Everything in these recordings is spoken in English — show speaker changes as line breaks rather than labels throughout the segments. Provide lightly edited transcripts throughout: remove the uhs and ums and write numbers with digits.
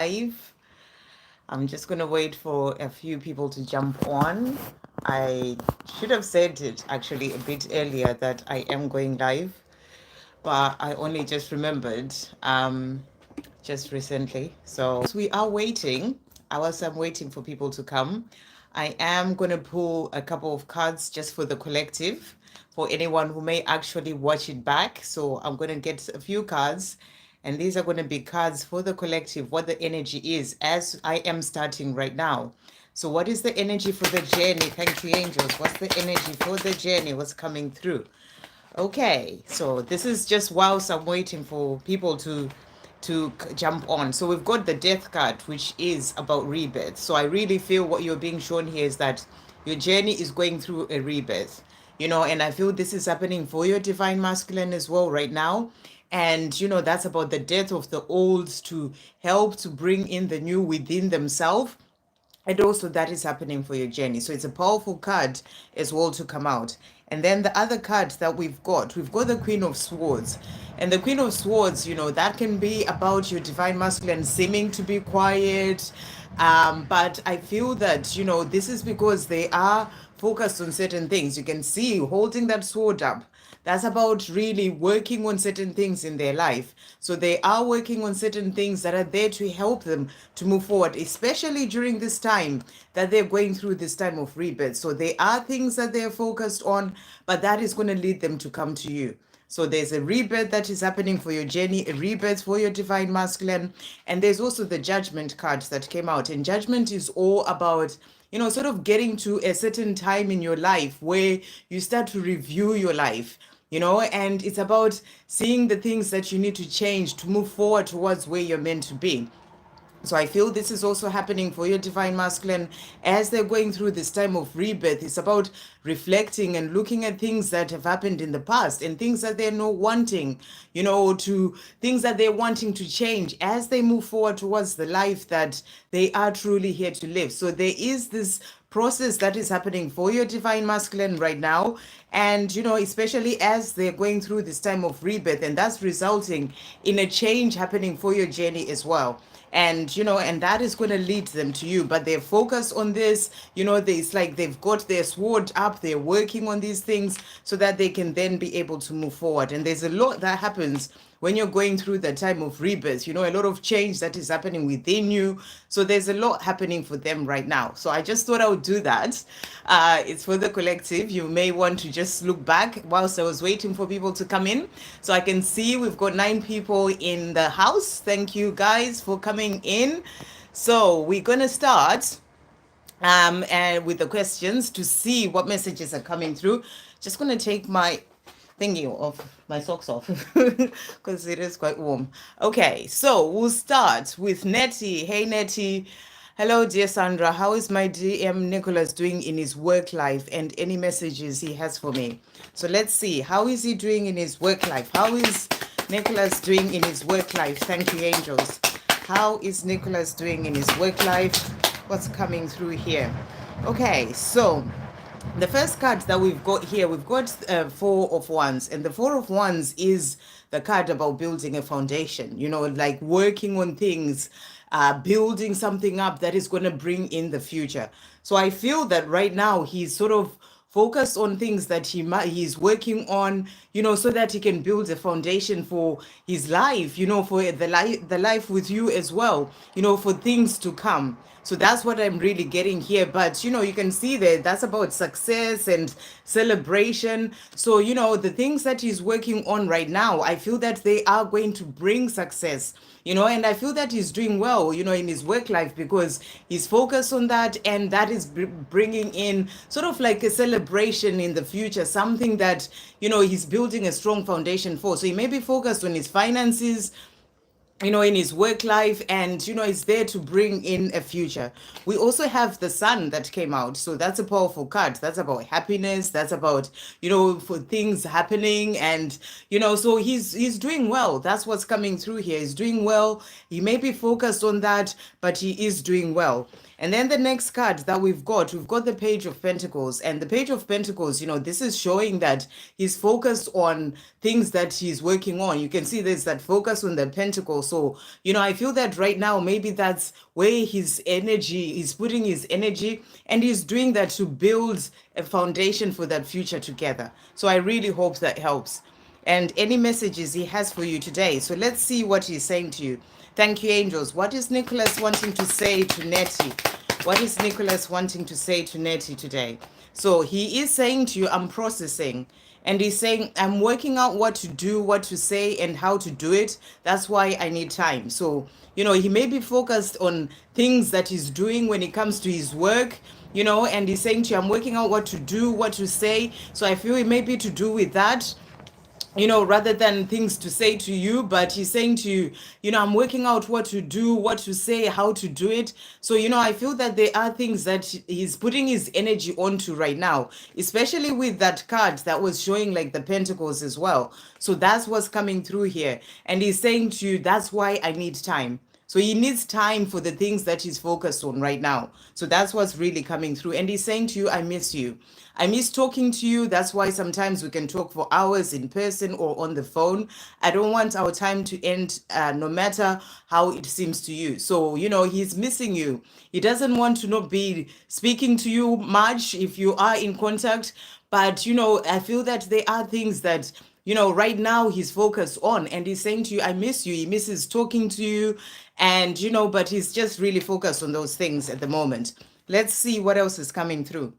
live. I'm just going to wait for a few people to jump on. I should have said it actually a bit earlier that I am going live, but I only just remembered just recently. So as we are waiting, whilst I'm waiting for people to come, I am going to pull a couple of cards just for the collective, for anyone who may actually watch it back. So I'm going to get a few cards, and these are going to be cards for the collective, what the energy is as I am starting right now. So what is the energy for the journey? Thank you, angels. What's the energy for the journey? What's coming through? Okay, so this is just whilst I'm waiting for people to jump on. So we've got the death card, which is about rebirth. So I really feel what you're being shown here is that your journey is going through a rebirth, and I feel this is happening for your divine masculine as well right now. And that's about the death of the old to help to bring in the new within themselves, and also that is happening for your journey. So it's a powerful card as well to come out. And then the other card that we've got the Queen of Swords. And the Queen of Swords, that can be about your divine masculine seeming to be quiet. But I feel that, this is because they are focused on certain things. You can see holding that sword up, that's about really working on certain things in their life. So they are working on certain things that are there to help them to move forward, especially during this time that they're going through this time of rebirth. So there are things that they're focused on, but that is going to lead them to come to you. So there's a rebirth that is happening for your journey, a rebirth for your divine masculine. And there's also the judgment card that came out. And judgment is all about, sort of getting to a certain time in your life where you start to review your life, and it's about seeing the things that you need to change to move forward towards where you're meant to be. So I feel this is also happening for your divine masculine as they're going through this time of rebirth. It's about reflecting and looking at things that have happened in the past and things that they're not wanting, to things that they're wanting to change as they move forward towards the life that they are truly here to live. So there is this process that is happening for your divine masculine right now. And, especially as they're going through this time of rebirth, and that's resulting in a change happening for your journey as well. And that is going to lead them to you, but they're focused on this. It's like they've got their sword up, they're working on these things so that they can then be able to move forward. And there's a lot that happens when you're going through the time of rebirth, a lot of change that is happening within you. So there's a lot happening for them right now. So I just thought I would do that. It's for the collective. You may want to just look back whilst I was waiting for people to come in. So I can see we've got 9 people in the house. Thank you guys for coming in. So we're going to start and with the questions to see what messages are coming through. Just going to take my thingy off, my socks off, because it is quite warm. Okay, so we'll start with Nettie. Hey, Nettie. Hello, dear Sandra. How is my DM Nicholas doing in his work life and any messages he has for me? So let's see. How is he doing in his work life? How is Nicholas doing in his work life? Thank you, angels. How is Nicholas doing in his work life? What's coming through here? Okay, so the first card that we've got here, we've got 4 of Wands, and the 4 of Wands is the card about building a foundation, like working on things, building something up that is going to bring in the future. So I feel that right now he's sort of focused on things that he's working on, so that he can build a foundation for his life, for the life with you as well, for things to come. So that's what I'm really getting here. But, you can see that that's about success and celebration. So, the things that he's working on right now, I feel that they are going to bring success, and I feel that he's doing well, in his work life because he's focused on that. And that is bringing in sort of like a celebration in the future, something that, he's building a strong foundation for. So he may be focused on his finances, in his work life, and it's there to bring in a future. We also have the sun that came out, so that's a powerful card. That's about happiness, that's about for things happening. And so he's doing well. That's what's coming through here. He's doing well. He may be focused on that, but he is doing well. And then the next card that we've got the Page of Pentacles. And the Page of Pentacles, this is showing that he's focused on things that he's working on. You can see there's that focus on the Pentacles. So, I feel that right now, maybe that's where his energy, he's putting his energy, and he's doing that to build a foundation for that future together. So I really hope that helps. And any messages he has for you today. So let's see what he's saying to you. Thank you, angels. What is Nicholas wanting to say to Nettie? What is Nicholas wanting to say to Nettie today? So he is saying to you, I'm processing. And he's saying, I'm working out what to do, what to say, and how to do it. That's why I need time. So, he may be focused on things that he's doing when it comes to his work, and he's saying to you, I'm working out what to do, what to say. So I feel it may be to do with that, rather than things to say to you, but he's saying to you, I'm working out what to do, what to say, how to do it. So, I feel that there are things that he's putting his energy onto right now, especially with that card that was showing like the Pentacles as well. So that's what's coming through here. And he's saying to you, that's why I need time. So he needs time for the things that he's focused on right now. So that's what's really coming through. And he's saying to you, I miss you. I miss talking to you. That's why sometimes we can talk for hours in person or on the phone. I don't want our time to end, no matter how it seems to you. So, he's missing you. He doesn't want to not be speaking to you much if you are in contact. But, I feel that there are things that right now he's focused on, and he's saying to you, I miss you. He misses talking to you, and, but he's just really focused on those things at the moment. Let's see what else is coming through.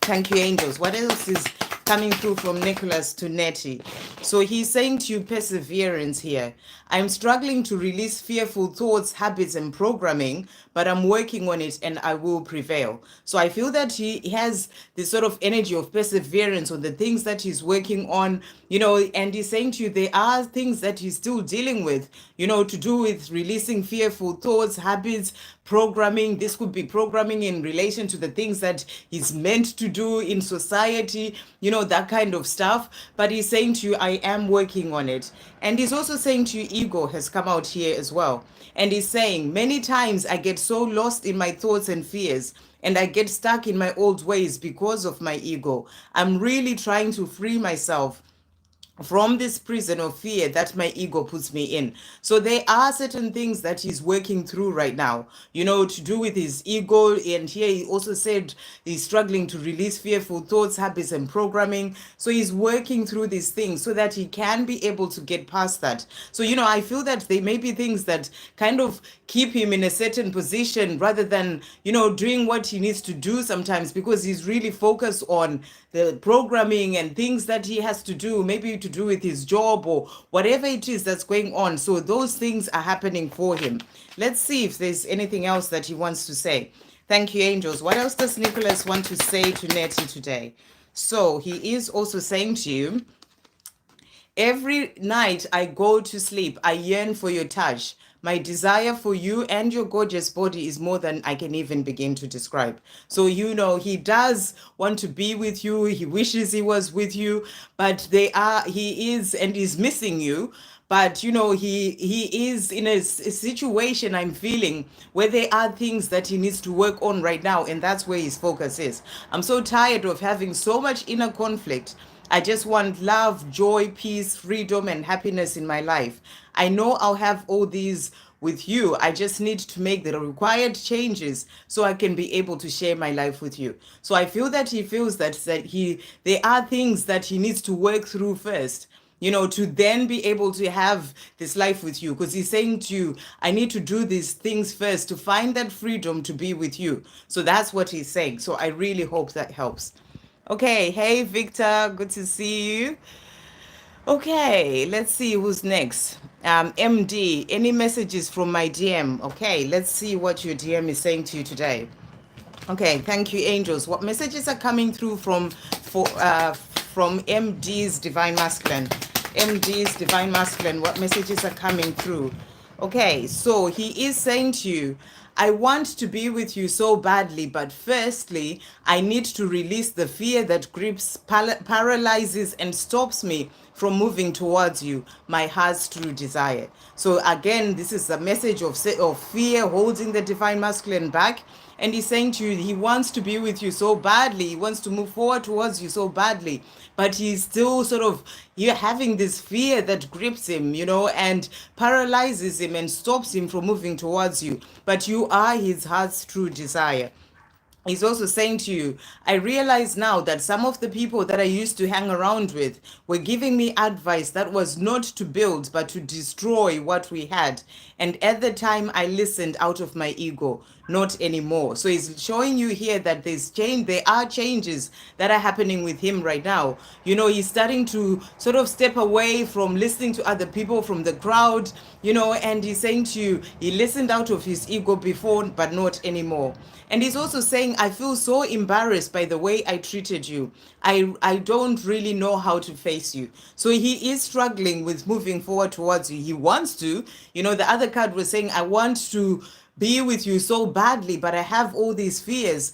Thank you, angels. What else is coming through from Nicholas to Nettie? So he's saying to you, perseverance here. I'm struggling to release fearful thoughts, habits, and programming, but I'm working on it and I will prevail. So I feel that he has this sort of energy of perseverance on the things that he's working on, and he's saying to you, there are things that he's still dealing with, to do with releasing fearful thoughts, habits, programming. This could be programming in relation to the things that he's meant to do in society, that kind of stuff. But he's saying to you, I am working on it. And he's also saying to you, ego has come out here as well. And he's saying, many times I get so lost in my thoughts and fears, and I get stuck in my old ways because of my ego. I'm really trying to free myself from this prison of fear that my ego puts me in. So there are certain things that he's working through right now, to do with his ego. And here he also said he's struggling to release fearful thoughts, habits, and programming. So he's working through these things so that he can be able to get past that. So, I feel that there may be things that kind of keep him in a certain position rather than, doing what he needs to do sometimes, because he's really focused on the programming and things that he has to do, maybe to do with his job or whatever it is that's going on. So those things are happening for him. Let's see if there's anything else that he wants to say. Thank you, angels. What else does Nicholas want to say to Nettie today? So he is also saying to you, every night I go to sleep, I yearn for your touch. My desire for you and your gorgeous body is more than I can even begin to describe. So, he does want to be with you. He wishes he was with you, but he is and is missing you. But, he is in a situation, I'm feeling, where there are things that he needs to work on right now. And that's where his focus is. I'm so tired of having so much inner conflict. I just want love, joy, peace, freedom, and happiness in my life. I know I'll have all these with you. I just need to make the required changes so I can be able to share my life with you. So I feel that he feels that there are things that he needs to work through first, to then be able to have this life with you. Because he's saying to you, I need to do these things first to find that freedom to be with you. So that's what he's saying. So I really hope that helps. Okay, hey Victor, good to see you. Okay, let's see who's next. MD, any messages from my DM? Okay, let's see what your DM is saying to you today. Okay, thank you, angels. What messages are coming through from MD's Divine Masculine? MD's Divine Masculine, what messages are coming through? Okay, so he is saying to you, I want to be with you so badly, but firstly, I need to release the fear that grips, paralyzes, and stops me from moving towards you, my heart's true desire. So again, this is a message of fear holding the divine masculine back. And he's saying to you, he wants to be with you so badly. He wants to move forward towards you so badly. But he's still sort of, you're having this fear that grips him, and paralyzes him and stops him from moving towards you. But you are his heart's true desire. He's also saying to you, I realize now that some of the people that I used to hang around with were giving me advice that was not to build, but to destroy what we had. And at the time, I listened out of my ego, not anymore. So he's showing you here that there are changes that are happening with him right now. He's starting to sort of step away from listening to other people, from the crowd, and he's saying to you, he listened out of his ego before, but not anymore. And he's also saying, I feel so embarrassed by the way I treated you. I don't really know how to face you. So he is struggling with moving forward towards you. He wants to. The other card was saying, I want to be with you so badly, but I have all these fears.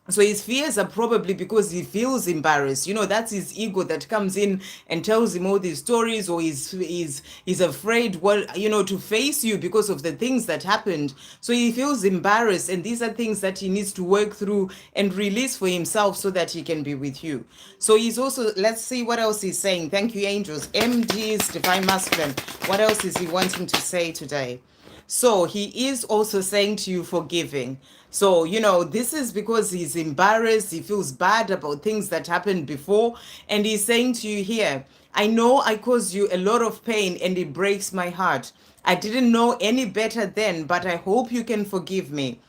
So his fears are probably because he feels embarrassed. That's his ego that comes in and tells him all these stories, or he's afraid, to face you because of the things that happened. So he feels embarrassed, and these are things that he needs to work through and release for himself so that he can be with you. So he's also, let's see what else he's saying. Thank you, angels. MG's Divine Masculine. What else is he wanting to say today? So he is also saying to you, forgiving. So, this is because he's embarrassed. He feels bad about things that happened before. And he's saying to you here, I know I caused you a lot of pain and it breaks my heart. I didn't know any better then, but I hope you can forgive me.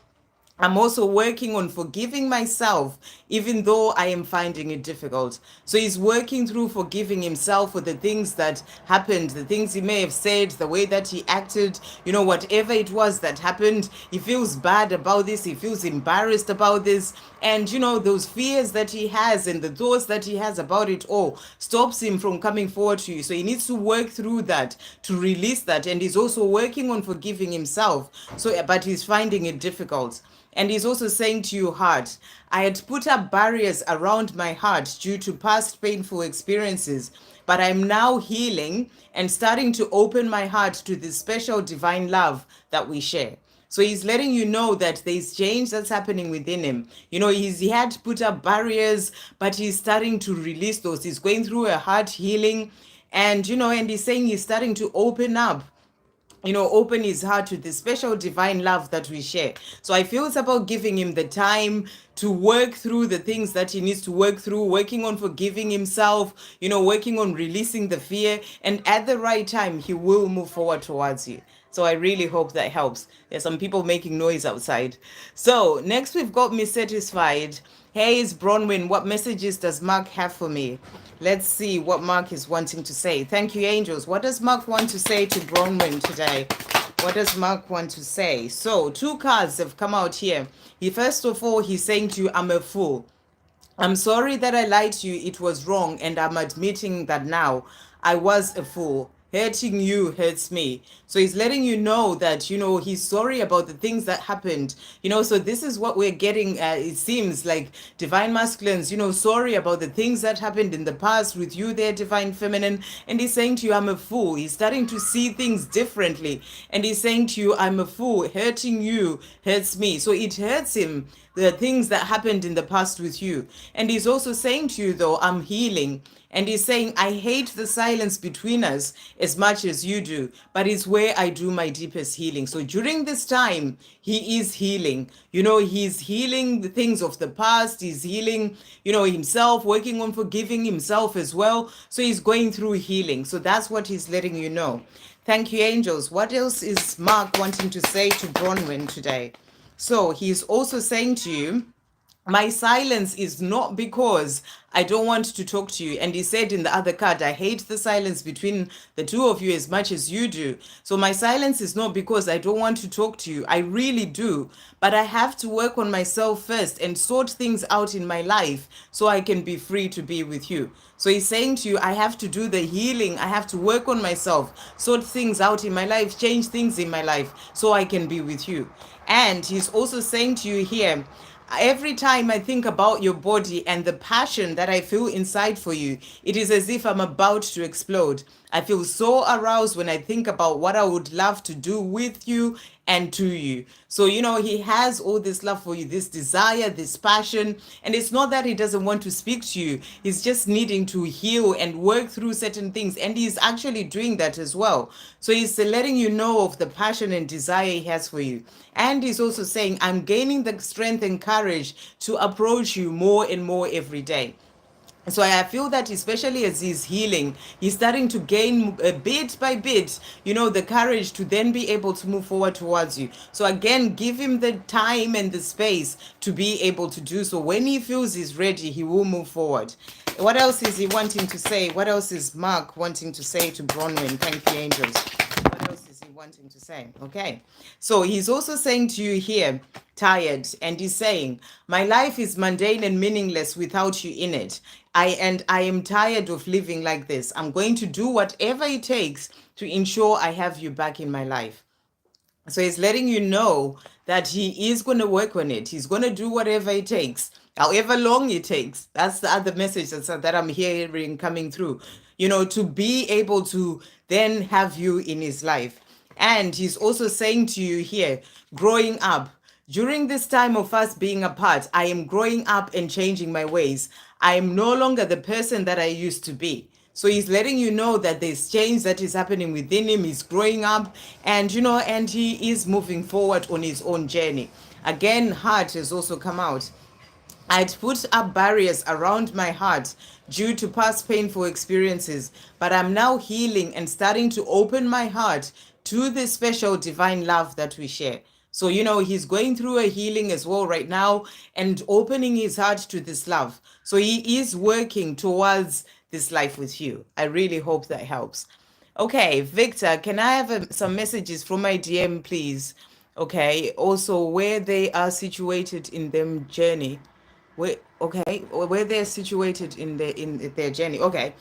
I'm also working on forgiving myself, even though I am finding it difficult. So he's working through forgiving himself for the things that happened, the things he may have said, the way that he acted, whatever it was that happened. He feels bad about this. He feels embarrassed about this. And, those fears that he has and the thoughts that he has about it all stops him from coming forward to you. So he needs to work through that to release that. And he's also working on forgiving himself. But he's finding it difficult. And he's also saying to you, heart, I had put up barriers around my heart due to past painful experiences, but I'm now healing and starting to open my heart to this special divine love that we share. So he's letting you know that there's change that's happening within him. He had put up barriers, but he's starting to release those. He's going through a heart healing, and he's saying he's starting to open up, open his heart to the special divine love that we share. So I feel it's about giving him the time to work through the things that he needs to work through, working on forgiving himself, working on releasing the fear. And at the right time, he will move forward towards you. So I really hope that helps. There's some people making noise outside. So next we've got Me Satisfied. Hey, it's Bronwyn. What messages does Mark have for me? Let's see what Mark is wanting to say. Thank you, angels. What does Mark want to say to Bronwyn today? What does Mark want to say? So 2 cards have come out here. First of all, he's saying to you, I'm a fool. I'm sorry that I lied to you. It was wrong. And I'm admitting that now. I was a fool. Hurting you hurts me. So he's letting you know that, he's sorry about the things that happened. So this is what we're getting. It seems like divine masculines, sorry about the things that happened in the past with you there, divine feminine. And he's saying to you, I'm a fool. He's starting to see things differently. And he's saying to you, I'm a fool. Hurting you hurts me. So it hurts him, the things that happened in the past with you. And he's also saying to you, though, I'm healing. And he's saying, I hate the silence between us as much as you do, but it's where I do my deepest healing. So during this time, he is healing. He's healing the things of the past. He's healing, himself, working on forgiving himself as well. So he's going through healing. So that's what he's letting you know. Thank you, angels. What else is Mark wanting to say to Bronwyn today? So he's also saying to you, my silence is not because I don't want to talk to you. And he said in the other card, I hate the silence between the two of you as much as you do. So my silence is not because I don't want to talk to you. I really do. But I have to work on myself first and sort things out in my life so I can be free to be with you. So he's saying to you, I have to do the healing. I have to work on myself, sort things out in my life, change things in my life so I can be with you. And he's also saying to you here, Every time I think about your body and the passion that I feel inside for you, it is as if I'm about to explode. I feel so aroused when I think about what I would love to do with you and to you. So, he has all this love for you, this desire, this passion. And it's not that he doesn't want to speak to you, he's just needing to heal and work through certain things. And he's actually doing that as well. So, he's letting you know of the passion and desire he has for you. And he's also saying, I'm gaining the strength and courage to approach you more and more every day. So I feel that especially as he's healing, he's starting to gain bit by bit, the courage to then be able to move forward towards you. So again, give him the time and the space to be able to do so. When he feels he's ready, he will move forward. What else is he wanting to say? What else is Mark wanting to say to Bronwyn? Thank you, angels. What else is he wanting to say? Okay. So he's also saying to you here, tired, and he's saying, my life is mundane and meaningless without you in it. I am tired of living like this. I'm going to do whatever it takes to ensure I have you back in my life. So he's letting you know that he is going to work on it. He's going to do whatever it takes, however long it takes. That's the other message that I'm hearing coming through, to be able to then have you in his life. And he's also saying to you here, growing up. During this time of us being apart, I am growing up and changing my ways. I am no longer the person that I used to be. So he's letting you know that there's change that is happening within him. He's growing up and he is moving forward on his own journey. Again, heart has also come out. I'd put up barriers around my heart due to past painful experiences, but I'm now healing and starting to open my heart to the special divine love that we share. So, he's going through a healing as well right now and opening his heart to this love. So, he is working towards this life with you. I really hope that helps. Okay, Victor, can I have some messages from my DM, please? Okay, also where they are situated in them journey. Where they're situated in their journey. Okay.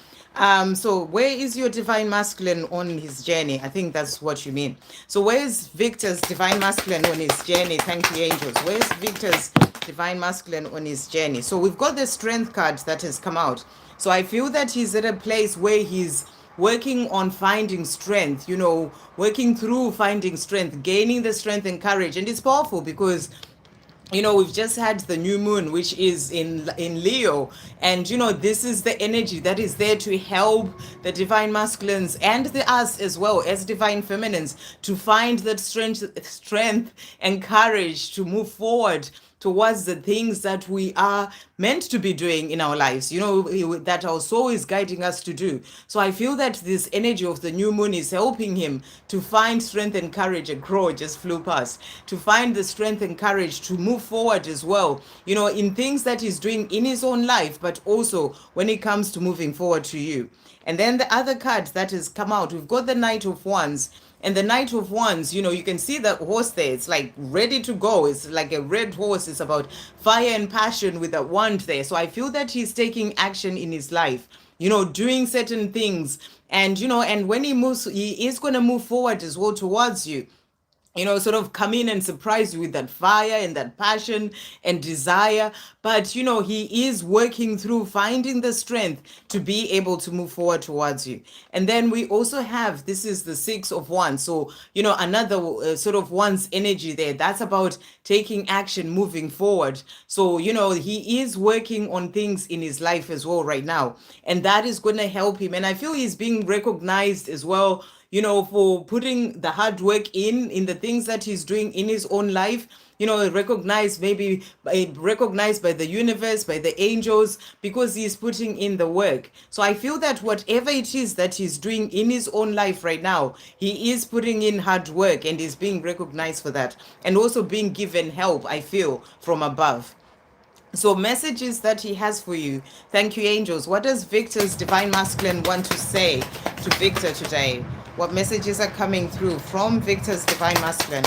So where is your divine masculine on his journey? I think that's what you mean. So where's Victor's divine masculine on his journey? Thank you, angels. Where's Victor's divine masculine on his journey? So we've got the strength card that has come out. So I feel that he's at a place where he's working on finding strength, working through finding strength, gaining the strength and courage. And it's powerful because we've just had the new moon, which is in Leo, and this is the energy that is there to help the divine masculines and us as well as divine feminines to find that strength and courage to move forward towards the things that we are meant to be doing in our lives, that our soul is guiding us to do. So I feel that this energy of the new moon is helping him to find strength and courage. A crow just flew past. To find the strength and courage to move forward as well, in things that he's doing in his own life, but also when it comes to moving forward to you. And then the other card that has come out, we've got the Knight of Wands. And the Knight of Wands, you can see that horse there. It's like ready to go. It's like a red horse. It's about fire and passion with a wand there. So I feel that he's taking action in his life, doing certain things. And, and when he moves, he is going to move forward as well towards you, sort of come in and surprise you with that fire and that passion and desire. But, he is working through finding the strength to be able to move forward towards you. And then we also have, this is the Six of Wands. So, another sort of Wands energy there. That's about taking action, moving forward. So, he is working on things in his life as well right now. And that is going to help him. And I feel he's being recognized as well, for putting the hard work in the things that he's doing in his own life, recognized by the universe, by the angels, because he's putting in the work. So I feel that whatever it is that he's doing in his own life right now, he is putting in hard work and is being recognized for that, and also being given help, I feel, from above. So messages that he has for you. Thank you, angels. What does Victor's divine masculine want to say to Victor today? What messages are coming through from Victor's divine masculine?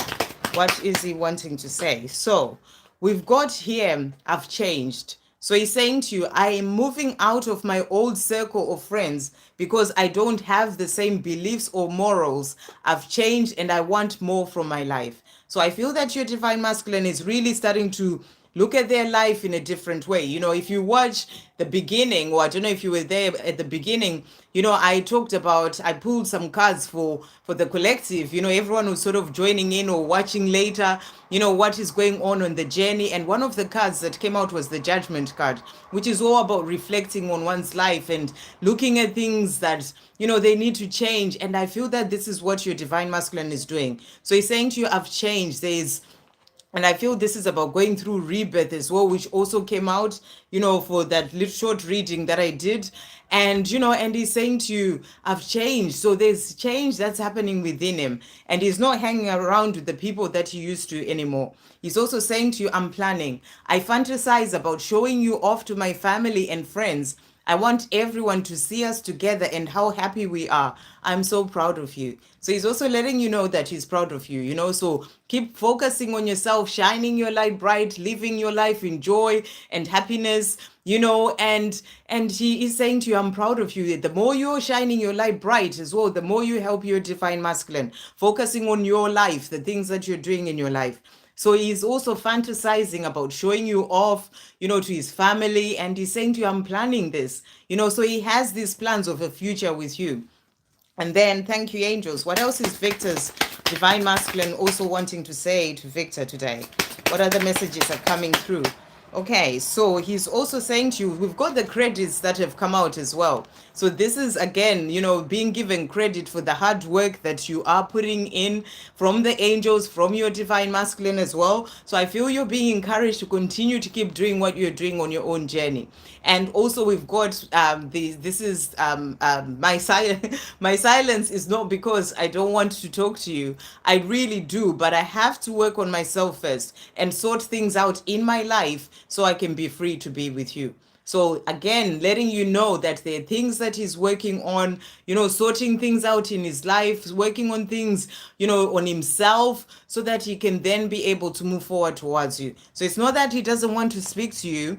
What is he wanting to say? So we've got here, I've changed. So he's saying to you, I am moving out of my old circle of friends because I don't have the same beliefs or morals. I've changed and I want more from my life. So I feel that your divine masculine is really starting to look at their life in a different way. If you watch the beginning, or I don't know if you were there at the beginning, I pulled some cards for the collective, everyone who's sort of joining in or watching later, what is going on the journey. And one of the cards that came out was the judgment card, which is all about reflecting on one's life and looking at things that, they need to change. And I feel that this is what your divine masculine is doing. So he's saying to you, I've changed. And I feel this is about going through rebirth as well, which also came out, for that little short reading that I did. And he's saying to you, I've changed. So there's change that's happening within him. And he's not hanging around with the people that he used to anymore. He's also saying to you, I'm planning. I fantasize about showing you off to my family and friends. I want everyone to see us together and how happy we are. I'm so proud of you. So he's also letting you know that he's proud of you, So keep focusing on yourself, shining your light bright, living your life in joy and happiness, and he is saying to you, I'm proud of you. The more you're shining your light bright as well, the more you help your divine masculine, focusing on your life, the things that you're doing in your life. So he's also fantasizing about showing you off, to his family. And he's saying to you, I'm planning this, so he has these plans of a future with you. And then, thank you, angels. What else is Victor's divine masculine also wanting to say to Victor today? What other messages are coming through? Okay, so he's also saying to you, we've got the credits that have come out as well. So this is, again, being given credit for the hard work that you are putting in from the angels, from your divine masculine as well. So I feel you're being encouraged to continue to keep doing what you're doing on your own journey. And also we've got my my silence is not because I don't want to talk to you. I really do, but I have to work on myself first and sort things out in my life so I can be free to be with you. So again, letting you know that there are things that he's working on, sorting things out in his life, working on things, on himself, so that he can then be able to move forward towards you. So it's not that he doesn't want to speak to you.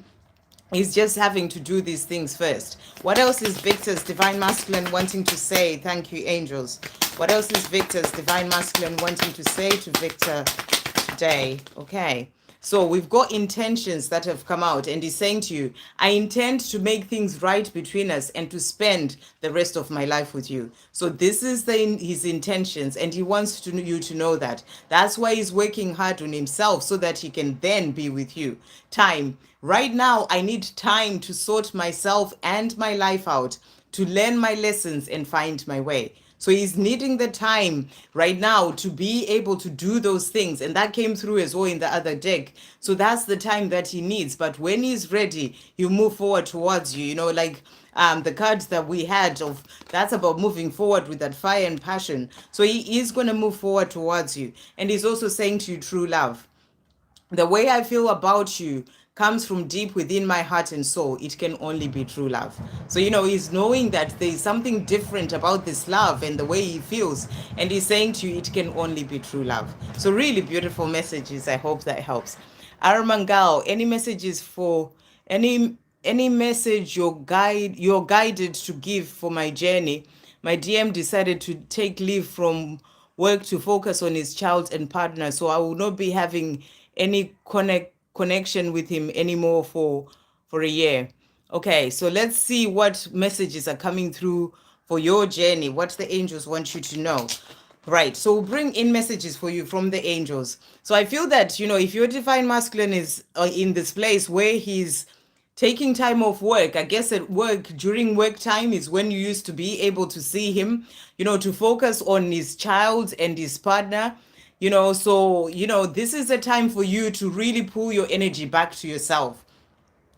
He's just having to do these things first. What else is Victor's divine masculine wanting to say? Thank you, angels. What else is Victor's divine masculine wanting to say to Victor today? Okay. So we've got intentions that have come out, and he's saying to you, I intend to make things right between us and to spend the rest of my life with you. So this is his intentions, and he wants you to know that. That's why he's working hard on himself, so that he can then be with you. Time. Right now, I need time to sort myself and my life out, to learn my lessons and find my way. So he's needing the time right now to be able to do those things. And that came through as well in the other deck. So that's the time that he needs. But when he's ready, you move forward towards you, like the cards that we had of, that's about moving forward with that fire and passion. So he is going to move forward towards you. And he's also saying to you, true love. The way I feel about you comes from deep within my heart and soul. It can only be true love. So, he's knowing that there's something different about this love and the way he feels. And he's saying to you, it can only be true love. So really beautiful messages. I hope that helps. Aramangal, any messages for any message you're guided to give for my journey? My DM decided to take leave from work to focus on his child and partner, so I will not be having any connection with him anymore for a year. Okay, so let's see what messages are coming through for your journey, what the angels want you to know. Right, so we'll bring in messages for you from the angels. So I feel that, if your divine masculine is in this place where he's taking time off work, I guess at work, during work time is when you used to be able to see him, to focus on his child and his partner, so, this is a time for you to really pull your energy back to yourself,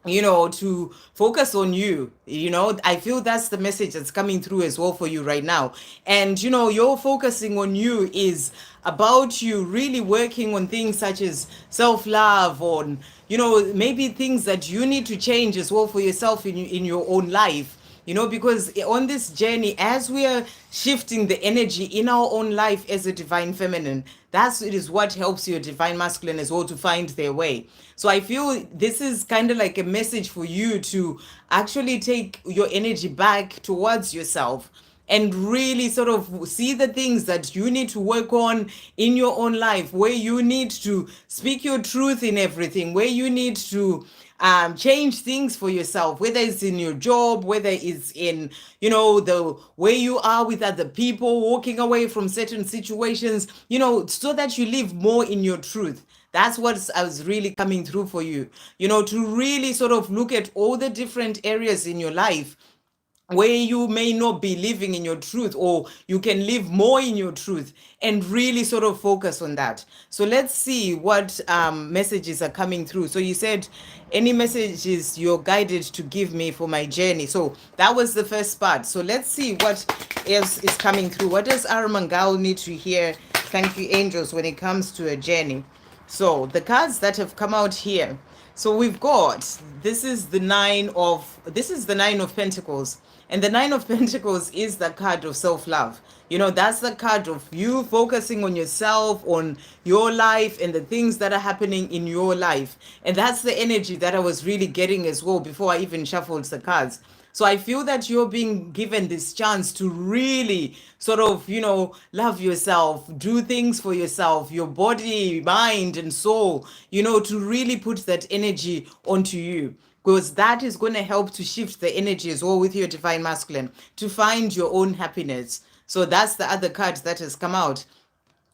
to focus on you. I feel that's the message that's coming through as well for you right now. And, you're focusing on you is about you really working on things such as self-love, on, maybe things that you need to change as well for yourself in your own life. Because on this journey, as we are shifting the energy in our own life as a divine feminine, it is what helps your divine masculine as well to find their way. So I feel this is kind of like a message for you to actually take your energy back towards yourself, and really sort of see the things that you need to work on in your own life, where you need to speak your truth in everything, where you need to change things for yourself, whether it's in your job, whether it's in, the way you are with other people, walking away from certain situations, so that you live more in your truth. That's what I was really coming through for you, to really sort of look at all the different areas in your life where you may not be living in your truth, or you can live more in your truth, and really sort of focus on that. So let's see what messages are coming through. So you said any messages you're guided to give me for my journey. So that was the first part. So let's see what else is coming through. What does Aramangal need to hear? Thank you, angels, when it comes to a journey. So the cards that have come out here. So we've got, this is the nine of pentacles, and the nine of pentacles is the card of self-love. That's the card of you focusing on yourself, on your life, and the things that are happening in your life. And that's the energy that I was really getting as well before I even shuffled the cards. So I feel that you're being given this chance to really sort of, love yourself, do things for yourself, your body, mind, and soul, to really put that energy onto you. Because that is going to help to shift the energy as well with your divine masculine to find your own happiness. So that's the other card that has come out.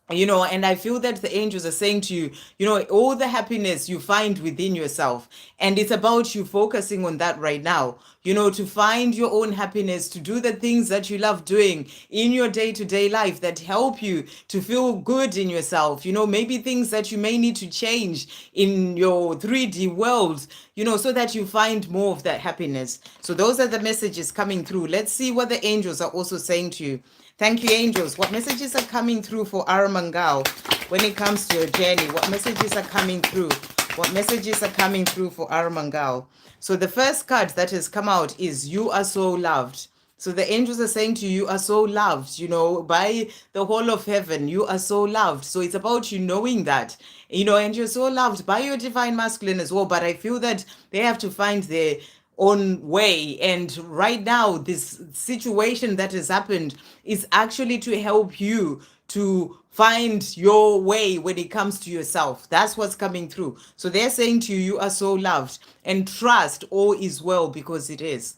And I feel that the angels are saying to you, all the happiness you find within yourself, and it's about you focusing on that right now, to find your own happiness, to do the things that you love doing in your day-to-day life that help you to feel good in yourself, maybe things that you may need to change in your 3D world, so that you find more of that happiness. So those are the messages coming through. Let's see what the angels are also saying to you. Thank you, angels. What messages are coming through for Aramangal when it comes to your journey? What messages are coming through? What messages are coming through for Aramangal? So the first card that has come out is you are so loved. So the angels are saying to you, you are so loved, by the whole of heaven. You are so loved. So it's about you knowing that, and you're so loved by your divine masculine as well. But I feel that they have to find their own way. And right now, this situation that has happened is actually to help you to find your way when it comes to yourself. That's what's coming through. So they're saying to you, you are so loved, and trust all is well because it is.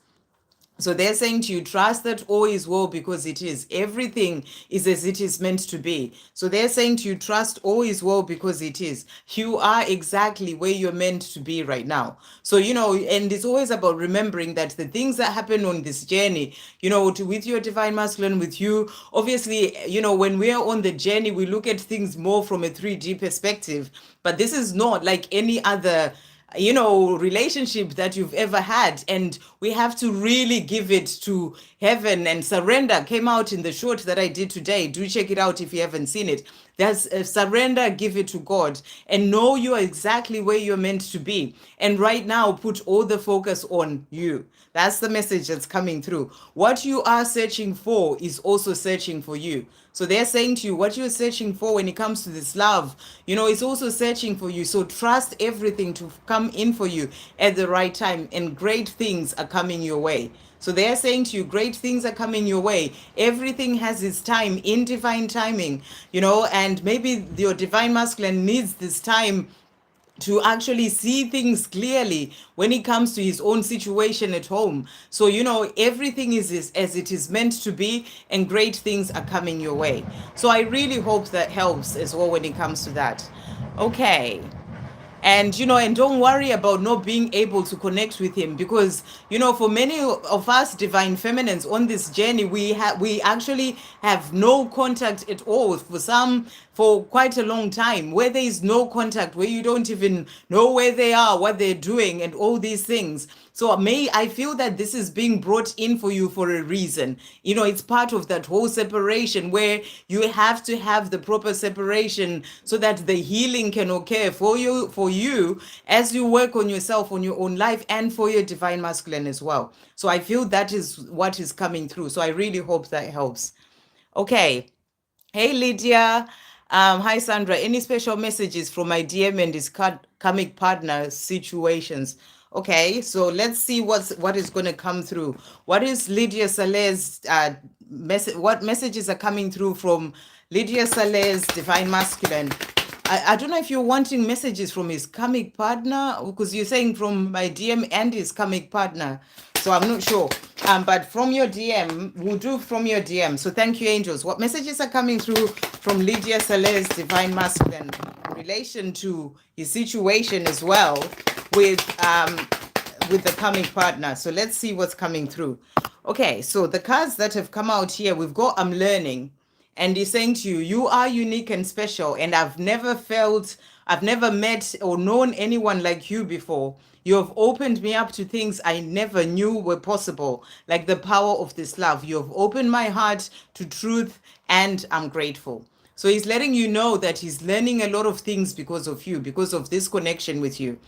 So they're saying to you, trust that all is well because it is. Everything is as it is meant to be. So they're saying to you, trust all is well because it is. You are exactly where you're meant to be right now. So, and it's always about remembering that the things that happen on this journey, with your divine masculine, with you, obviously, when we're on the journey, we look at things more from a 3D perspective. But this is not like any other relationship that you've ever had, and we have to really give it to heaven and surrender. Came out in the short that I did today. Do check it out if you haven't seen it. There's a surrender, give it to God, and know you are exactly where you're meant to be. And right now, put all the focus on you. That's the message that's coming through. What you are searching for is also searching for you. So they're saying to you, what you're searching for when it comes to this love, it's also searching for you. So trust everything to come in for you at the right time, and great things are coming your way. So they're saying to you, great things are coming your way. Everything has its time in divine timing, and maybe your divine masculine needs this time to actually see things clearly when it comes to his own situation at home. So, everything is as it is meant to be, and great things are coming your way. So I really hope that helps as well when it comes to that. Okay. And don't worry about not being able to connect with him, because for many of us divine feminines on this journey, we actually have no contact at all, for some for quite a long time, where there is no contact, where you don't even know where they are, what they're doing, and all these things. So I feel that this is being brought in for you for a reason. It's part of that whole separation, where you have to have the proper separation so that the healing can occur for you as you work on yourself, on your own life, and for your divine masculine as well. So I feel that is what is coming through. So I really hope that helps. Okay. Hey, Lydia. Hi, Sandra. Any special messages from my DM and his karmic partner situations? Okay, so let's see what is going to come through. What is Lydia Saleh's message? What messages are coming through from Lydia Saleh's Divine Masculine? I don't know if you're wanting messages from his karmic partner, because you're saying from my DM and his karmic partner. So I'm not sure. But from your DM, we'll do from your DM. So thank you, angels. What messages are coming through from Lydia Saleh's Divine Masculine in relation to his situation as well with the coming partner? So let's see what's coming through. Okay, so the cards that have come out here, we've got I'm learning. And he's saying to you, you are unique and special. And I've never met or known anyone like you before. You have opened me up to things I never knew were possible, like the power of this love. You have opened my heart to truth, and I'm grateful. So he's letting you know that he's learning a lot of things because of you, because of this connection with you.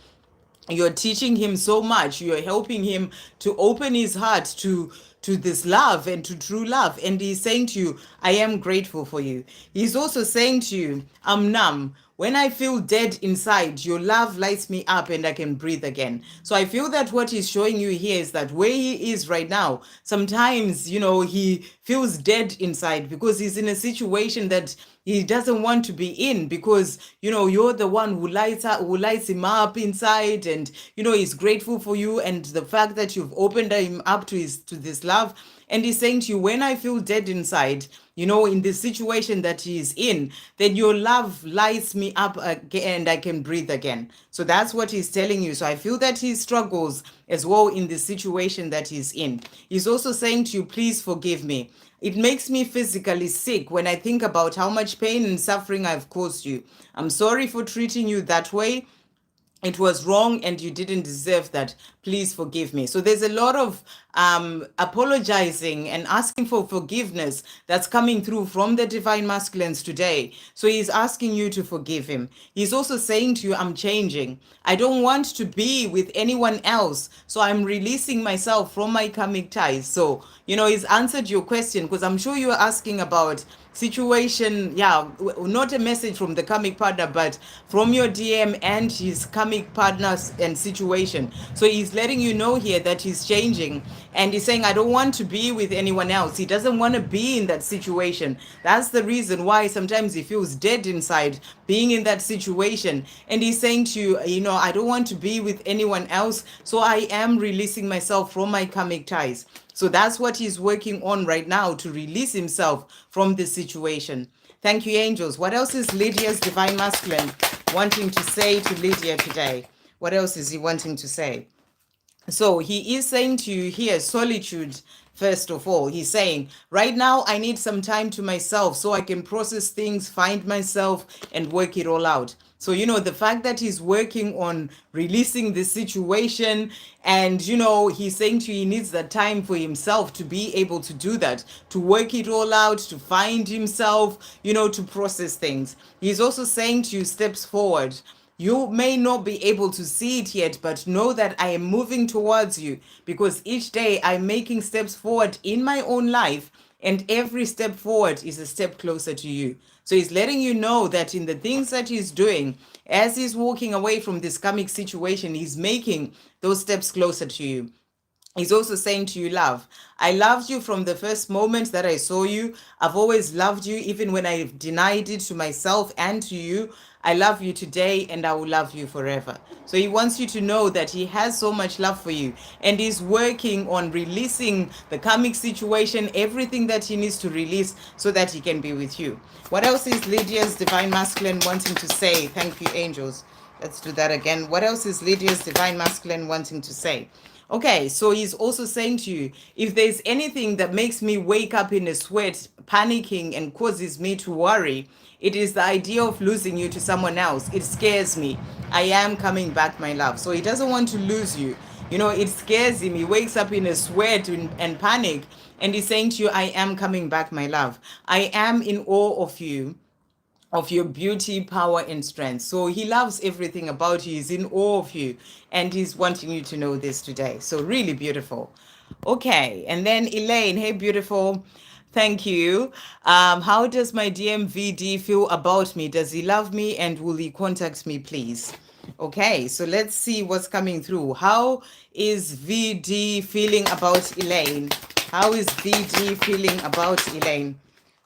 You're teaching him so much. You're helping him to open his heart to this love and to true love. And he's saying to you, I am grateful for you. He's also saying to you, I'm numb. When I feel dead inside, your love lights me up and I can breathe again. So I feel that what he's showing you here is that where he is right now, sometimes, he feels dead inside because he's in a situation that he doesn't want to be in, because you're the one who lights him up inside, and he's grateful for you and the fact that you've opened him up to this love. And he's saying to you, when I feel dead inside, in the situation that he is in, then your love lights me up again and I can breathe again. So that's what he's telling you. So I feel that he struggles as well in the situation that he's in. He's also saying to you, please forgive me. It makes me physically sick when I think about how much pain and suffering I've caused you. I'm sorry for treating you that way. It was wrong and you didn't deserve that. Please forgive me. So there's a lot of apologizing and asking for forgiveness that's coming through from the divine masculines today. So he's asking you to forgive him. He's also saying to you, I'm changing. I don't want to be with anyone else. So I'm releasing myself from my karmic ties. So, he's answered your question, because I'm sure you're asking about situation. Yeah, not a message from the karmic partner, but from your DM and his karmic partners and situation. So he's letting you know here that he's changing, and he's saying, I don't want to be with anyone else. He doesn't want to be in that situation. That's the reason why sometimes he feels dead inside being in that situation. And he's saying to you, I don't want to be with anyone else, so I am releasing myself from my karmic ties. So that's what he's working on right now, to release himself from this situation. Thank you, angels. What else is Lydia's divine masculine wanting to say to Lydia today? What else is he wanting to say? So he is saying to you here, solitude. First of all, he's saying, right now, I need some time to myself so I can process things, find myself, and work it all out. So, the fact that he's working on releasing this situation, and, he's saying to you, he needs that time for himself to be able to do that, to work it all out, to find himself, to process things. He's also saying to you, steps forward. You may not be able to see it yet, but know that I am moving towards you, because each day I'm making steps forward in my own life, and every step forward is a step closer to you. So he's letting you know that in the things that he's doing, as he's walking away from this karmic situation, he's making those steps closer to you. He's also saying to you, love, I loved you from the first moment that I saw you. I've always loved you, even when I denied it to myself and to you. I love you today and I will love you forever. So he wants you to know that he has so much love for you, and he's working on releasing the karmic situation, everything that he needs to release so that he can be with you. What else is Lydia's divine masculine wanting to say? Thank you, angels. Let's do that again. What else is Lydia's divine masculine wanting to say? Okay, so he's also saying to you, if there's anything that makes me wake up in a sweat, panicking, and causes me to worry, it is the idea of losing you to someone else. It scares me. I am coming back, my love. So he doesn't want to lose you. It scares him. He wakes up in a sweat and panic, and he's saying to you, I am coming back, my love. I am in awe of you, of your beauty, power, and strength. So he loves everything about you. He's in awe of you, and he's wanting you to know this today. So really beautiful. Okay, and then Elaine, hey, beautiful. Thank you. How does my DMVD feel about me? Does he love me, and will he contact me, please? Okay, so let's see what's coming through. How is VD feeling about Elaine? How is VD feeling about Elaine?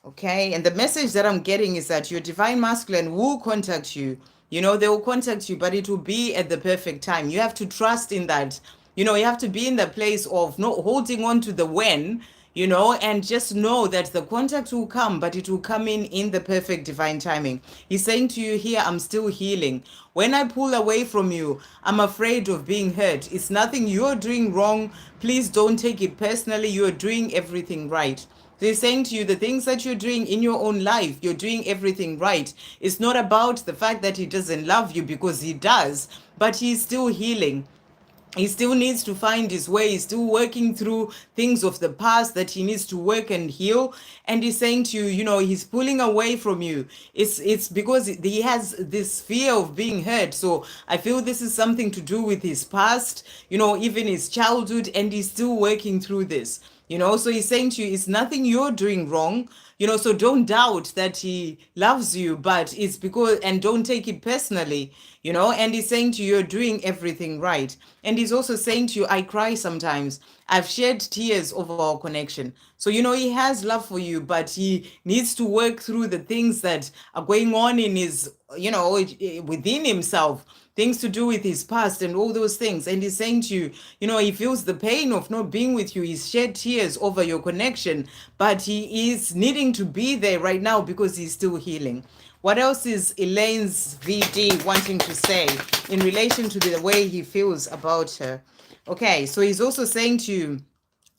Okay, and the message that I'm getting is that your divine masculine will contact you. You know, they will contact you, but it will be at the perfect time. You have to trust in that. You know, you have to be in the place of not holding on to the when, you know, and just know that the contact will come, but it will come in the perfect divine timing. He's saying to you here, I'm still healing. When I pull away from you, I'm afraid of being hurt. It's nothing you're doing wrong. Please don't take it personally. You're doing everything right. They're saying to you the things that you're doing in your own life, you're doing everything right. It's not about the fact that he doesn't love you, because he does, but he's still healing. He still needs to find his way. He's still working through things of the past that he needs to work and heal. And he's saying to you, you know, he's pulling away from you. It's because he has this fear of being hurt. So I feel this is something to do with his past, you know, even his childhood, and he's still working through this. You know, so he's saying to you, it's nothing you're doing wrong. You know, so don't doubt that he loves you, but it's because, and don't take it personally, you know. And he's saying to you, you're doing everything right. And he's also saying to you, I cry sometimes. I've shed tears over our connection. So, you know, he has love for you, but he needs to work through the things that are going on in his, you know, within himself, things to do with his past and all those things. And he's saying to you, you know, he feels the pain of not being with you. He's shed tears over your connection, but he is needing to be there right now because he's still healing. What else is Elaine's VD wanting to say in relation to the way he feels about her? Okay, so he's also saying to you,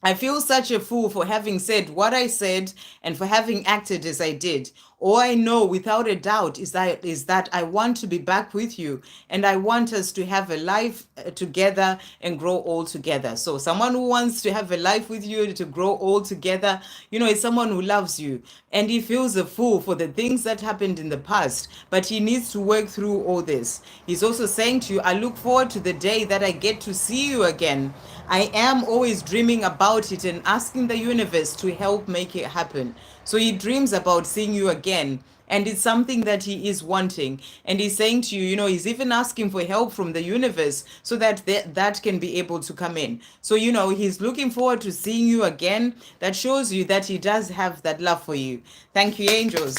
I feel such a fool for having said what I said and for having acted as I did. All I know without a doubt is that I want to be back with you, and I want us to have a life together and grow all together. So someone who wants to have a life with you, to grow all together, you know, is someone who loves you, and he feels a fool for the things that happened in the past, but he needs to work through all this. He's also saying to you, I look forward to the day that I get to see you again. I am always dreaming about it and asking the universe to help make it happen. So he dreams about seeing you again. And it's something that he is wanting. And he's saying to you, you know, he's even asking for help from the universe so that that can be able to come in. So, you know, he's looking forward to seeing you again. That shows you that he does have that love for you. Thank you, angels.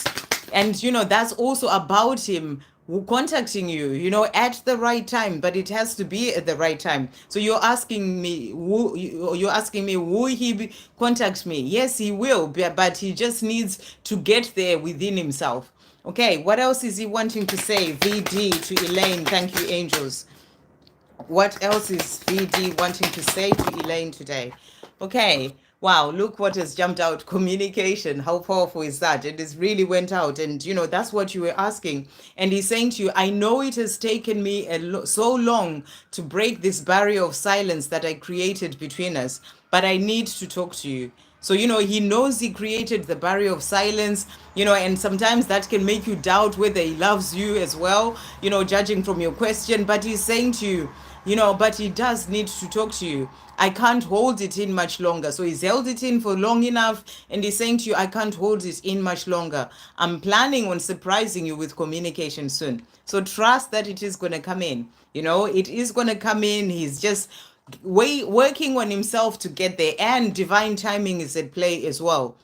And you know, that's also about him contacting you, you know, at the right time, but it has to be at the right time. So you're asking me, you're asking me, will he contact me? Yes, he will, but he just needs to get there within himself. Okay, what else is he wanting to say? VD to Elaine. Thank you, angels. What else is VD wanting to say to Elaine today? Okay. Wow, look what has jumped out. Communication. How powerful is that? It has really went out. And, you know, that's what you were asking. And he's saying to you, I know it has taken me so long to break this barrier of silence that I created between us, but I need to talk to you. So, you know, he knows he created the barrier of silence, you know, and sometimes that can make you doubt whether he loves you as well, you know, judging from your question. But he's saying to you, you know, but he does need to talk to you. I can't hold it in much longer. So he's held it in for long enough, and he's saying to you, I can't hold it in much longer. I'm planning on surprising you with communication soon. So trust that it is going to come in. You know, it is going to come in. He's just working on himself to get there, and divine timing is at play as well.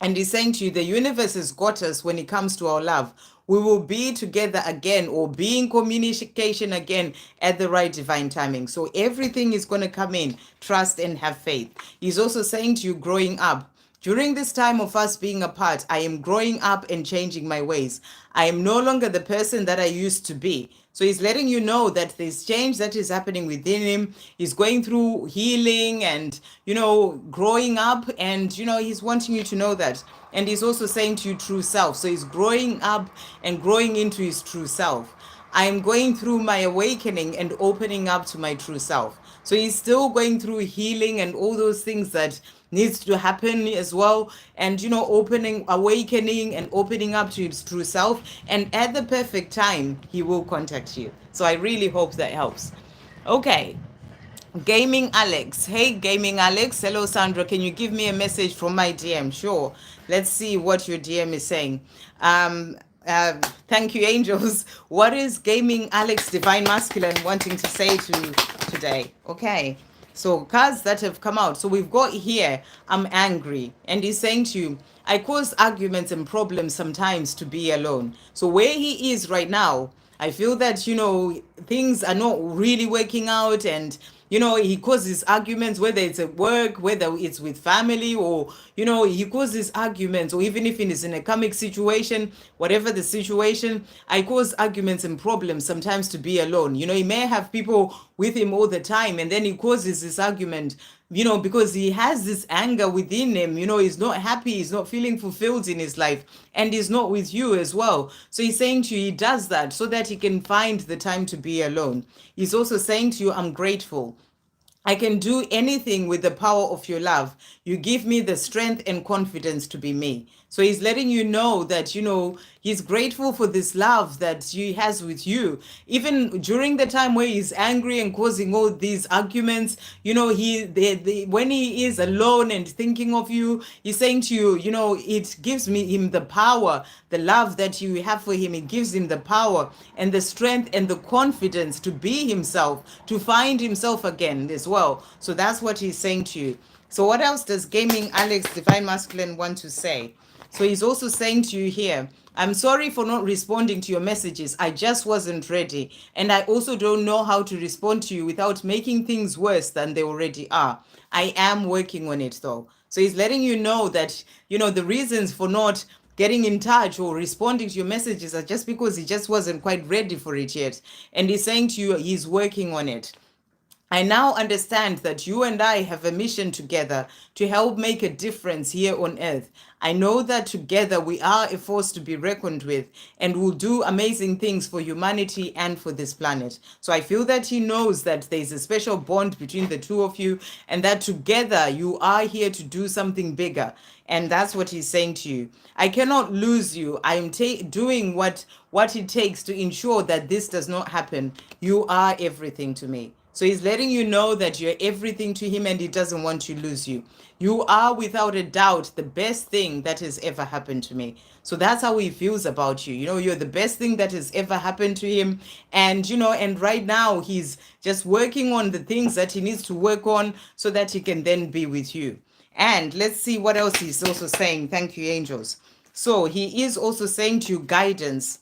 And he's saying to you, the universe has got us when it comes to our love. We will be together again, or be in communication again at the right divine timing. So everything is going to come in. Trust and have faith. He's also saying to you, growing up. During this time of us being apart, I am growing up and changing my ways. I am no longer the person that I used to be. So he's letting you know that there's change that is happening within him. He's going through healing and, you know, growing up. And, you know, he's wanting you to know that. And he's also saying to you, true self. So he's growing up and growing into his true self. I'm going through my awakening and opening up to my true self. So he's still going through healing and all those things that needs to happen as well. And, you know, awakening and opening up to his true self. And at the perfect time, he will contact you. So I really hope that helps. Okay. Gaming Alex. Hey, Gaming Alex. Hello, Sandra. Can you give me a message from my DM? Sure. Let's see what your DM is saying. Thank you, angels. What is gaming Alex Divine Masculine wanting to say to today? Okay. So cards that have come out. So we've got here, I'm angry. And he's saying to you, I cause arguments and problems sometimes to be alone. So where he is right now, I feel that, things are not really working out, and he causes arguments, whether it's at work, whether it's with family, or he causes arguments, or even if it is in a comic situation, whatever the situation, I cause arguments and problems sometimes to be alone. He may have people with him all the time, and then he causes this argument, because he has this anger within him. He's not happy, he's not feeling fulfilled in his life, and he's not with you as well. So he's saying to you, he does that so that he can find the time to be alone. He's also saying to you, I'm grateful. I can do anything with the power of your love. You give me the strength and confidence to be me. So he's letting you know that, he's grateful for this love that he has with you. Even during the time where he's angry and causing all these arguments, when he is alone and thinking of you, he's saying to you, it gives him the power, the love that you have for him. It gives him the power and the strength and the confidence to be himself, to find himself again as well. So that's what he's saying to you. So what else does Gaming Alex Divine Masculine want to say? So he's also saying to you here, I'm sorry for not responding to your messages. I just wasn't ready. And I also don't know how to respond to you without making things worse than they already are. I am working on it though. So he's letting you know that, the reasons for not getting in touch or responding to your messages are just because he just wasn't quite ready for it yet. And he's saying to you, he's working on it. I now understand that you and I have a mission together to help make a difference here on earth. I know that together we are a force to be reckoned with and will do amazing things for humanity and for this planet. So I feel that he knows that there's a special bond between the two of you, and that together you are here to do something bigger. And that's what he's saying to you. I cannot lose you. I am doing what it takes to ensure that this does not happen. You are everything to me. So he's letting you know that you're everything to him, and he doesn't want to lose you. You are without a doubt the best thing that has ever happened to me. So that's how he feels about you. You're the best thing that has ever happened to him. And right now he's just working on the things that he needs to work on so that he can then be with you. And let's see what else he's also saying. Thank you, angels. So he is also saying to you, guidance.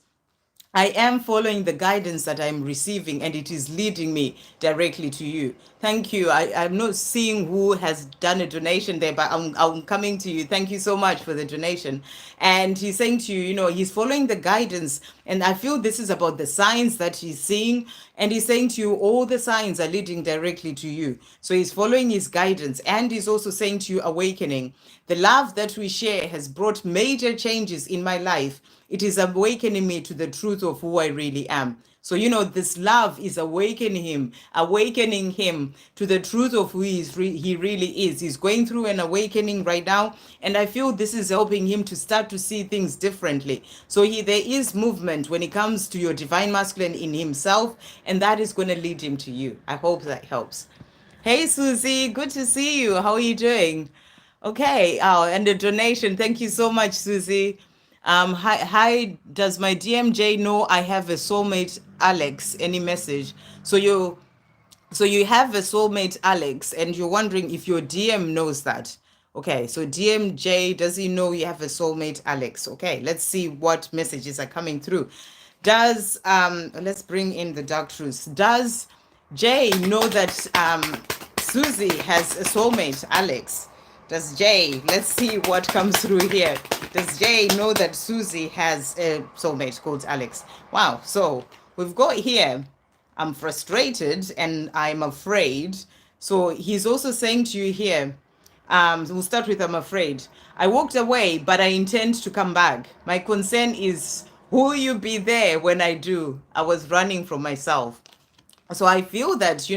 I am following the guidance that I'm receiving, and it is leading me directly to you. Thank you. I'm not seeing who has done a donation there, but I'm coming to you. Thank you so much for the donation. And he's saying to you, he's following the guidance. And I feel this is about the signs that he's seeing. And he's saying to you, all the signs are leading directly to you. So he's following his guidance. And he's also saying to you, awakening. The love that we share has brought major changes in my life. It is awakening me to the truth of who I really am. So, this love is awakening him to the truth of who he really is. He's going through an awakening right now. And I feel this is helping him to start to see things differently. So there is movement when it comes to your divine masculine in himself. And that is going to lead him to you. I hope that helps. Hey, Susie, good to see you. How are you doing? Okay. Oh, and the donation. Thank you so much, Susie. Hi, does my DMJ know I have a soulmate, Alex? Any message? So you have a soulmate, Alex, and you're wondering if your DM knows that. Okay, so DMJ, does he know you have a soulmate, Alex? Okay, let's see what messages are coming through. Let's bring in the dark truths. Does Jay know that Susie has a soulmate, Alex? Does Jay, let's see what comes through here. Does Jay know that Susie has a soulmate called Alex? Wow, so we've got here, I'm frustrated and I'm afraid. So he's also saying to you here, we'll start with I'm afraid. I walked away, but I intend to come back. My concern is, will you be there when I do? I was running from myself. So I feel that,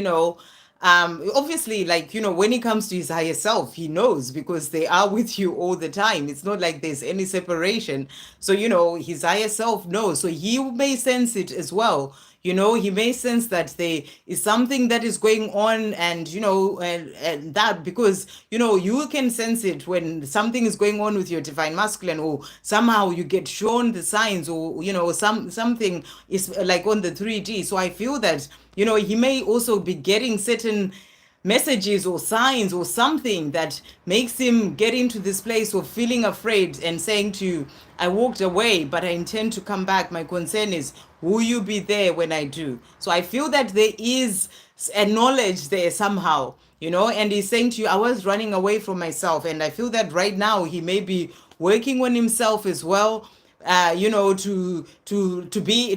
obviously, like, when it comes to his higher self, he knows because they are with you all the time. It's not like there's any separation. So, his higher self knows. So he may sense it as well. He may sense that there is something that is going on, and and that, because you can sense it when something is going on with your divine masculine, or somehow you get shown the signs, or something is like on the 3D. So I feel that he may also be getting certain messages or signs or something that makes him get into this place of feeling afraid and saying to you, I walked away, but I intend to come back. My concern is, will you be there when I do? So I feel that there is a knowledge there somehow, and he's saying to you, I was running away from myself. And I feel that right now he may be working on himself as well, to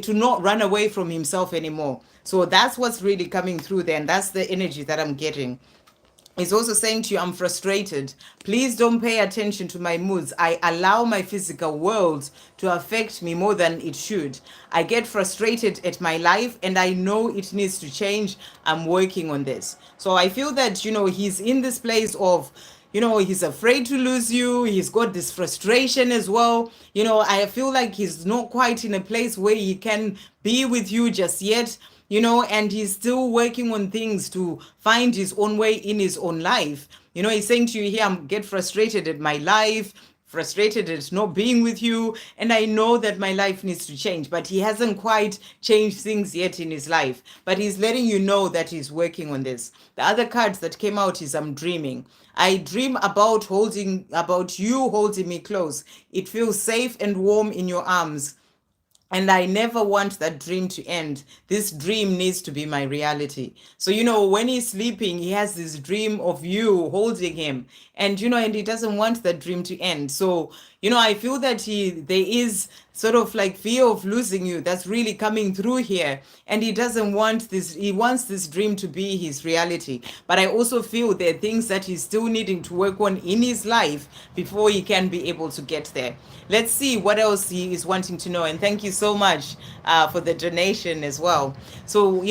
not run away from himself anymore. So that's what's really coming through there, and that's the energy that I'm getting. He's also saying to you, I'm frustrated. Please don't pay attention to my moods. I allow my physical world to affect me more than it should. I get frustrated at my life and I know it needs to change. I'm working on this. So I feel that, he's in this place of, he's afraid to lose you. He's got this frustration as well. I feel like he's not quite in a place where he can be with you just yet, and he's still working on things to find his own way in his own life. He's saying to you here, I'm get frustrated at my life, frustrated at not being with you, and I know that my life needs to change, but he hasn't quite changed things yet in his life, but he's letting you know that he's working on this. The other cards that came out is, I'm dreaming. I dream about you holding me close. It feels safe and warm in your arms, and I never want that dream to end. This dream needs to be my reality. So, when he's sleeping, he has this dream of you holding him. And, and he doesn't want that dream to end. So, I feel that there is sort of like fear of losing you that's really coming through here. And he doesn't want this, he wants this dream to be his reality. But I also feel there are things that he's still needing to work on in his life before he can be able to get there. Let's see what else he is wanting to know. And thank you so much for the donation as well. So,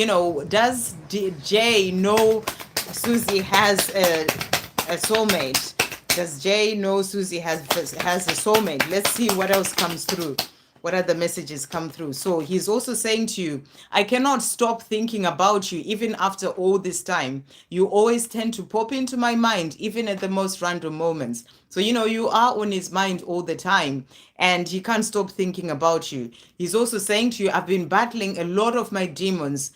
does Jay know Susie has a soulmate? Does Jay know Susie has a soulmate? Let's see what else comes through. What other messages come through? So he's also saying to you, I cannot stop thinking about you even after all this time. You always tend to pop into my mind, even at the most random moments. So, you are on his mind all the time, and he can't stop thinking about you. He's also saying to you, I've been battling a lot of my demons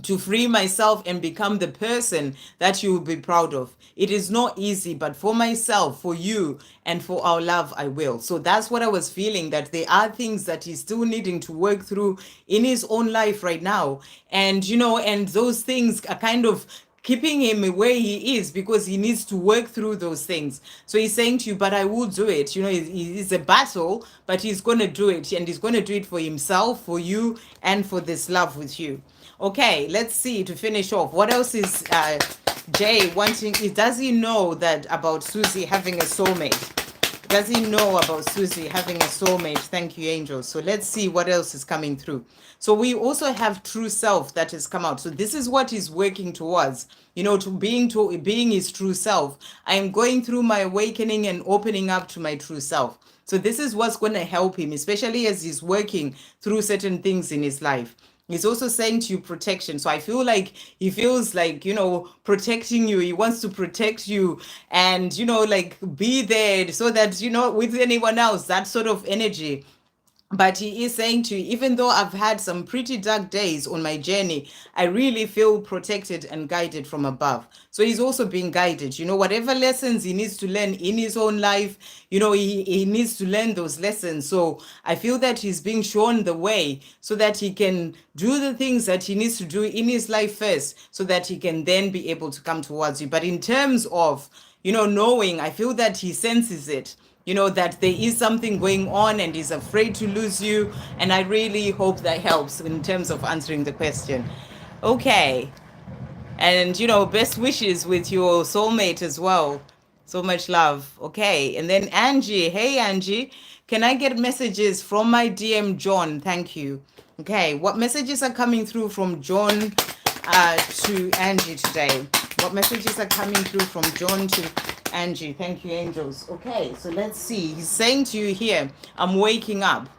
to free myself and become the person that you will be proud of. It is not easy, but for myself, for you, and for our love, I will. So that's what I was feeling, that there are things that he's still needing to work through in his own life right now. And, and those things are kind of keeping him where he is because he needs to work through those things. So he's saying to you, but I will do it. It's a battle, but he's going to do it. And he's going to do it for himself, for you, and for this love with you. Okay, let's see, to finish off. What else is Jay wanting? Does he know that about Susie having a soulmate? Does he know about Susie having a soulmate? Thank you, angels. So let's see what else is coming through. So we also have true self that has come out. So this is what he's working towards, to being his true self. I am going through my awakening and opening up to my true self. So this is what's going to help him, especially as he's working through certain things in his life. He's also saying to you protection. So I feel like he feels like, protecting you. He wants to protect you and, like be there so that, with anyone else, that sort of energy. But he is saying to you, even though I've had some pretty dark days on my journey, I really feel protected and guided from above. So he's also being guided. Whatever lessons he needs to learn in his own life, he needs to learn those lessons. So I feel that he's being shown the way so that he can do the things that he needs to do in his life first, so that he can then be able to come towards you. But in terms of, knowing, I feel that he senses it, that there is something going on and is afraid to lose you. And I really hope that helps in terms of answering the question. Okay. And, best wishes with your soulmate as well. So much love. Okay. And then Angie. Hey, Angie. Can I get messages from my DM, John? Thank you. Okay. What messages are coming through from John to Angie today? What messages are coming through from John to Angie? Thank you, angels. Okay, so let's see. He's saying to you here, I'm waking up.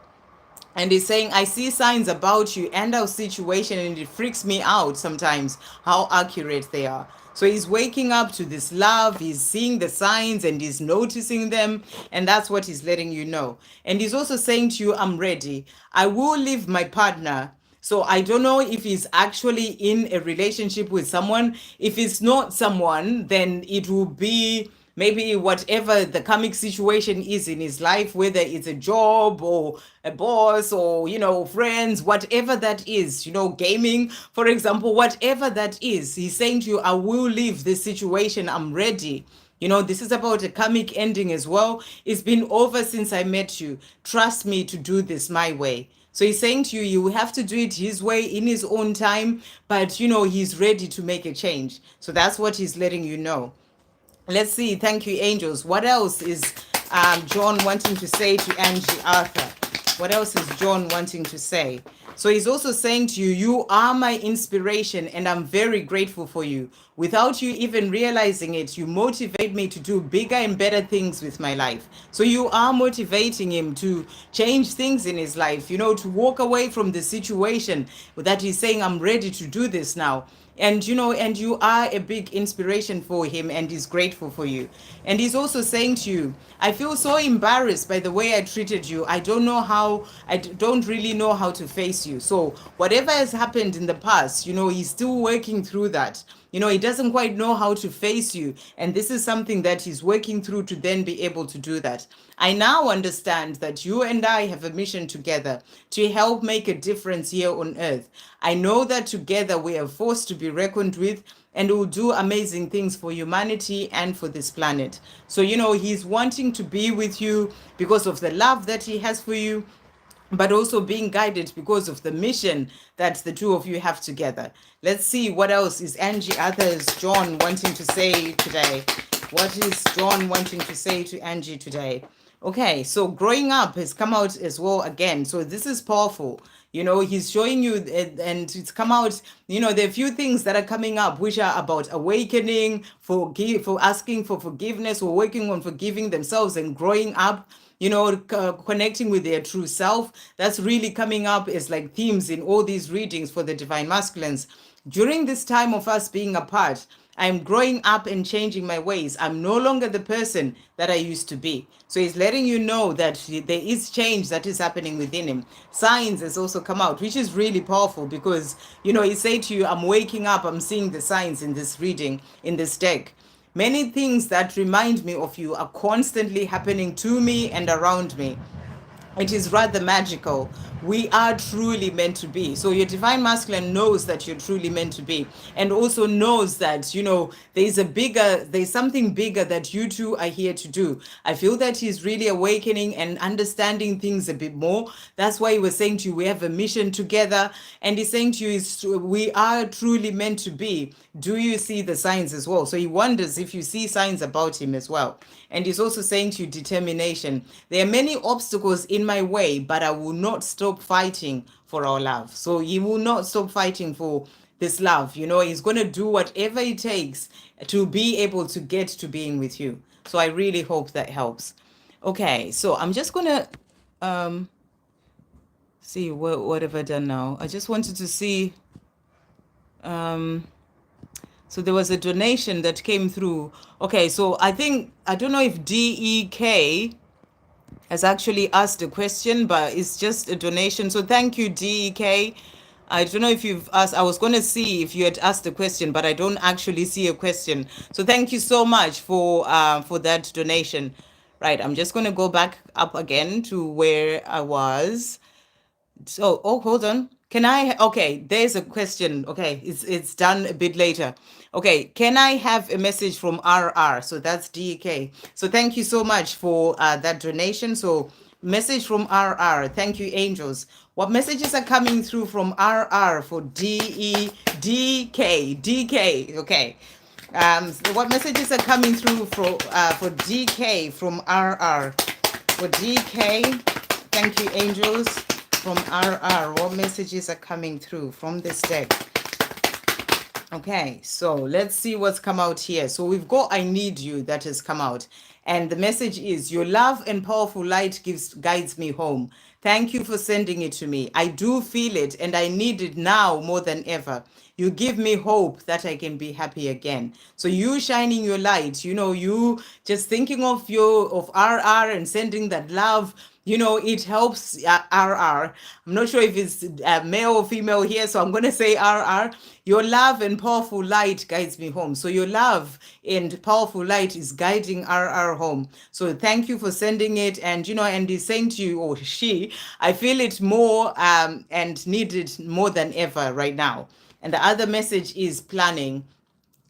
And he's saying, I see signs about you and our situation, and it freaks me out sometimes how accurate they are. So he's waking up to this love, he's seeing the signs and he's noticing them, and that's what he's letting you know. And he's also saying to you, I'm ready. I will leave my partner. So I don't know if he's actually in a relationship with someone. If it's not someone, then it will be maybe whatever the karmic situation is in his life, whether it's a job or a boss or, friends, whatever that is, gaming, for example, whatever that is, he's saying to you, I will leave this situation. I'm ready. This is about a karmic ending as well. It's been over since I met you. Trust me to do this my way. So he's saying to you, you will have to do it his way in his own time, but he's ready to make a change. So that's what he's letting you know. Let's see. Thank you, angels. What else is John wanting to say to Angie Arthur? What else is John wanting to say? So he's also saying to you, you are my inspiration and I'm very grateful for you. Without you even realizing it, you motivate me to do bigger and better things with my life. So you are motivating him to change things in his life, to walk away from the situation that he's saying, I'm ready to do this now. And you are a big inspiration for him, and he's grateful for you. And he's also saying to you, I feel so embarrassed by the way I treated you. Don't really know how to face you. So whatever has happened in the past, he's still working through that. He doesn't quite know how to face you, and this is something that he's working through to then be able to do that. I now understand that you and I have a mission together to help make a difference here on earth. I know that together we are forced to be reckoned with, and will do amazing things for humanity and for this planet. So, he's wanting to be with you because of the love that he has for you, but also being guided because of the mission that the two of you have together. Let's see what else is Angie Others John wanting to say today. What is John wanting to say to Angie today? Okay, so growing up has come out as well again. So this is powerful. He's showing you, and it's come out, there are a few things that are coming up, which are about awakening, for asking for forgiveness, or working on forgiving themselves and growing up, connecting with their true self. That's really coming up as like themes in all these readings for the divine masculines. During this time of us being apart, I'm growing up and changing my ways. I'm no longer the person that I used to be. So he's letting you know that there is change that is happening within him. Signs has also come out, which is really powerful because, he say to you, I'm waking up, I'm seeing the signs in this reading, in this deck. Many things that remind me of you are constantly happening to me and around me. It is rather magical. We are truly meant to be. So your divine masculine knows that you're truly meant to be, and also knows that, there's something bigger that you two are here to do. I feel that he's really awakening and understanding things a bit more. That's why he was saying to you, we have a mission together. And he's saying to you, we are truly meant to be. Do you see the signs as well? So he wonders if you see signs about him as well. And he's also saying to you, determination. There are many obstacles in my way, but I will not stop fighting for our love. So he will not stop fighting for this love. He's going to do whatever it takes to be able to get to being with you. So I really hope that helps. Okay, so I'm just going to see what have I done now. I just wanted to see. So there was a donation that came through. Okay, so I don't know if DEK has actually asked a question, but it's just a donation. So thank you, DEK. I don't know if you've asked. I was going to see if you had asked a question, but I don't actually see a question. So thank you so much for that donation. Right, I'm just going to go back up again to where I was. So, hold on. Okay, there's a question. Okay, it's done a bit later. Okay, can I have a message from RR? So that's DK. So thank you so much for that donation. So message from RR. Thank you, angels. What messages are coming through from RR for DK? Okay. So what messages are coming through for DK from RR? For DK, thank you, angels. From RR, what messages are coming through from this deck? Okay, so let's see what's come out here. So we've got I Need You that has come out. And the message is, your love and powerful light guides me home. Thank you for sending it to me. I do feel it and I need it now more than ever. You give me hope that I can be happy again. So you shining your light, you just thinking of RR and sending that love, it helps RR. I'm not sure if it's male or female here, so I'm going to say RR. Your love and powerful light guides me home. So your love and powerful light is guiding RR home. So thank you for sending it. And, and he's saying to you, or she, I feel it more and need it more than ever right now. And the other message is planning.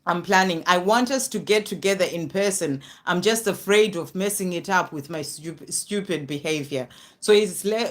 I'm planning. I want us to get together in person. I'm just afraid of messing it up with my stupid behavior. So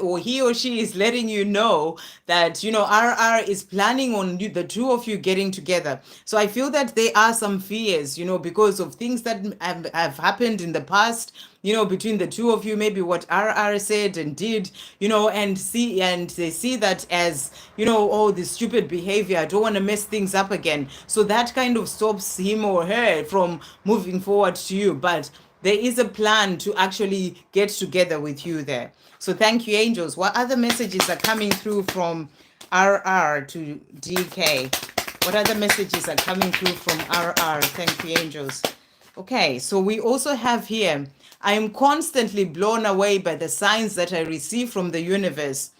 or he or she is letting you know that, RR is planning on the two of you getting together. So I feel that there are some fears, because of things that have happened in the past, between the two of you, maybe what RR said and did, and they see that as, oh, this stupid behavior. I don't want to mess things up again. So that kind of stops him or her from moving forward to you. But there is a plan to actually get together with you there. So thank you, angels. What other messages are coming through from RR to DK? What other messages are coming through from RR? Thank you, angels. Okay, so we also have here, I am constantly blown away by the signs that I receive from the universe,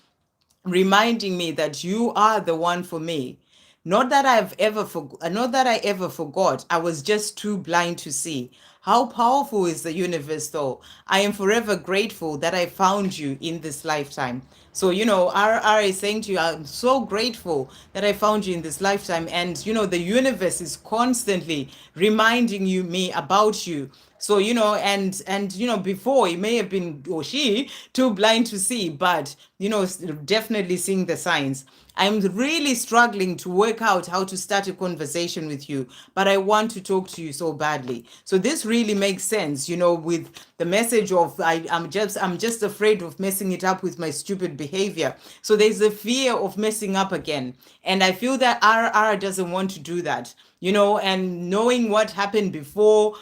reminding me that you are the one for me. Not that I ever forgot. I was just too blind to see. How powerful is the universe, though? I am forever grateful that I found you in this lifetime. So, RR is saying to you, I'm so grateful that I found you in this lifetime. And, the universe is constantly reminding me about you. So, before it may have been, or she, too blind to see, but, definitely seeing the signs. I'm really struggling to work out how to start a conversation with you, but I want to talk to you so badly. So this really makes sense, with the message of I'm just afraid of messing it up with my stupid behavior. So there's a fear of messing up again. And I feel that RR doesn't want to do that, and knowing what happened before,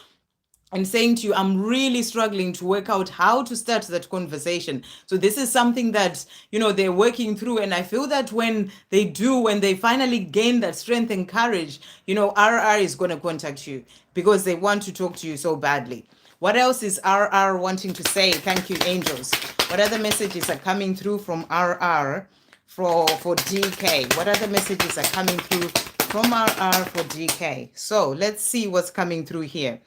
and saying to you, I'm really struggling to work out how to start that conversation. So this is something that, they're working through. And I feel that when they finally gain that strength and courage, RR is going to contact you because they want to talk to you so badly. What else is RR wanting to say? Thank you, angels. What other messages are coming through from RR for DK? What other messages are coming through from RR for DK? So let's see what's coming through here.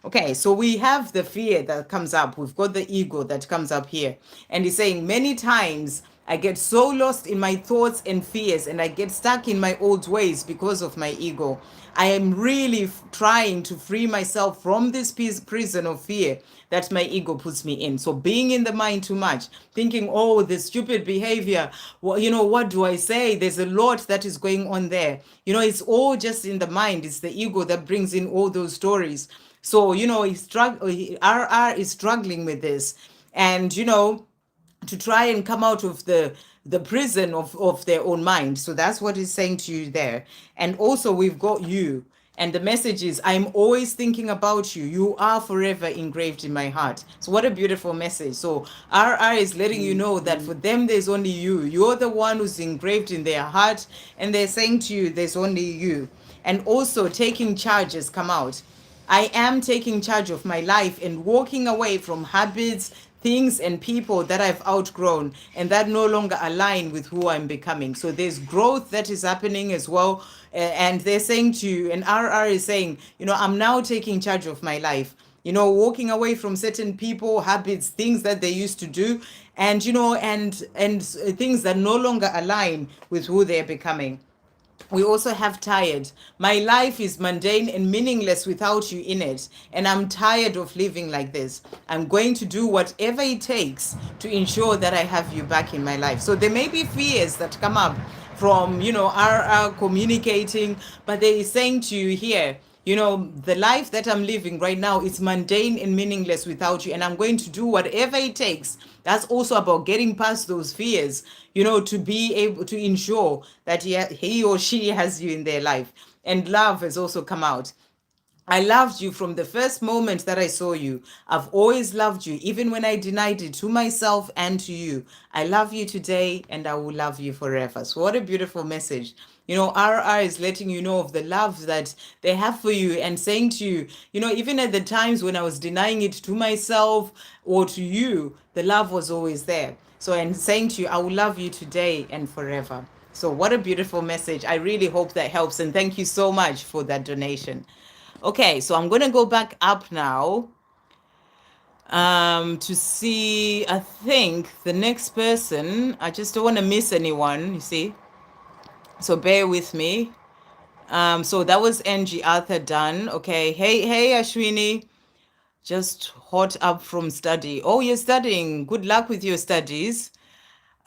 Okay, so we have the fear that comes up. We've got the ego that comes up here. And he's saying many times I get so lost in my thoughts and fears and I get stuck in my old ways because of my ego. I am really trying to free myself from this prison of fear that my ego puts me in. So being in the mind too much, thinking, oh, this stupid behavior, well, what do I say? There's a lot that is going on there. It's all just in the mind. It's the ego that brings in all those stories. So, RR is struggling with this. And, to try and come out of the prison of their own mind. So that's what he's saying to you there. And also we've got you. And the message is, I'm always thinking about you. You are forever engraved in my heart. So what a beautiful message. So RR is letting you know that for them, there's only you. You're the one who's engraved in their heart. And they're saying to you, there's only you. And also taking charge has come out. I am taking charge of my life and walking away from habits, things, and people that I've outgrown and that no longer align with who I'm becoming. So there's growth that is happening as well. And they're saying to you, and RR is saying, I'm now taking charge of my life, walking away from certain people, habits, things that they used to do, and, and things that no longer align with who they're becoming. We also have tired. My life is mundane and meaningless without you in it. And I'm tired of living like this. I'm going to do whatever it takes to ensure that I have you back in my life. So there may be fears that come up from, our communicating, but they are saying to you here, the life that I'm living right now is mundane and meaningless without you. And I'm going to do whatever it takes. That's also about getting past those fears, to be able to ensure that he or she has you in their life. And love has also come out. I loved you from the first moment that I saw you. I've always loved you, even when I denied it to myself and to you. I love you today and I will love you forever. So, what a beautiful message. You know, RR is letting you know of the love that they have for you and saying to you, you know, even at the times when I was denying it to myself or to you, the love was always there. So, and saying to you, I will love you today and forever. So, what a beautiful message. I really hope that helps. And thank you so much for that donation. Okay, so I'm gonna go back up now to see, I think the next person, I just don't want to miss anyone, you see. So bear with me. So that was Angie Arthur done. Okay, hey Ashwini, just hot up from study. Oh, you're studying. Good luck with your studies.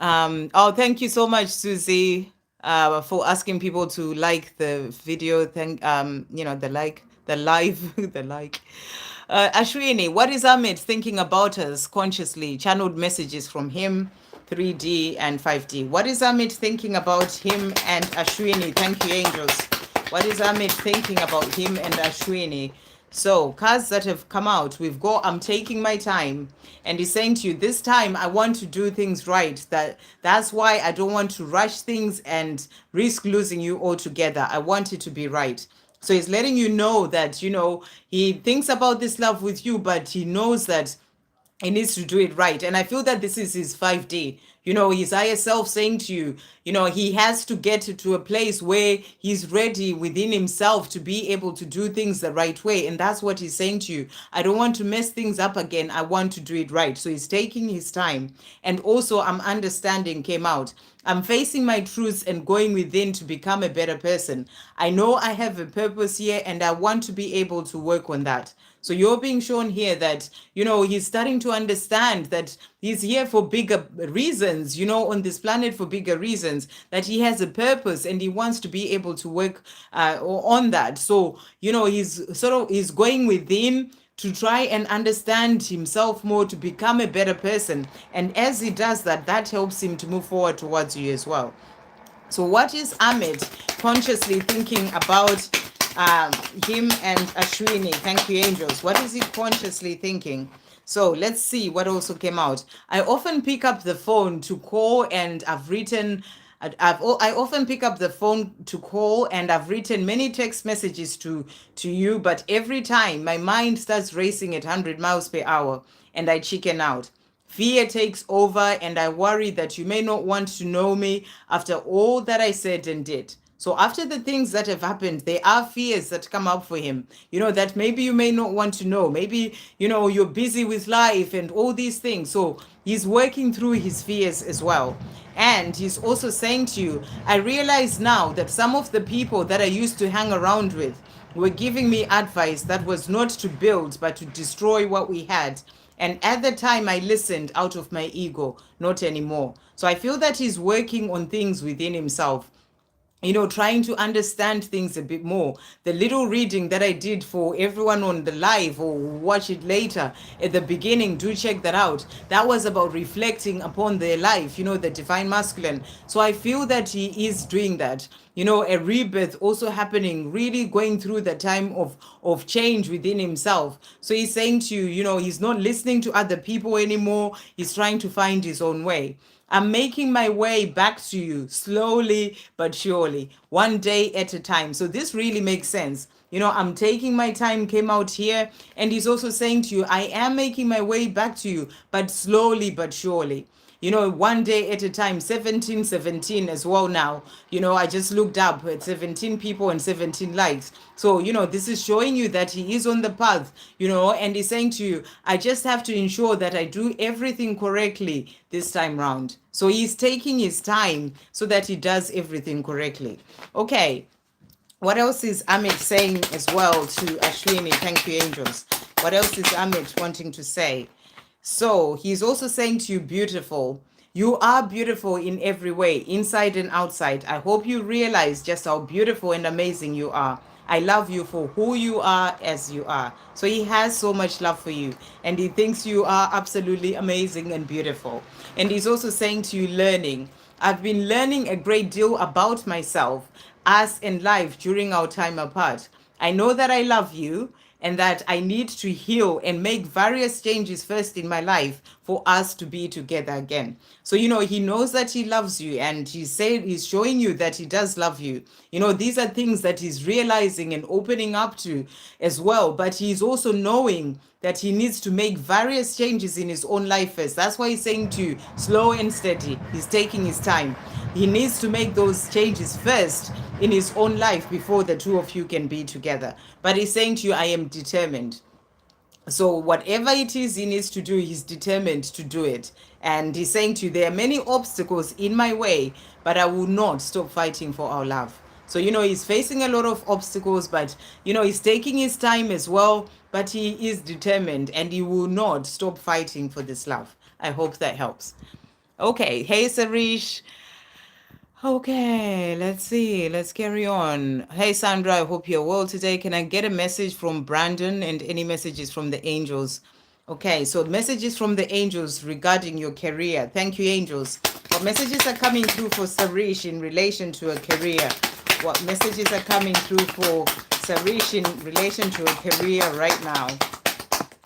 Oh, thank you so much, Susie, for asking people to like the video. Thank you know, the live, the like. Ashwini, what is Amit thinking about us consciously? Channeled messages from him, 3D and 5D. What is Amit thinking about him and Ashwini? Thank you, angels. What is Amit thinking about him and Ashwini? So, cards that have come out, we've got I'm taking my time, and he's saying to you, this time I want to do things right. That's why I don't want to rush things and risk losing you altogether. I want it to be right. So he's letting you know that, you know, he thinks about this love with you, but he knows that he needs to do it right. And I feel that this is his 5D. You know, his higher self saying to you, you know, he has to get to a place where he's ready within himself to be able to do things the right way. And that's what he's saying to you. I don't want to mess things up again. I want to do it right. So he's taking his time. And also, I'm understanding came out. I'm facing my truths and going within to become a better person. I know I have a purpose here and I want to be able to work on that. So you're being shown here that, you know, he's starting to understand that he's here for bigger reasons, you know, on this planet for bigger reasons, that he has a purpose and he wants to be able to work on that. So, you know, he's going within to try and understand himself more, to become a better person. And as he does that, that helps him to move forward towards you as well. So, what is Amit consciously thinking about him and Ashwini? Thank you, angels. What is he consciously thinking? So, let's see what also came out. I often pick up the phone to call, and I've written. I often pick up the phone to call, and I've written many text messages to you, but every time my mind starts racing at 100 miles per hour, and I chicken out. Fear takes over, and I worry that you may not want to know me after all that I said and did. So, after the things that have happened, there are fears that come up for him. You know, that maybe you may not want to know. Maybe, you know, you're busy with life and all these things. So, he's working through his fears as well. And he's also saying to you, I realize now that some of the people that I used to hang around with were giving me advice that was not to build, but to destroy what we had. And at the time, I listened out of my ego, not anymore. So I feel that he's working on things within himself, you know, trying to understand things a bit more. The little reading that I did for everyone on the live, or watch it later at the beginning, do check that out. That was about reflecting upon their life, you know, the divine masculine. So I feel that he is doing that. You know, a rebirth also happening, really going through the time of change within himself. So he's saying to you, you know, he's not listening to other people anymore. He's trying to find his own way. I'm making my way back to you slowly but surely, one day at a time. So this really makes sense. You know, I'm taking my time, came out here, and he's also saying to you, I am making my way back to you, but slowly but surely. You know, one day at a time. 1717 as well now. You know, I just looked up at 17 people and 17 likes. So, you know, this is showing you that he is on the path, you know, and he's saying to you, I just have to ensure that I do everything correctly this time round. So he's taking his time so that he does everything correctly. Okay. What else is Amit saying as well to Ashwini? Thank you, angels. What else is Amit wanting to say? So he's also saying to you, beautiful. You are beautiful in every way, inside and outside. I hope you realize just how beautiful and amazing you are. I love you for who you are as you are. So he has so much love for you, and he thinks you are absolutely amazing and beautiful. And he's also saying to you, learning. I've been learning a great deal about myself, us, and life during our time apart. I know that I love you and that I need to heal and make various changes first in my life for us to be together again. So, he knows that he loves you and he's showing you that he does love you. These are things that he's realizing and opening up to as well. But he's also knowing that he needs to make various changes in his own life first. That's why he's saying to you, slow and steady. He's taking his time. He needs to make those changes first in his own life before the two of you can be together. But he's saying to you, I am determined. So whatever it is he needs to do, he's determined to do it. And he's saying to you, there are many obstacles in my way, but I will not stop fighting for our love. So, he's facing a lot of obstacles, but, he's taking his time as well, but he is determined and he will not stop fighting for this love. I hope that helps. Okay. Hey, Sarish. Okay, let's see. Let's carry on. Hey, Sandra, I hope you're well today. Can I get a message from Brandon and any messages from the angels? Okay, so messages from the angels regarding your career. Thank you, angels. What messages are coming through for Sarish in relation to a career? What messages are coming through for Sarish in relation to a career right now?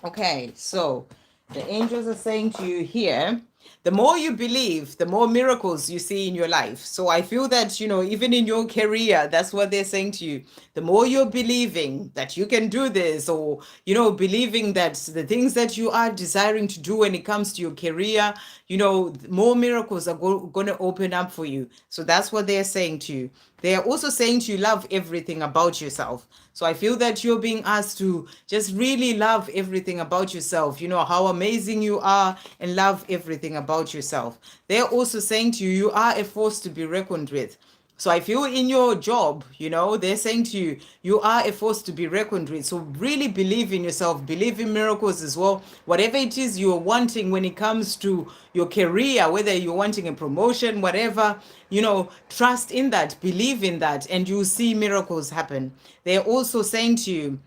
Okay, so the angels are saying to you here, the more you believe, the more miracles you see in your life. So I feel that, even in your career, that's what they're saying to you. The more you're believing that you can do this, or, believing that the things that you are desiring to do when it comes to your career, more miracles are going to open up for you. So that's what they're saying to you. They are also saying to you, love everything about yourself. So I feel that you're being asked to just really love everything about yourself, how amazing you are, and love everything about yourself. They're also saying to you, you are a force to be reckoned with. So I feel in your job, they're saying to you, you are a force to be reckoned with. So really believe in yourself, believe in miracles as well. Whatever it is you're wanting when it comes to your career, whether you're wanting a promotion, whatever, trust in that, believe in that, and you'll see miracles happen. They're also saying to you,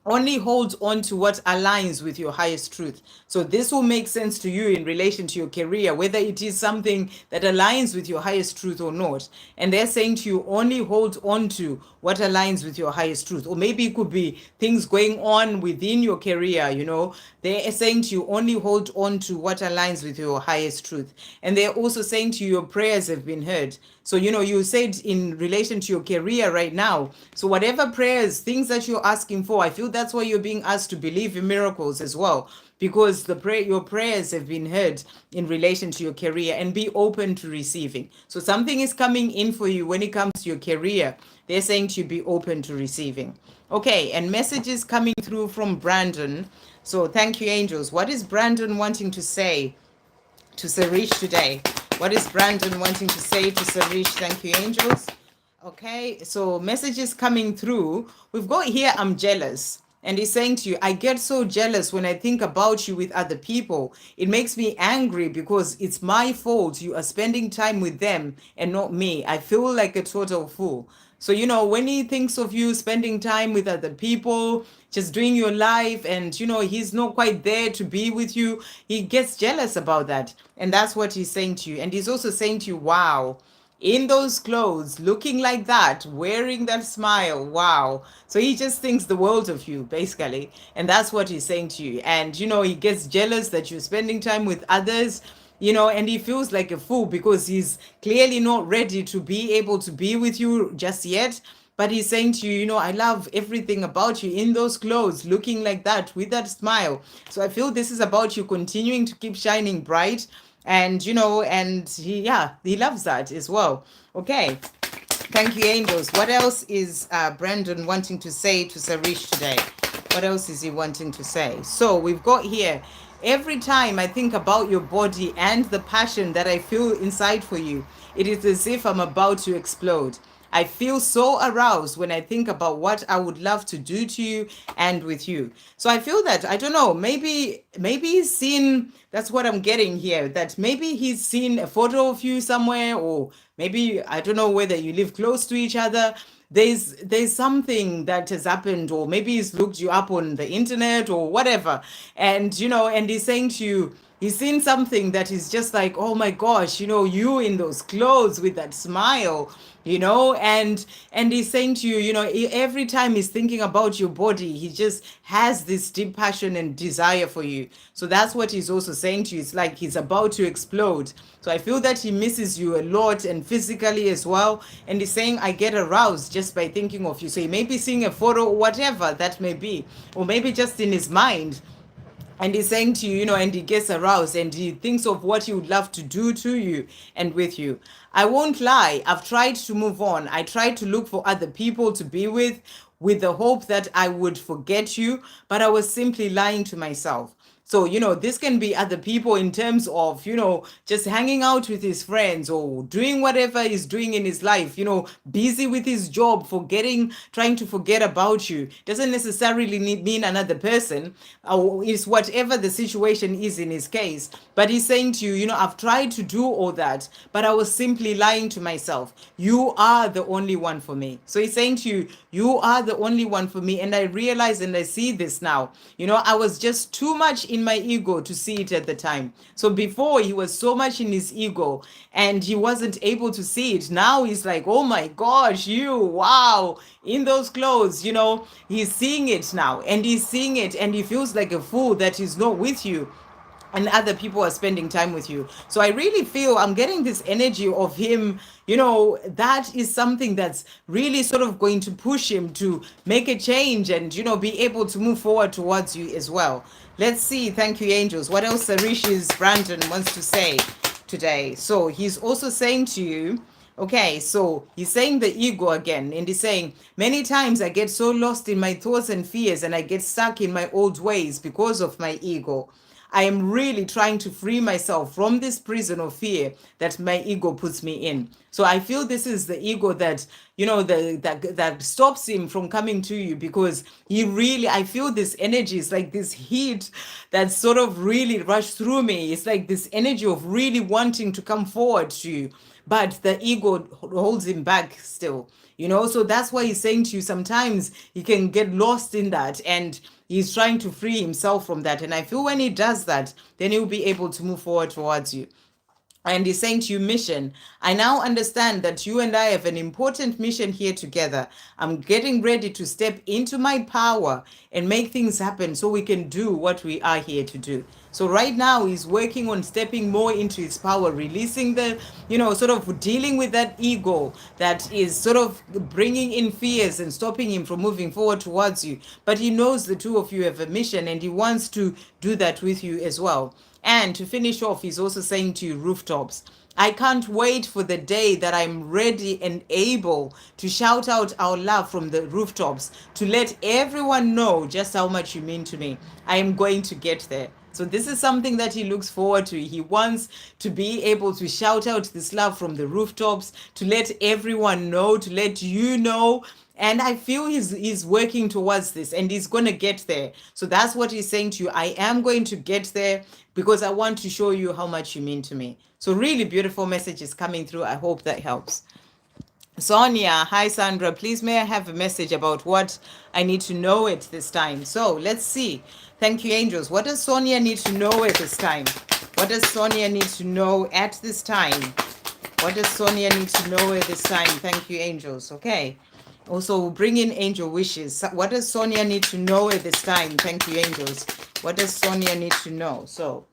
only hold on to what aligns with your highest truth. So this will make sense to you in relation to your career, whether it is something that aligns with your highest truth or not. And they're saying to you, only hold on to what aligns with your highest truth. Or maybe it could be things going on within your career, They're saying to you, only hold on to what aligns with your highest truth. And they're also saying to you, your prayers have been heard. So, you said in relation to your career right now. So whatever prayers, things that you're asking for, I feel that's why you're being asked to believe in miracles as well, because your prayers have been heard in relation to your career, and be open to receiving. So something is coming in for you when it comes to your career. They're saying to be open to receiving. Okay, and messages coming through from Brandon. So thank you, angels. What is Brandon wanting to say to Sarish today? What is Brandon wanting to say to Sarish? Thank you, angels. Okay, so messages coming through. We've got here, I'm jealous. And he's saying to you, I get so jealous when I think about you with other people. It makes me angry because it's my fault you are spending time with them and not me. I feel like a total fool. So, when he thinks of you spending time with other people, just doing your life, and, he's not quite there to be with you, he gets jealous about that. And that's what he's saying to you. And he's also saying to you, wow, in those clothes, looking like that, wearing that smile, wow. So he just thinks the world of you, basically. And that's what he's saying to you. And, he gets jealous that you're spending time with others, and he feels like a fool because he's clearly not ready to be able to be with you just yet. But he's saying to you, I love everything about you in those clothes, looking like that, with that smile. So I feel this is about you continuing to keep shining bright. And, and he loves that as well. Okay. Thank you, angels. What else is Brandon wanting to say to Sarish today? What else is he wanting to say? So we've got here, every time I think about your body and the passion that I feel inside for you, it is as if I'm about to explode. I feel so aroused when I think about what I would love to do to you and with you. So I feel that, I don't know, maybe he's seen, that's what I'm getting here, that maybe he's seen a photo of you somewhere, or maybe, I don't know whether you live close to each other. There's something that has happened, or maybe he's looked you up on the internet or whatever. And, and he's saying to you, he's seen something that is just like, oh my gosh, you in those clothes with that smile. and he's saying to you, every time he's thinking about your body, he just has this deep passion and desire for you. So that's what he's also saying to you. It's like he's about to explode. So I feel that he misses you a lot, and physically as well. And he's saying, I get aroused just by thinking of you. So he may be seeing a photo or whatever that may be, or maybe just in his mind, and he's saying to you, and he gets aroused and he thinks of what he would love to do to you and with you. I won't lie, I've tried to move on. I tried to look for other people to be with the hope that I would forget you, but I was simply lying to myself. So, this can be other people in terms of, just hanging out with his friends or doing whatever he's doing in his life, busy with his job, trying to forget about you. Doesn't necessarily mean another person, or is whatever the situation is in his case. But he's saying to you, I've tried to do all that, but I was simply lying to myself. You are the only one for me. So he's saying to you, you are the only one for me. And I realize and I see this now. I was just too much in my ego to see it at the time. So before, he was so much in his ego and he wasn't able to see it. Now he's like, oh my gosh, wow, in those clothes, he's seeing it now, and he's seeing it and he feels like a fool that he's not with you and other people are spending time with you. So I really feel I'm getting this energy of him, that is something that's really sort of going to push him to make a change and, be able to move forward towards you as well. Let's see. Thank you, angels. What else Sarish's Brandon wants to say today? So he's also saying to you, okay, so he's saying the ego again, and he's saying, many times I get so lost in my thoughts and fears and I get stuck in my old ways because of my ego. I am really trying to free myself from this prison of fear that my ego puts me in. So I feel this is the ego that, that stops him from coming to you, because I feel this energy is like this heat that sort of really rushed through me. It's like this energy of really wanting to come forward to you, but the ego holds him back still. So that's why he's saying to you, sometimes he can get lost in that and he's trying to free himself from that. And I feel when he does that, then he'll be able to move forward towards you. And he's saying to you, mission. I now understand that you and I have an important mission here together. I'm getting ready to step into my power and make things happen so we can do what we are here to do. So right now he's working on stepping more into his power, releasing sort of dealing with that ego that is sort of bringing in fears and stopping him from moving forward towards you. But he knows the two of you have a mission and he wants to do that with you as well. And to finish off, he's also saying to you, rooftops. I can't wait for the day that I'm ready and able to shout out our love from the rooftops to let everyone know just how much you mean to me. I am going to get there. So this is something that he looks forward to. He wants to be able to shout out this love from the rooftops, to let everyone know, to let you know. And I feel he's working towards this and he's going to get there. So that's what he's saying to you. I am going to get there because I want to show you how much you mean to me. So really beautiful messages coming through. I hope that helps. Sonia, hi Sandra. Please may I have a message about what I need to know at this time? So let's see. Thank you, angels. What does Sonia need to know at this time? What does Sonia need to know at this time? What does Sonia need to know at this time? Thank you, angels. Okay. Also, bring in angel wishes. What does Sonia need to know at this time? Thank you, angels. What does Sonia need to know? So,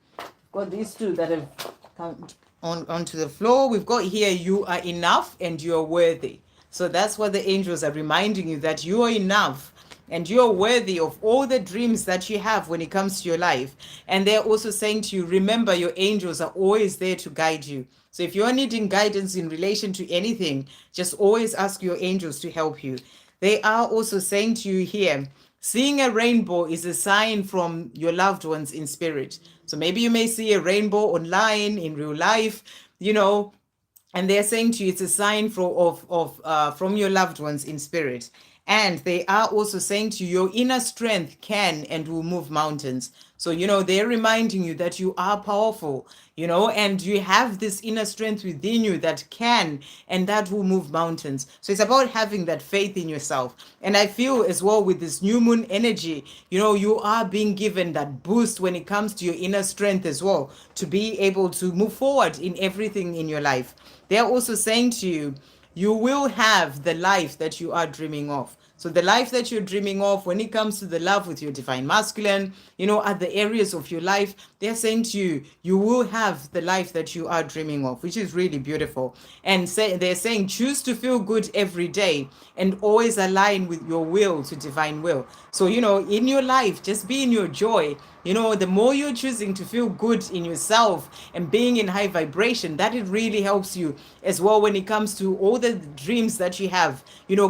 got these two that have come onto the floor. We've got here, you are enough and you are worthy. So that's what the angels are reminding you, that you are enough and you're worthy of all the dreams that you have when it comes to your life. And they're also saying to you, remember, your angels are always there to guide you. So if you're needing guidance in relation to anything, just always ask your angels to help you. They are also saying to you here, seeing a rainbow is a sign from your loved ones in spirit. So maybe you may see a rainbow online in real life, and they're saying to you it's a sign from your loved ones in spirit. And they are also saying to you, your inner strength can and will move mountains. So, they're reminding you that you are powerful, and you have this inner strength within you that can and that will move mountains. So it's about having that faith in yourself. And I feel as well with this new moon energy, you are being given that boost when it comes to your inner strength as well, to be able to move forward in everything in your life. They're also saying to you, you will have the life that you are dreaming of. So the life that you're dreaming of, when it comes to the love with your divine masculine, at the areas of your life, they're saying to you, you will have the life that you are dreaming of, which is really beautiful. And they're saying, choose to feel good every day and always align with your will to divine will. So, in your life, just be in your joy. The more you're choosing to feel good in yourself and being in high vibration, that it really helps you as well when it comes to all the dreams that you have,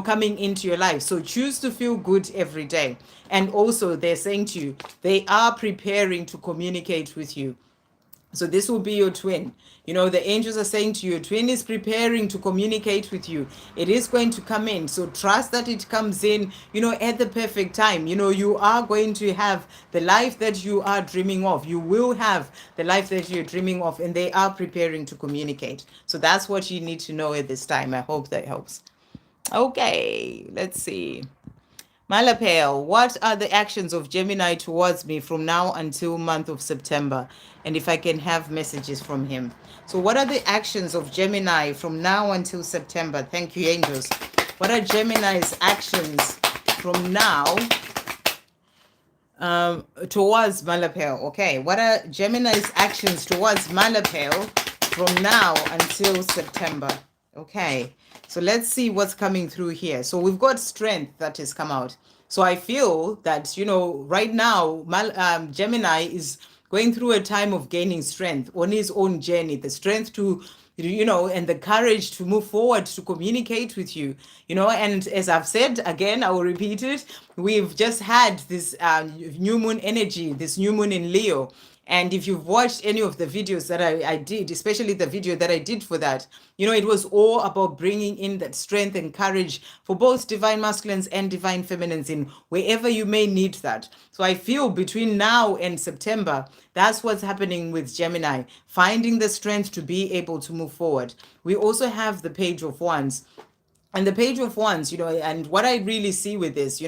coming into your life. So choose to feel good every day. And also, they're saying to you, they are preparing to communicate with you. So this will be your twin. The angels are saying to you, twin is preparing to communicate with you. It is going to come in. So trust that it comes in, at the perfect time. You are going to have the life that you are dreaming of. You will have the life that you're dreaming of, and they are preparing to communicate. So that's what you need to know at this time. I hope that helps. Okay, let's see. Malapel, what are the actions of Gemini towards me from now until month of September? And if I can have messages from him. So what are the actions of Gemini from now until September? Thank you, angels. What are Gemini's actions from now towards Malapel? Okay, what are Gemini's actions towards Malapel from now until September? Okay, so let's see what's coming through here. So we've got strength that has come out. So I feel that, right now, Gemini is going through a time of gaining strength on his own journey, the strength to, and the courage to move forward, to communicate with you, and as I've said, again, I will repeat it, we've just had this new moon energy, this new moon in Leo. And if you've watched any of the videos that I did, especially the video that I did for that, it was all about bringing in that strength and courage for both divine masculines and divine feminines in wherever you may need that. So I feel between now and September, that's what's happening with Gemini, finding the strength to be able to move forward. We also have the Page of Wands. And the Page of Wands, and what I really see with this,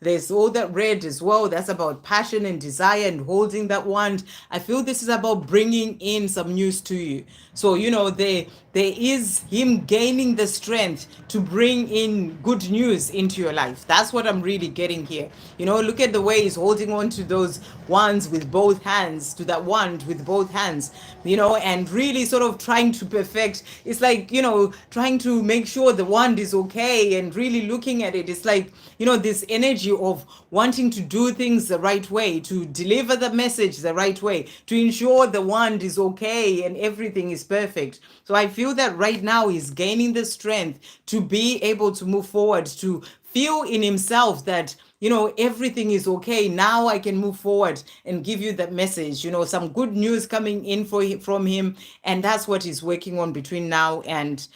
there's all that red as well. That's about passion and desire and holding that wand. I feel this is about bringing in some news to you. So, there is him gaining the strength to bring in good news into your life. That's what I'm really getting here. Look at the way he's holding on to those wands with both hands, to that wand with both hands, and really sort of trying to perfect. It's like, trying to make sure the wand is okay and really looking at it. It's like, this energy of wanting to do things the right way, to deliver the message the right way, to ensure the wand is okay and everything is perfect. So I feel that right now he's gaining the strength to be able to move forward, to feel in himself that, everything is okay. Now I can move forward and give you that message, some good news coming in from him. And that's what he's working on between now and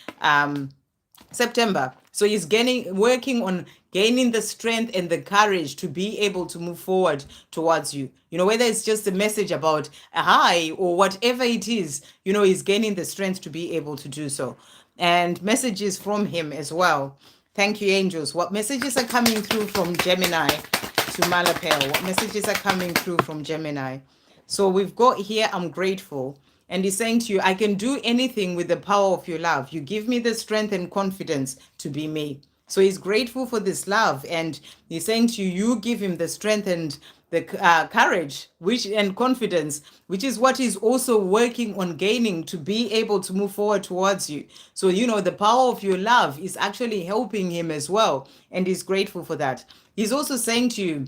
September. So he's working on gaining the strength and the courage to be able to move forward towards you. Whether it's just a message about a hi or whatever it is, he's gaining the strength to be able to do so. And messages from him as well. Thank you, angels. What messages are coming through from Gemini to Malapel? What messages are coming through from Gemini? So we've got here, I'm grateful. And he's saying to you, I can do anything with the power of your love. You give me the strength and confidence to be me. So he's grateful for this love. And he's saying to you, you give him the strength and the courage and confidence, which is what he's also working on gaining to be able to move forward towards you. So, the power of your love is actually helping him as well. And he's grateful for that. He's also saying to you,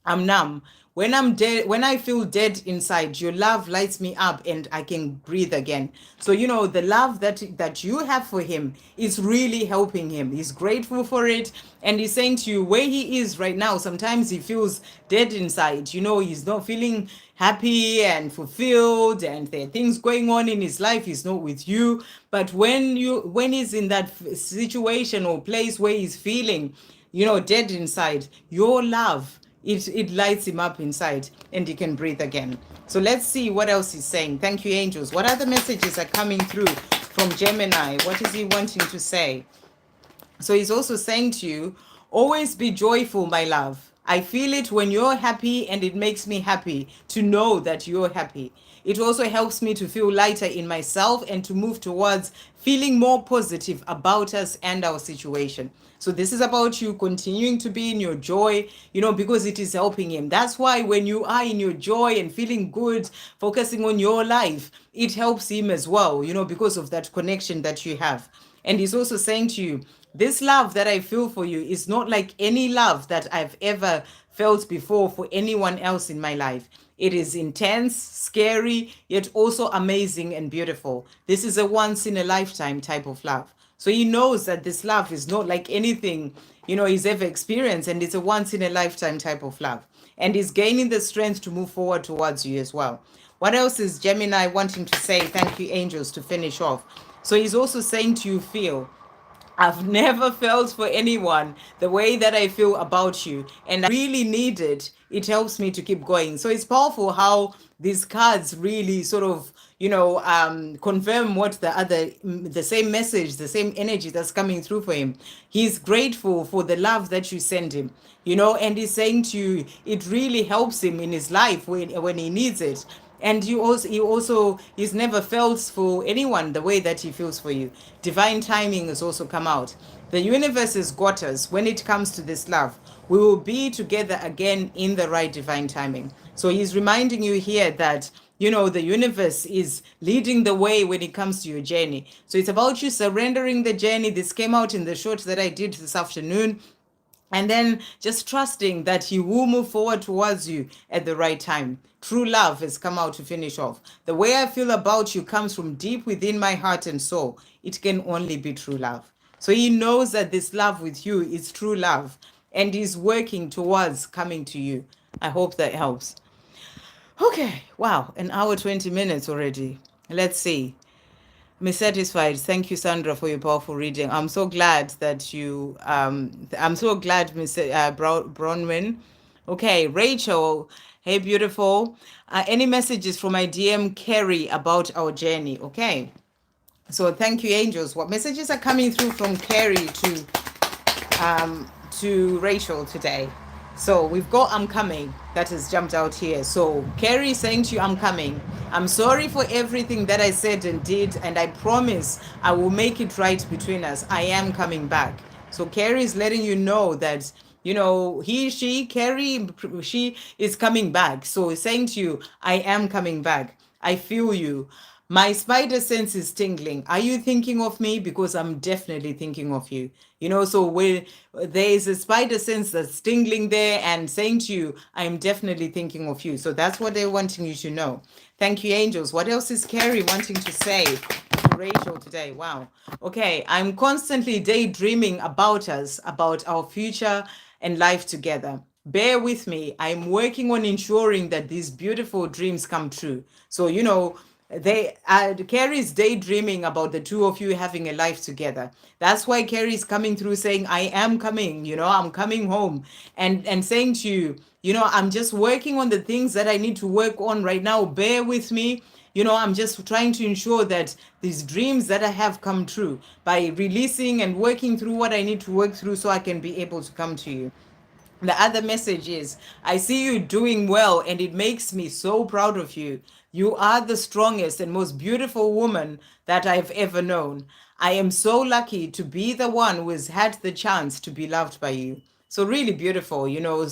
I'm numb. When I'm dead, when I feel dead inside, your love lights me up and I can breathe again. So, the love that you have for him is really helping him. He's grateful for it. And he's saying to you, where he is right now, sometimes he feels dead inside. He's not feeling happy and fulfilled, and there are things going on in his life. He's not with you. But when he's in that situation or place where he's feeling, dead inside, your love, it lights him up inside and he can breathe again. So let's see what else he's saying. Thank you, angels. What other messages are coming through from Gemini? What is he wanting to say? So he's also saying to you, always be joyful, my love. I feel it when you're happy, and it makes me happy to know that you're happy. It also helps me to feel lighter in myself and to move towards feeling more positive about us and our situation. So this is about you continuing to be in your joy, because it is helping him. That's why when you are in your joy and feeling good, focusing on your life, it helps him as well, because of that connection that you have. And he's also saying to you, this love that I feel for you is not like any love that I've ever felt before for anyone else in my life. It is intense, scary, yet also amazing and beautiful. This is a once in a lifetime type of love. So he knows that this love is not like anything, he's ever experienced, and it's a once in a lifetime type of love. And he's gaining the strength to move forward towards you as well. What else is Gemini wanting to say? Thank you, angels, to finish off. So he's also saying to you, feel. I've never felt for anyone the way that I feel about you, and I really need it. It helps me to keep going. So it's powerful how these cards really sort of, confirm what the same message, the same energy that's coming through for him. He's grateful for the love that you send him, and he's saying to you, it really helps him in his life when he needs it. And he's never felt for anyone the way that he feels for you. Divine timing has also come out. The universe has got us when it comes to this love. We will be together again in the right divine timing. So he's reminding you here that the universe is leading the way when it comes to your journey. So it's about you surrendering the journey. This came out in the short that I did this afternoon, and then just trusting that he will move forward towards you at the right time. True love has come out to finish off. The way I feel about you comes from deep within my heart and soul. It can only be true love. So he knows that this love with you is true love, and he's working towards coming to you. I hope that helps. Okay, wow, an hour 20 minutes already. Let's see. I'm satisfied. Thank you, Sandra, for your powerful reading. I'm so glad that I'm so glad, Mr. Bronwyn. Okay, Rachel. Hey, beautiful. Any messages from my DM Kerry about our journey? Okay. So thank you, angels. What messages are coming through from Kerry to Rachel today? So we've got I'm coming that has jumped out here. So Carrie is saying to you, I'm coming. I'm sorry for everything that I said and did, and I promise I will make it right between us. I am coming back. So Carrie is letting you know that, Carrie, she is coming back. So he's saying to you, I am coming back. I feel you. My spider sense is tingling. Are you thinking of me? Because I'm definitely thinking of you. So when there is a spider sense that's tingling there and saying to you, I'm definitely thinking of you. So that's what they're wanting you to know. Thank you, angels. What else is Carrie wanting to say to Rachel today? Wow. Okay. I'm constantly daydreaming about us, about our future and life together. Bear with me. I'm working on ensuring that these beautiful dreams come true. So, Carrie's daydreaming about the two of you having a life together. That's why Carrie's coming through saying, I am coming, I'm coming home, and saying to you, I'm just working on the things that I need to work on right now. Bear with me. I'm just trying to ensure that these dreams that I have come true by releasing and working through what I need to work through so I can be able to come to you. The other message is, I see you doing well, and it makes me so proud of you. You are the strongest and most beautiful woman that I've ever known. I am so lucky to be the one who has had the chance to be loved by you. So really beautiful,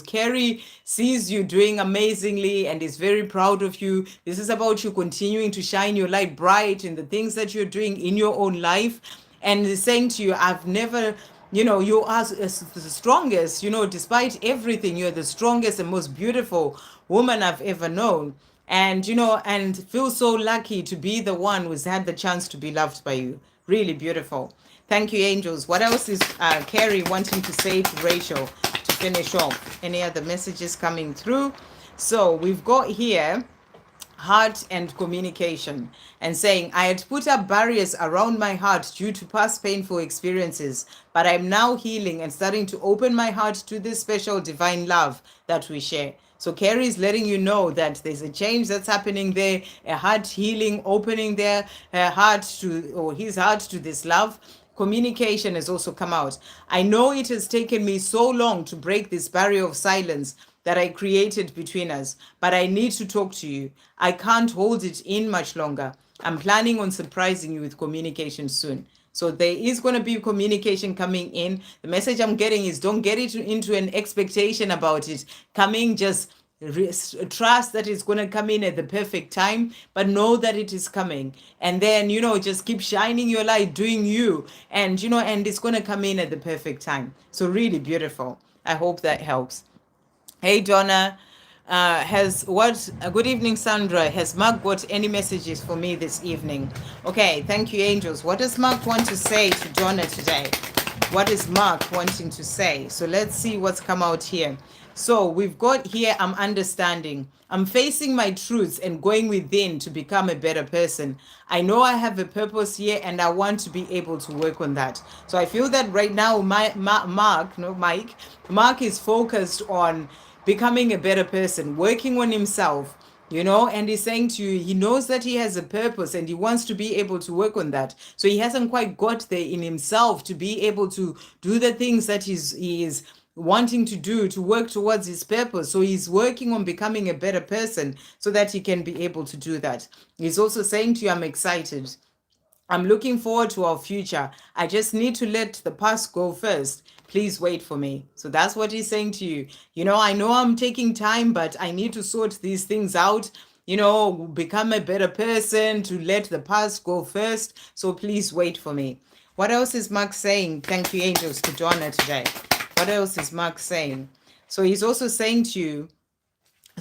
Carrie sees you doing amazingly and is very proud of you. This is about you continuing to shine your light bright in the things that you're doing in your own life, and is saying to you, I've never, you are the strongest, despite everything, you're the strongest and most beautiful woman I've ever known. And, and feel so lucky to be the one who's had the chance to be loved by you. Really beautiful. Thank you, angels. What else is Carrie wanting to say to Rachel to finish off? Any other messages coming through? So we've got here heart and communication, and saying, I had put up barriers around my heart due to past painful experiences, but I'm now healing and starting to open my heart to this special divine love that we share. So Carrie is letting you know that there's a change that's happening there, a heart healing, opening their heart to, or his heart to this love, communication has also come out. I know it has taken me so long to break this barrier of silence that I created between us, but I need to talk to you. I can't hold it in much longer. I'm planning on surprising you with communication soon. So there is going to be communication coming in. The message I'm getting is don't get it into an expectation about it coming. Just trust that it's going to come in at the perfect time, but know that it is coming. And then, just keep shining your light, doing you. And, and it's going to come in at the perfect time. So really beautiful. I hope that helps. Hey, Donna. Good evening, Sandra. Has Mark got any messages for me this evening? Okay, thank you, angels. What does Mark want to say to Donna today? What is Mark wanting to say? So let's see what's come out here. So we've got here, I'm understanding. I'm facing my truths and going within to become a better person. I know I have a purpose here and I want to be able to work on that. So I feel that right now, Mark is focused on becoming a better person, working on himself, and he's saying to you, he knows that he has a purpose and he wants to be able to work on that. So he hasn't quite got there in himself to be able to do the things that he is wanting to do to work towards his purpose. So he's working on becoming a better person so that he can be able to do that. He's also saying to you, I'm excited. I'm looking forward to our future. I just need to let the past go first. Please wait for me. So that's what he's saying to you. I know I'm taking time, but I need to sort these things out, become a better person, to let the past go first. So please wait for me. What else is Mark saying? Thank you, angels, to Donna today. What else is Mark saying? So he's also saying to you,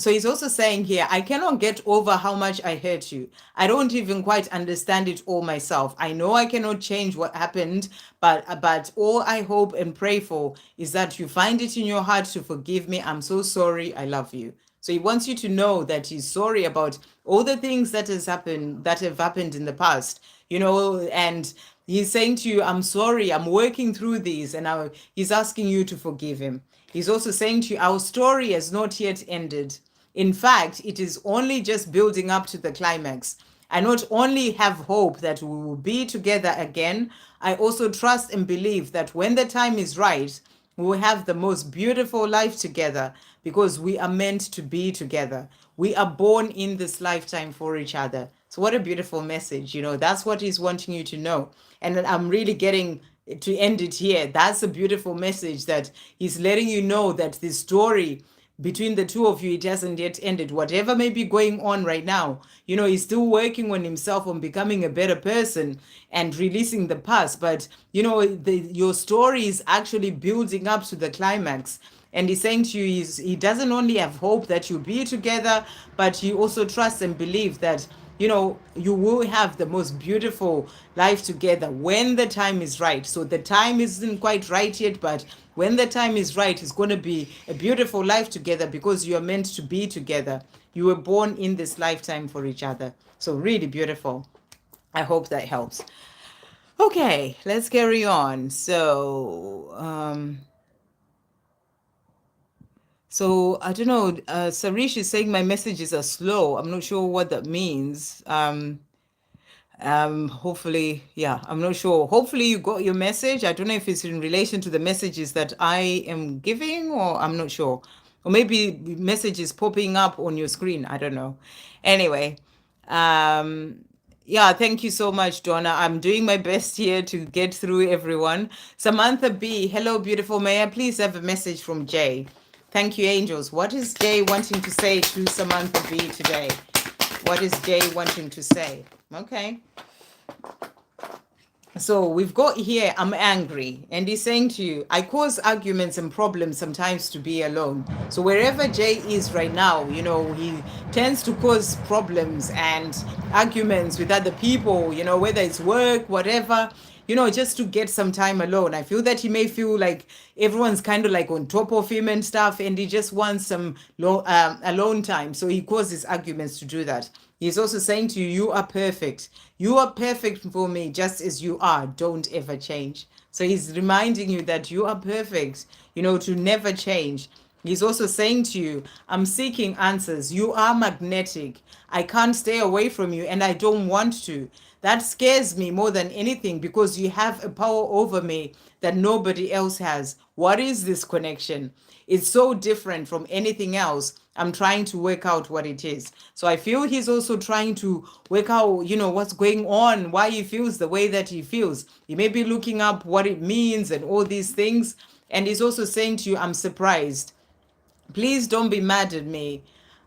here, I cannot get over how much I hurt you. I don't even quite understand it all myself. I know I cannot change what happened, but all I hope and pray for is that you find it in your heart to forgive me. I'm so sorry. I love you. So he wants you to know that he's sorry about all the things that have happened in the past, and he's saying to you, I'm sorry, I'm working through these, and he's asking you to forgive him. He's also saying to you, our story has not yet ended. In fact, it is only just building up to the climax. I not only have hope that we will be together again, I also trust and believe that when the time is right, we will have the most beautiful life together because we are meant to be together. We are born in this lifetime for each other. So what a beautiful message. That's what he's wanting you to know. And I'm really getting to end it here. That's a beautiful message that he's letting you know that this story between the two of you, it hasn't yet ended. Whatever may be going on right now, he's still working on himself, on becoming a better person and releasing the past. But, your story is actually building up to the climax. And he's saying to you, he doesn't only have hope that you'll be together, but he also trusts and believes that you will have the most beautiful life together when the time is right. So the time isn't quite right yet, but when the time is right, it's going to be a beautiful life together because you are meant to be together. You were born in this lifetime for each other. So really beautiful. I hope that helps. Okay, let's carry on. So I don't know, Sarish is saying my messages are slow. I'm not sure what that means. Hopefully, yeah, I'm not sure. Hopefully you got your message. I don't know if it's in relation to the messages that I am giving, or I'm not sure. Or maybe messages popping up on your screen. I don't know. Anyway, yeah, thank you so much, Donna. I'm doing my best here to get through everyone. Samantha B, hello, beautiful. May I please have a message from Jay? Thank you, angels. What is Jay wanting to say to Samantha B today? What is Jay wanting to say? Okay. So we've got here, I'm angry. And he's saying to you, I cause arguments and problems sometimes to be alone. So wherever Jay is right now, he tends to cause problems and arguments with other people, whether it's work, whatever, just to get some time alone. I feel that he may feel like everyone's kind of like on top of him and stuff, and he just wants some alone time. So he causes arguments to do that. He's also saying to you, you are perfect. You are perfect for me just as you are. Don't ever change. So he's reminding you that you are perfect, to never change. He's also saying to you, I'm seeking answers. You are magnetic. I can't stay away from you and I don't want to. That scares me more than anything because you have a power over me that nobody else has. What is this connection? It's so different from anything else. I'm trying to work out what it is. So I feel he's also trying to work out, what's going on, why he feels the way that he feels. He may be looking up what it means and all these things. And he's also saying to you, I'm surprised. Please don't be mad at me.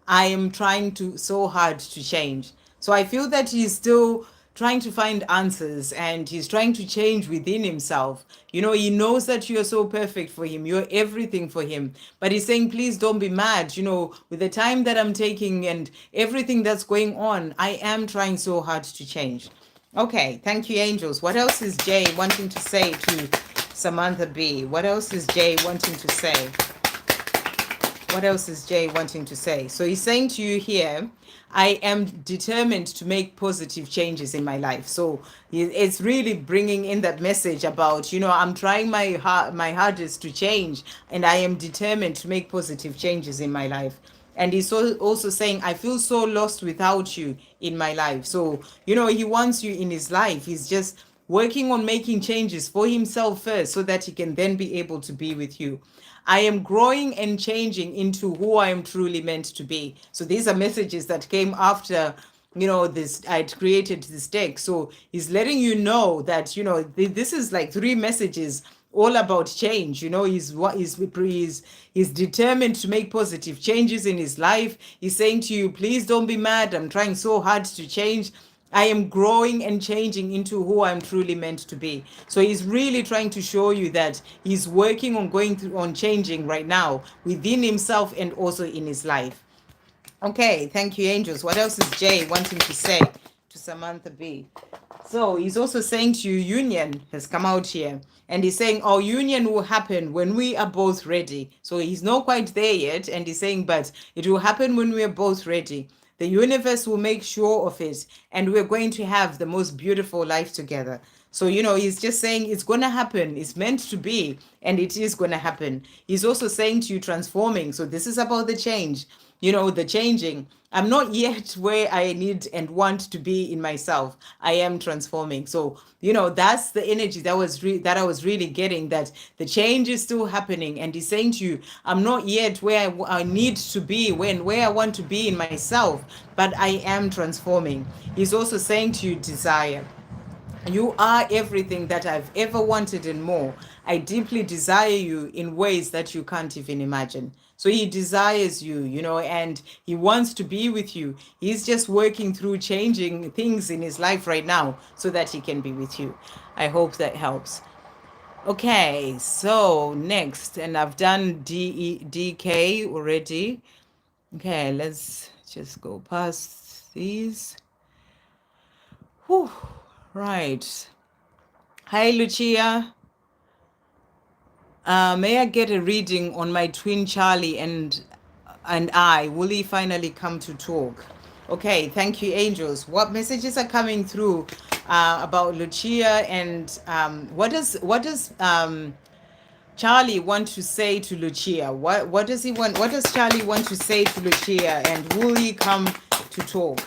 I am trying to so hard to change. So I feel that he's still trying to find answers and he's trying to change within himself. He knows that you're so perfect for him. You're everything for him. But he's saying, please don't be mad. With the time that I'm taking and everything that's going on, I am trying so hard to change. Okay, thank you, angels. What else is Jay wanting to say to Samantha B? What else is Jay wanting to say? What else is Jay wanting to say? So he's saying to you here, I am determined to make positive changes in my life. So it's really bringing in that message about, I'm trying my hardest to change, and I am determined to make positive changes in my life. And he's also saying, I feel so lost without you in my life. So, he wants you in his life. He's just working on making changes for himself first so that he can then be able to be with you. I am growing and changing into who I am truly meant to be. So these are messages that came after, this, I'd created this deck. So he's letting you know that, this is like 3 messages all about change. He's determined to make positive changes in his life. He's saying to you, please don't be mad. I'm trying so hard to change. I am growing and changing into who I'm truly meant to be. So he's really trying to show you that he's working on on changing right now within himself and also in his life. Okay, thank you, angels. What else is Jay wanting to say to Samantha B? So he's also saying to you, union has come out here. And he's saying our union will happen when we are both ready. So he's not quite there yet. And he's saying, but it will happen when we are both ready. The universe will make sure of it. And we're going to have the most beautiful life together. So, he's just saying it's going to happen. It's meant to be. And it is going to happen. He's also saying to you, transforming. So this is about the change. The changing. I'm not yet where I need and want to be in myself. I am transforming. So, that's the energy that I was really getting, that the change is still happening. And he's saying to you, I'm not yet where I need to be, where I want to be in myself, but I am transforming. He's also saying to you, desire. You are everything that I've ever wanted and more. I deeply desire you in ways that you can't even imagine. So he desires you, and he wants to be with you. He's just working through changing things in his life right now so that he can be with you. I hope that helps. Okay, so next, and I've done DK already. Okay, let's just go past these. Whew. Right. Hi, Lucia. May I get a reading on my twin Charlie and I? Will he finally come to talk? Okay, thank you, angels. What messages are coming through about Lucia, and what does Charlie want to say to Lucia? What does he want? What does Charlie want to say to Lucia, and will he come to talk?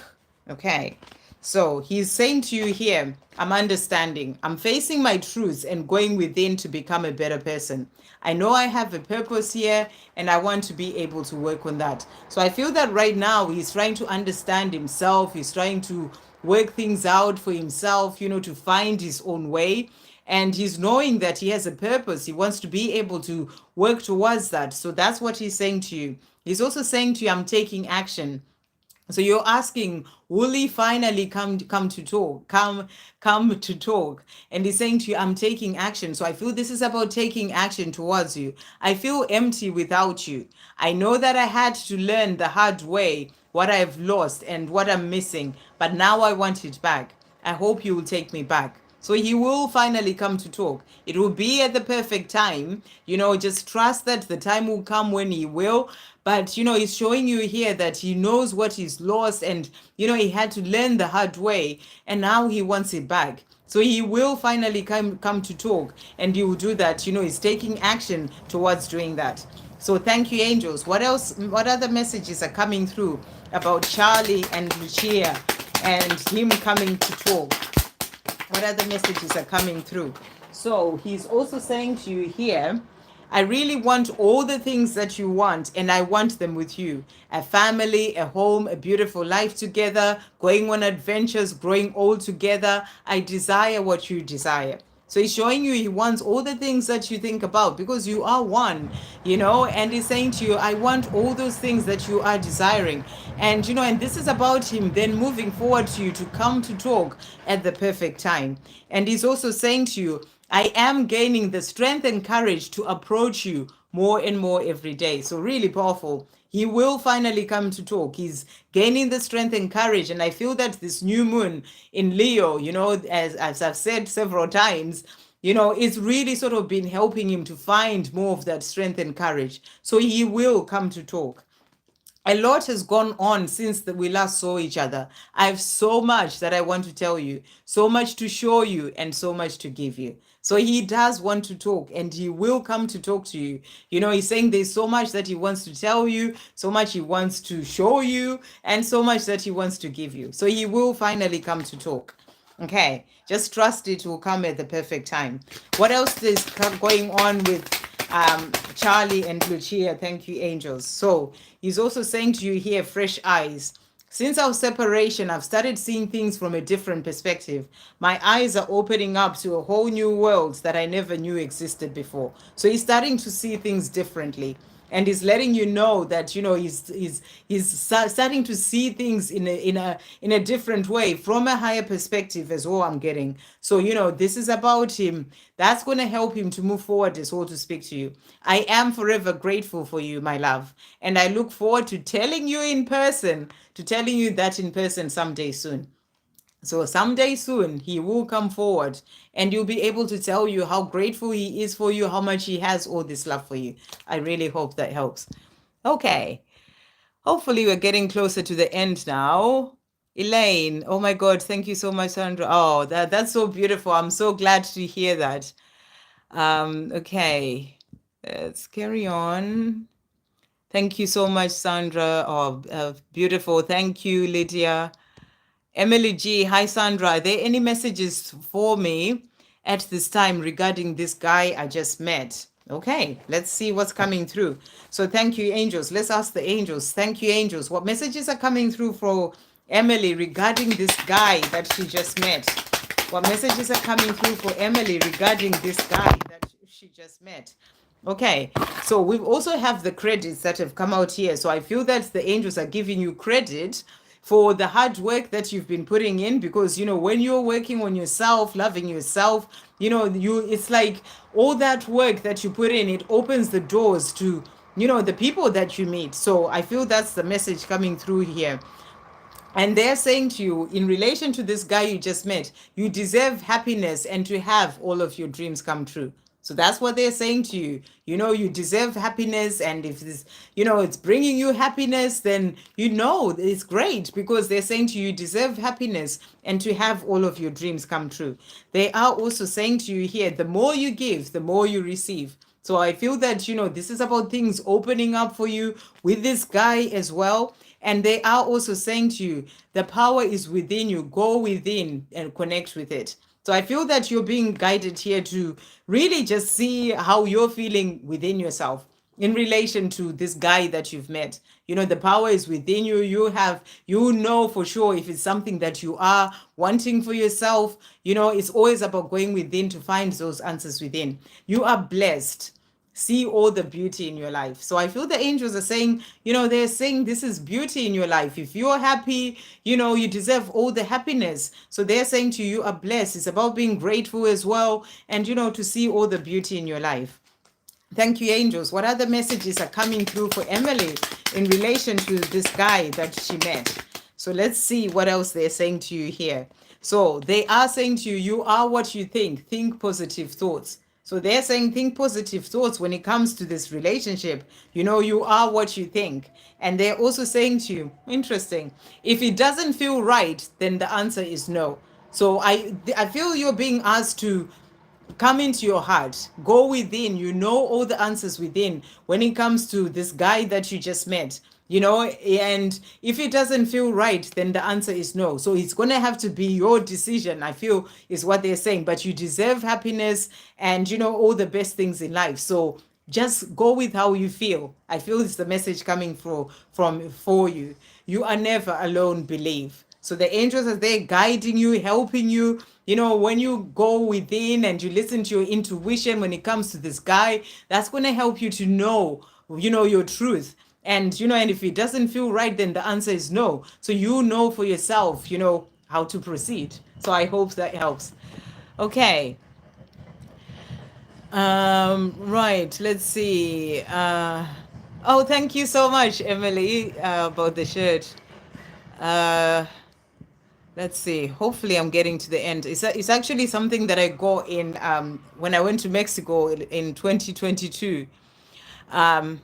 Okay. So he's saying to you here, I'm understanding. I'm facing my truths and going within to become a better person. I know I have a purpose here and I want to be able to work on that. So I feel that right now he's trying to understand himself. He's trying to work things out for himself, to find his own way. And he's knowing that he has a purpose. He wants to be able to work towards that. So that's what he's saying to you. He's also saying to you, I'm taking action. So you're asking, will he finally come to talk? Come to talk. And he's saying to you, I'm taking action. So I feel this is about taking action towards you. I feel empty without you. I know that I had to learn the hard way what I've lost and what I'm missing, but now I want it back. I hope you will take me back. So he will finally come to talk. It will be at the perfect time. Just trust that the time will come when he will. But, he's showing you here that he knows what he's lost and, he had to learn the hard way and now he wants it back. So he will finally come to talk, and he will do that. He's taking action towards doing that. So thank you, angels. What else? What other messages are coming through about Charlie and Lucia and him coming to talk? What other messages are coming through? So he's also saying to you here, I really want all the things that you want, and I want them with you. A family, a home, a beautiful life together, going on adventures, growing old together. I desire what you desire. So he's showing you he wants all the things that you think about because you are one, and he's saying to you, I want all those things that you are desiring. And this is about him then moving forward to you to come to talk at the perfect time. And he's also saying to you, I am gaining the strength and courage to approach you more and more every day. So, really powerful. He will finally come to talk. He's gaining the strength and courage. And I feel that this new moon in Leo, as I've said several times, it's really sort of been helping him to find more of that strength and courage. So, he will come to talk. A lot has gone on since we last saw each other. I have so much that I want to tell you, so much to show you, and so much to give you. So he does want to talk, and he will come to talk to you. He's saying there's so much that he wants to tell you, so much he wants to show you, and so much that he wants to give you. So he will finally come to talk. Okay, just trust it will come at the perfect time. What else is going on with Charlie and Lucia? Thank you, angels. So he's also saying to you here, fresh eyes. Since our separation, I've started seeing things from a different perspective. My eyes are opening up to a whole new world that I never knew existed before. So he's starting to see things differently, and he's letting you know that he's starting to see things in a different way, from a higher perspective as well. I'm getting. So this is about him. That's going to help him to move forward as well, to speak to you. I am forever grateful for you, my love, and I look forward to telling you that in person someday soon. So someday soon, he will come forward, and you'll be able to tell you how grateful he is for you, how much he has all this love for you. I really hope that helps. Okay. Hopefully we're getting closer to the end now. Elaine, oh my God, thank you so much, Sandra. Oh, that's so beautiful. I'm so glad to hear that. Okay, let's carry on. Thank you so much, Sandra. Oh, beautiful. Thank you, Lydia. Emily G. Hi, Sandra. Are there any messages for me at this time regarding this guy I just met? Okay, let's see what's coming through. So thank you, angels. Let's ask the angels. Thank you, angels. What messages are coming through for Emily regarding this guy that she just met? What messages are coming through for Emily regarding this guy that she just met? Okay, so we also have the credits that have come out here. So I feel that the angels are giving you credit for the hard work that you've been putting in, because when you're working on yourself, loving yourself, it's like all that work that you put in, it opens the doors to the people that you meet. So I feel that's the message coming through here. And they're saying to you, in relation to this guy you just met, you deserve happiness and to have all of your dreams come true. So that's what they're saying to you. You deserve happiness. And if this, it's bringing you happiness, then it's great, because they're saying to you, you deserve happiness and to have all of your dreams come true. They are also saying to you here, the more you give, the more you receive. So I feel that, this is about things opening up for you with this guy as well. And they are also saying to you, the power is within you. Go within and connect with it. So I feel that you're being guided here to really just see how you're feeling within yourself in relation to this guy that you've met. The power is within you. You know for sure if it's something that you are wanting for yourself. It's always about going within to find those answers within. You are blessed. See all the beauty in your life. So I feel the angels are saying, they're saying this is beauty in your life. If you're happy, you deserve all the happiness. So they're saying to you, you are blessed. It's about being grateful as well, and, to see all the beauty in your life. Thank you, angels. What other messages are coming through for Emily in relation to this guy that she met? So let's see what else they're saying to you here. So they are saying to you, you are what you think. Think positive thoughts. So they're saying think positive thoughts when it comes to this relationship. You are what you think. And they're also saying to you, interesting, if it doesn't feel right, then the answer is no. So I feel you're being asked to come into your heart, go within, you know all the answers within when it comes to this guy that you just met, and if it doesn't feel right, then the answer is no. So it's going to have to be your decision, I feel, is what they're saying. But you deserve happiness and all the best things in life. So just go with how you feel. I feel it's the message coming from for you. You are never alone, believe. So the angels are there guiding you, helping you. When you go within and you listen to your intuition when it comes to this guy, that's going to help you to know, your truth. And if it doesn't feel right, then the answer is no. So you know for yourself, how to proceed. So I hope that helps. Okay. Right, let's see. Oh, thank you so much, Emily, about the shirt. Uh, let's see. Hopefully, I'm getting to the end. It's actually something that I got in when I went to Mexico in 2022. Um,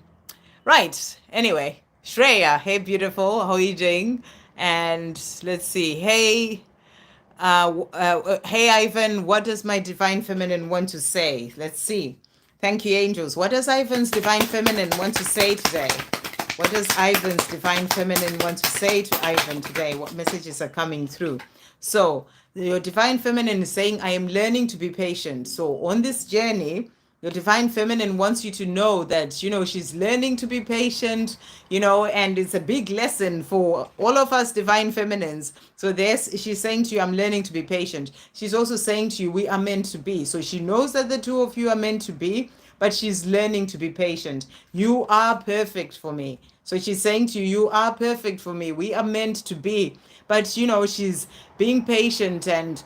right. Anyway, Shreya, hey, beautiful. How are you doing? And let's see. Hey, Ivan, what does my divine feminine want to say? Let's see. Thank you, angels. What does Ivan's divine feminine want to say today? What does Ivan's divine feminine want to say to Ivan today? What messages are coming through? So, your divine feminine is saying, I am learning to be patient. So, on this journey, your divine feminine wants you to know that, she's learning to be patient, and it's a big lesson for all of us divine feminines. So she's saying to you, I'm learning to be patient. She's also saying to you, we are meant to be. So she knows that the two of you are meant to be, but she's learning to be patient. You are perfect for me. So she's saying to you, you are perfect for me. We are meant to be. But, she's being patient and,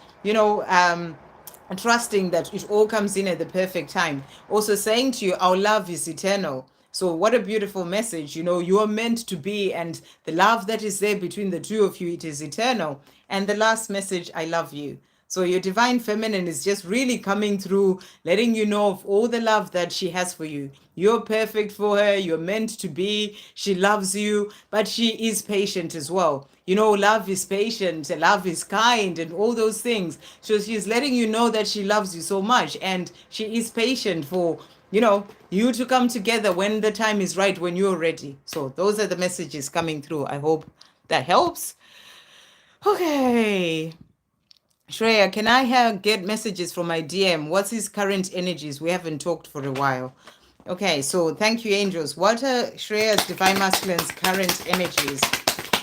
trusting that it all comes in at the perfect time. Also saying to you, our love is eternal. So what a beautiful message. You are meant to be, and the love that is there between the two of you, it is eternal. And the last message, I love you. So your divine feminine is just really coming through, letting you know of all the love that she has for you. You're perfect for her. You're meant to be. She loves you, but she is patient as well. Love is patient, love is kind, and all those things. So she's letting you know that she loves you so much, and she is patient for, you to come together when the time is right, when you're ready. So those are the messages coming through. I hope that helps. Okay. Shreya, can I get messages from my DM? What's his current energies? We haven't talked for a while. Okay, so thank you, angels. What are Shreya's divine masculine's current energies?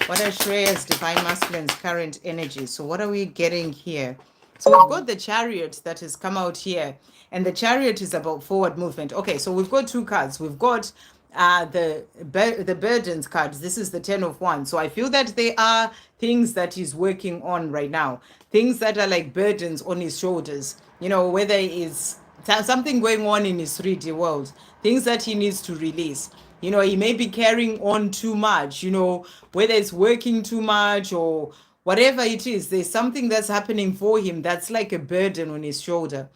What are Shreya's divine masculine's current energies? So what are we getting here? So we've got the chariot that has come out here, and the chariot is about forward movement. Okay, so we've got two cards. We've got the burdens cards. This is the 10 of wands. So I feel that there are things that he's working on right now, things that are like burdens on his shoulders, whether it's something going on in his 3D world, things that he needs to release. He may be carrying on too much, whether it's working too much or whatever it is. There's something that's happening for him that's like a burden on his shoulder.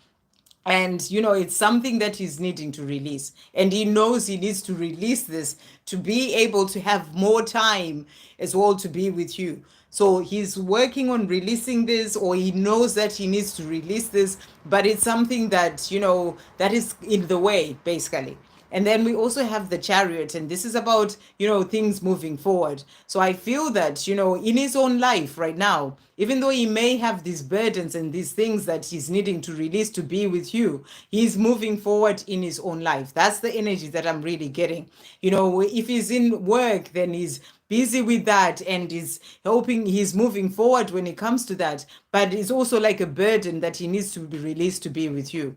And it's something that he's needing to release, and he knows he needs to release this to be able to have more time as well to be with you. So he's working on releasing this, or he knows that he needs to release this, but it's something that that is in the way, basically. And then we also have the chariot, and this is about, things moving forward. So I feel that, in his own life right now, even though he may have these burdens and these things that he's needing to release to be with you, he's moving forward in his own life. That's the energy that I'm really getting. If he's in work, then he's busy with that and is hoping he's moving forward when it comes to that. But it's also like a burden that he needs to be released to be with you.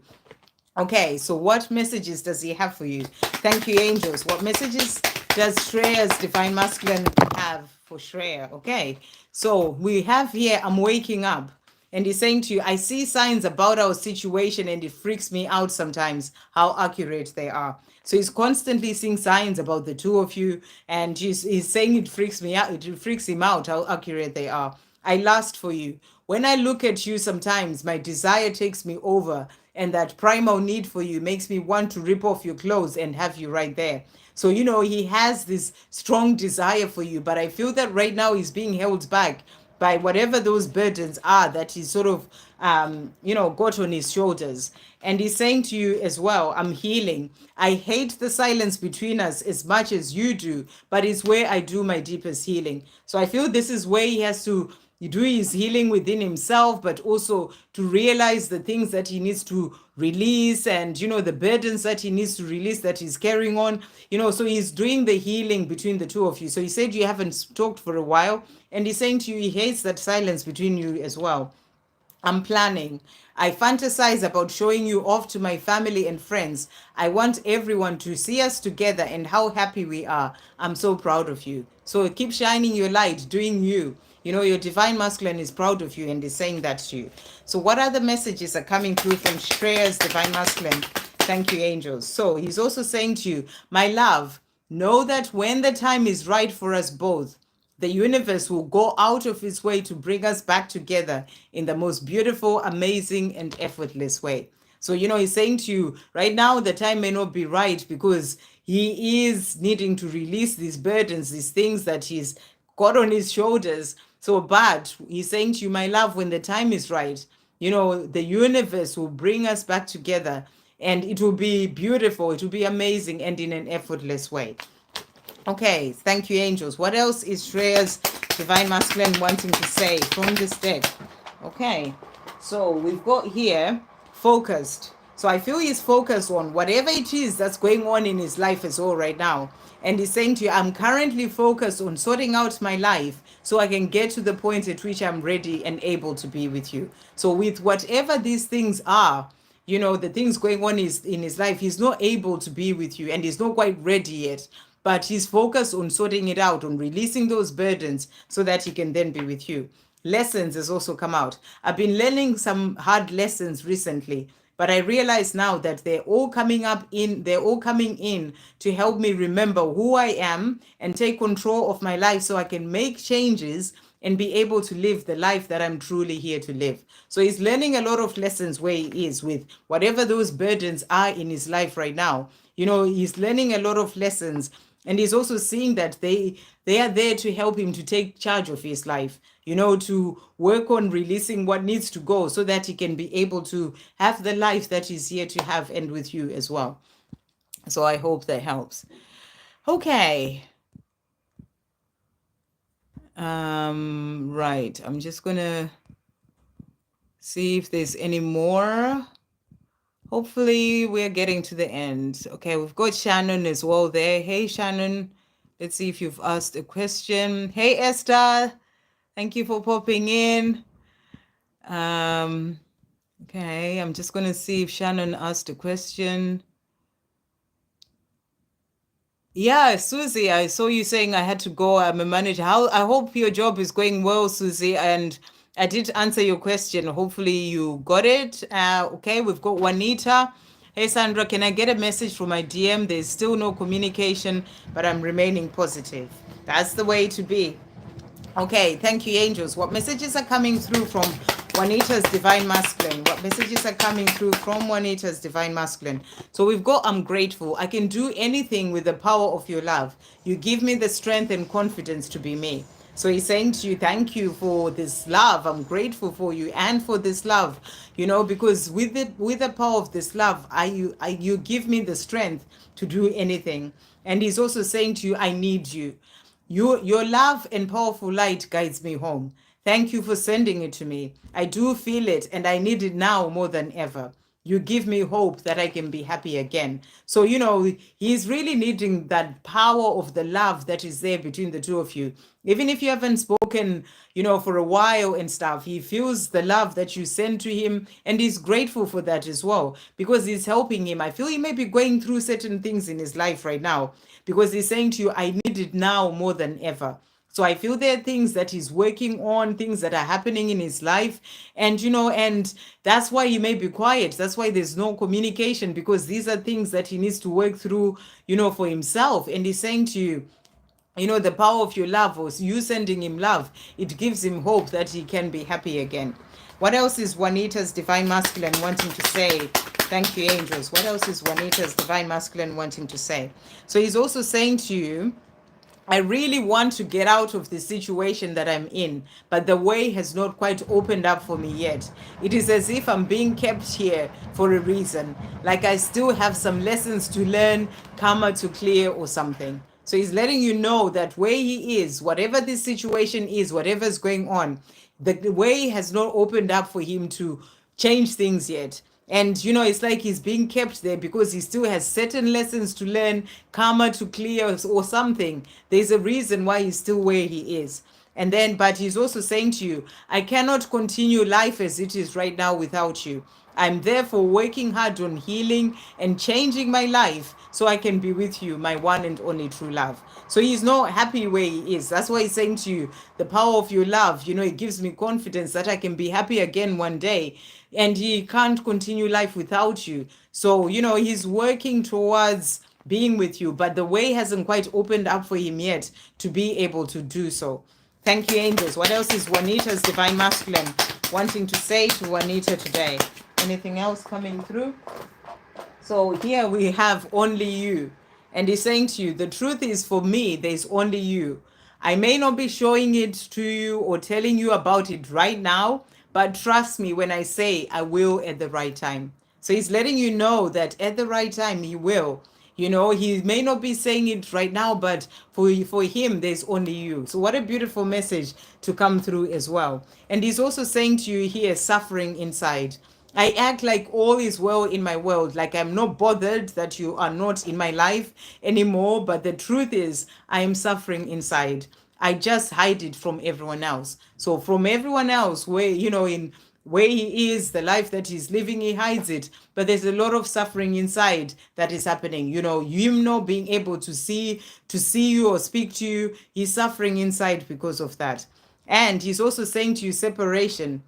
Okay, so what messages does he have for you? Thank you, angels. What messages does Shreya's divine masculine have for Shreya? Okay, so we have here, I'm waking up. And he's saying to you, I see signs about our situation and it freaks me out sometimes how accurate they are. So he's constantly seeing signs about the two of you, and he's saying it freaks me out, it freaks him out how accurate they are. I lust for you. When I look at you sometimes, my desire takes me over, and that primal need for you makes me want to rip off your clothes and have you right there. So, he has this strong desire for you, but I feel that right now he's being held back by whatever those burdens are that he's sort of, got on his shoulders. And he's saying to you as well, I'm healing. I hate the silence between us as much as you do, but it's where I do my deepest healing. So I feel this is where he has to do his healing within himself, but also to realize the things that he needs to release, and the burdens that he needs to release that he's carrying on. So he's doing the healing between the two of you. So he said you haven't talked for a while, and he's saying to you he hates that silence between you as well. I'm planning. I fantasize about showing you off to my family and friends. I want everyone to see us together and how happy we are. I'm so proud of you. So keep shining your light, doing you. Your divine masculine is proud of you and is saying that to you. So what other messages are coming through from Shreya's divine masculine? Thank you, angels. So he's also saying to you, my love, know that when the time is right for us both, the universe will go out of its way to bring us back together in the most beautiful, amazing, and effortless way. So, he's saying to you right now, the time may not be right because he is needing to release these burdens, these things that he's got on his shoulders. So, but he's saying to you, my love, when the time is right, the universe will bring us back together and it will be beautiful, it will be amazing, and in an effortless way. Okay, thank you, angels. What else is Shreya's divine masculine wanting to say from this deck? Okay, so we've got here focused. So I feel he's focused on whatever it is that's going on in his life as well right now. And he's saying to you, I'm currently focused on sorting out my life so I can get to the point at which I'm ready and able to be with you. So with whatever these things are, the things going on is in his life, he's not able to be with you and he's not quite ready yet. But he's focused on sorting it out, on releasing those burdens so that he can then be with you. Lessons has also come out. I've been learning some hard lessons recently, but I realize now that they're all coming in to help me remember who I am and take control of my life so I can make changes and be able to live the life that I'm truly here to live. So he's learning a lot of lessons where he is with whatever those burdens are in his life right now. He's learning a lot of lessons, and he's also seeing that they are there to help him to take charge of his life, to work on releasing what needs to go so that he can be able to have the life that he's here to have and with you as well. So I hope that helps. Okay. Right. I'm just gonna see if there's any more. Hopefully we're getting to the end. Okay, we've got Shannon as well there. Hey, Shannon. Let's see if you've asked a question. Hey, Esther. Thank you for popping in. Okay, I'm just going to see if Shannon asked a question. Yeah, Susie, I saw you saying I had to go. I'm a manager. I hope your job is going well, Susie. And I did answer your question. Hopefully you got it. Okay, we've got Juanita. Hey, Sandra, can I get a message from my DM? There's still no communication, but I'm remaining positive. That's the way to be. Okay, thank you, angels. What messages are coming through from Juanita's divine masculine? What messages are coming through from Juanita's divine masculine? So we've got, I'm grateful. I can do anything with the power of your love. You give me the strength and confidence to be me. So he's saying to you, thank you for this love. I'm grateful for you and for this love, because with the power of this love, you give me the strength to do anything. And he's also saying to you, I need you. Your love and powerful light guides me home. Thank you for sending it to me. I do feel it and I need it now more than ever. You give me hope that I can be happy again. So, he's really needing that power of the love that is there between the two of you. Even if you haven't spoken, for a while and stuff, he feels the love that you send to him and he's grateful for that as well because he's helping him. I feel he may be going through certain things in his life right now because he's saying to you, I need it now more than ever. So I feel there are things that he's working on, things that are happening in his life. And, and that's why he may be quiet. That's why there's no communication because these are things that he needs to work through, for himself. And he's saying to you, the power of your love or you sending him love, it gives him hope that he can be happy again. What else is Juanita's divine masculine wanting to say? Thank you, angels. What else is Juanita's divine masculine wanting to say? So he's also saying to you, I really want to get out of the situation that I'm in, but the way has not quite opened up for me yet. It is as if I'm being kept here for a reason. Like I still have some lessons to learn, karma to clear, or something. So he's letting you know that where he is, whatever this situation is, whatever's going on, the way has not opened up for him to change things yet. And you know, it's like he's being kept there because he still has certain lessons to learn, karma to clear, or something. There's a reason why he's still where he is. And then, but he's also saying to you, I cannot continue life as it is right now without you. I'm therefore working hard on healing and changing my life so I can be with you, my one and only true love. So he's not happy where he is. That's why he's saying to you, the power of your love, you know, it gives me confidence that I can be happy again one day. And he can't continue life without you. So, you know, he's working towards being with you, but the way hasn't quite opened up for him yet to be able to do so. Thank you, angels. What else is Juanita's divine masculine wanting to say to Juanita today? Anything else coming through? So here we have only you. And he's saying to you, the truth is for me, there's only you. I may not be showing it to you or telling you about it right now, but trust me when I say I will at the right time. So he's letting you know that at the right time, he will. You know, he may not be saying it right now, but for him, there's only you. So what a beautiful message to come through as well. And he's also saying to you here, suffering inside. I act like all is well in my world, like I'm not bothered that you are not in my life anymore. But the truth is, I am suffering inside. I just hide it from everyone else. So, from everyone else, where, you know, in where he is, the life that he's living, he hides it. But there's a lot of suffering inside that is happening. You know, him not being able to see you or speak to you, he's suffering inside because of that. And he's also saying to you, separation,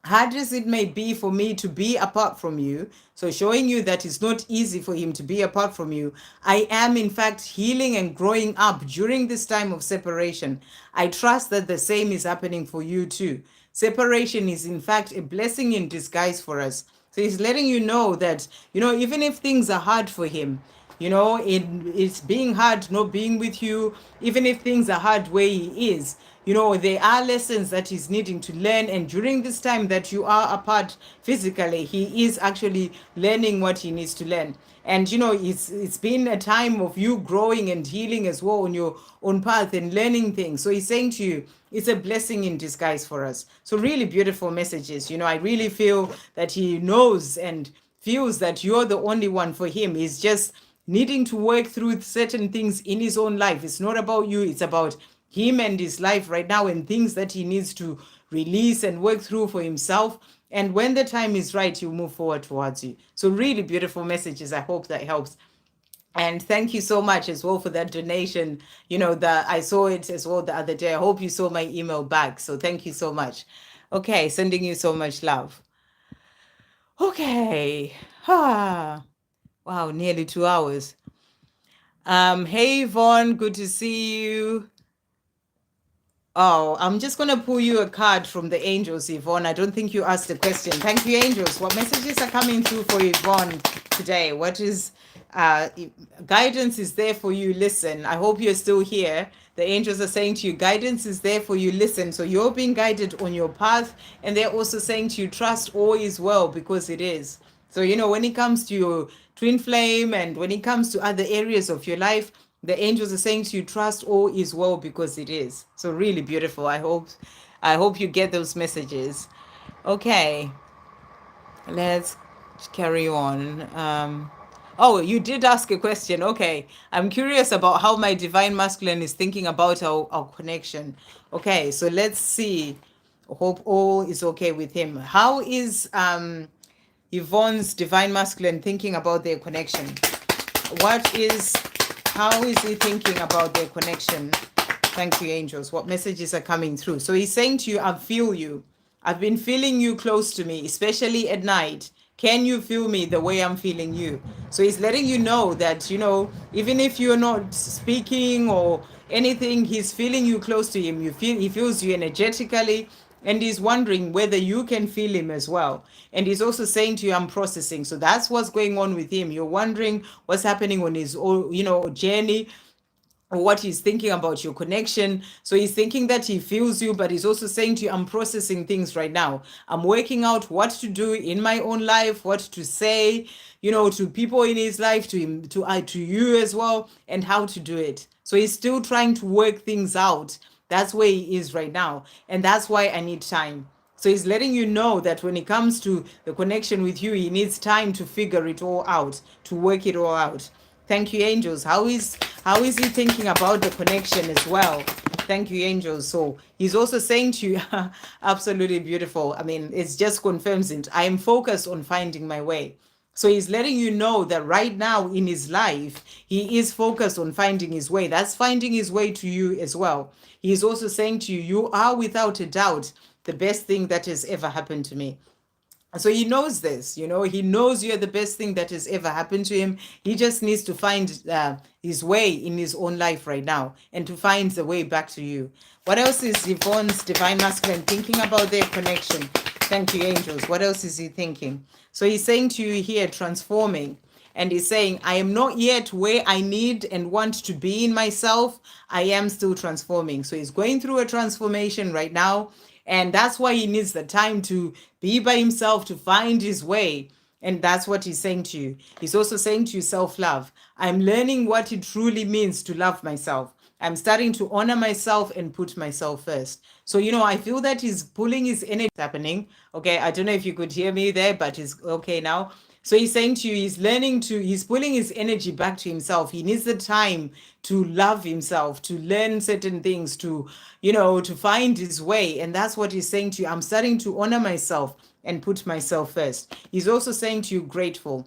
hard as it may be for me to be apart from you, so showing you that it's not easy for him to be apart from you, I am in fact healing and growing up during this time of separation. I trust that the same is happening for you too. Separation is in fact a blessing in disguise for us. So he's letting you know that, you know, even if things are hard for him, you know, it's being hard not being with you, even if things are hard where he is, you know, there are lessons that he's needing to learn. And during this time that you are apart physically, he is actually learning what he needs to learn. And you know, it's been a time of you growing and healing as well on your own path and learning things. So he's saying to you, it's a blessing in disguise for us. So really beautiful messages. You know, I really feel that he knows and feels that you're the only one for him. He's just needing to work through certain things in his own life. It's not about you, it's about him and his life right now, and things that he needs to release and work through for himself. And when the time is right, he'll move forward towards you. So really beautiful messages. I hope that helps. And thank you so much as well for that donation. You know, that I saw it as well the other day. I hope you saw my email back. So thank you so much. Okay, sending you so much love. Okay. Ah, wow, nearly 2 hours. Hey Yvonne, good to see you. Oh, I'm just gonna pull you a card from the angels, Yvonne. I don't think you asked the question. Thank you, angels. What messages are coming through for Yvonne today? What is guidance is there for you? Listen, I hope you're still here. The angels are saying to you, guidance is there for you. Listen. So you're being guided on your path, and they're also saying to you, trust all is well, because it is. So, you know, when it comes to your twin flame and when it comes to other areas of your life, the angels are saying to you, trust all is well, because it is. So really beautiful. I hope you get those messages. Okay, let's carry on. Oh, you did ask a question. Okay, I'm curious about how my divine masculine is thinking about our connection. Okay, so let's see. Hope all is okay with him. How is Yvonne's divine masculine thinking about their connection? How is he thinking about their connection? Thank you, angels. What messages are coming through? So he's saying to you, I feel you. I've been feeling you close to me, especially at night. Can you feel me the way I'm feeling you? So he's letting you know that, you know, even if you're not speaking or anything, he's feeling you close to him. He feels you energetically, and he's wondering whether you can feel him as well. And he's also saying to you, I'm processing. So that's what's going on with him. You're wondering what's happening on his, you know, journey. what he's thinking about your connection. So he's thinking that he feels you, but he's also saying to you, I'm processing things right now. I'm working out what to do in my own life, what to say, to people in his life, to him, to you as well, and how to do it. So he's still trying to work things out. That's where he is right now. And that's why I need time. So he's letting you know that when it comes to the connection with you, he needs time to figure it all out, to work it all out. Thank you, angels. How is he thinking about the connection as well? Thank you, angels. So he's also saying to you, absolutely beautiful. I mean, it just confirms it. I am focused on finding my way. So he's letting you know that right now in his life, he is focused on finding his way. That's finding his way to you as well. He's also saying to you, you are without a doubt the best thing that has ever happened to me. So he knows this, he knows you're the best thing that has ever happened to him. He just needs to find his way in his own life right now and to find the way back to you. What else is Yvonne's divine masculine thinking about their connection? Thank you, angels. What else is he thinking? So he's saying to you here, transforming. And he's saying, I am not yet where I need and want to be in myself. I am still transforming. So he's going through a transformation right now. And that's why he needs the time to be by himself, to find his way. And that's what he's saying to you. He's also saying to you, self-love. I'm learning what it truly means to love myself. I'm starting to honor myself and put myself first. So, I feel that he's pulling his energy happening. Okay, I don't know if you could hear me there, but it's okay now. So he's saying to you, he's pulling his energy back to himself. He needs the time to love himself, to learn certain things, to find his way. And that's what he's saying to you. I'm starting to honor myself and put myself first. He's also saying to you, grateful.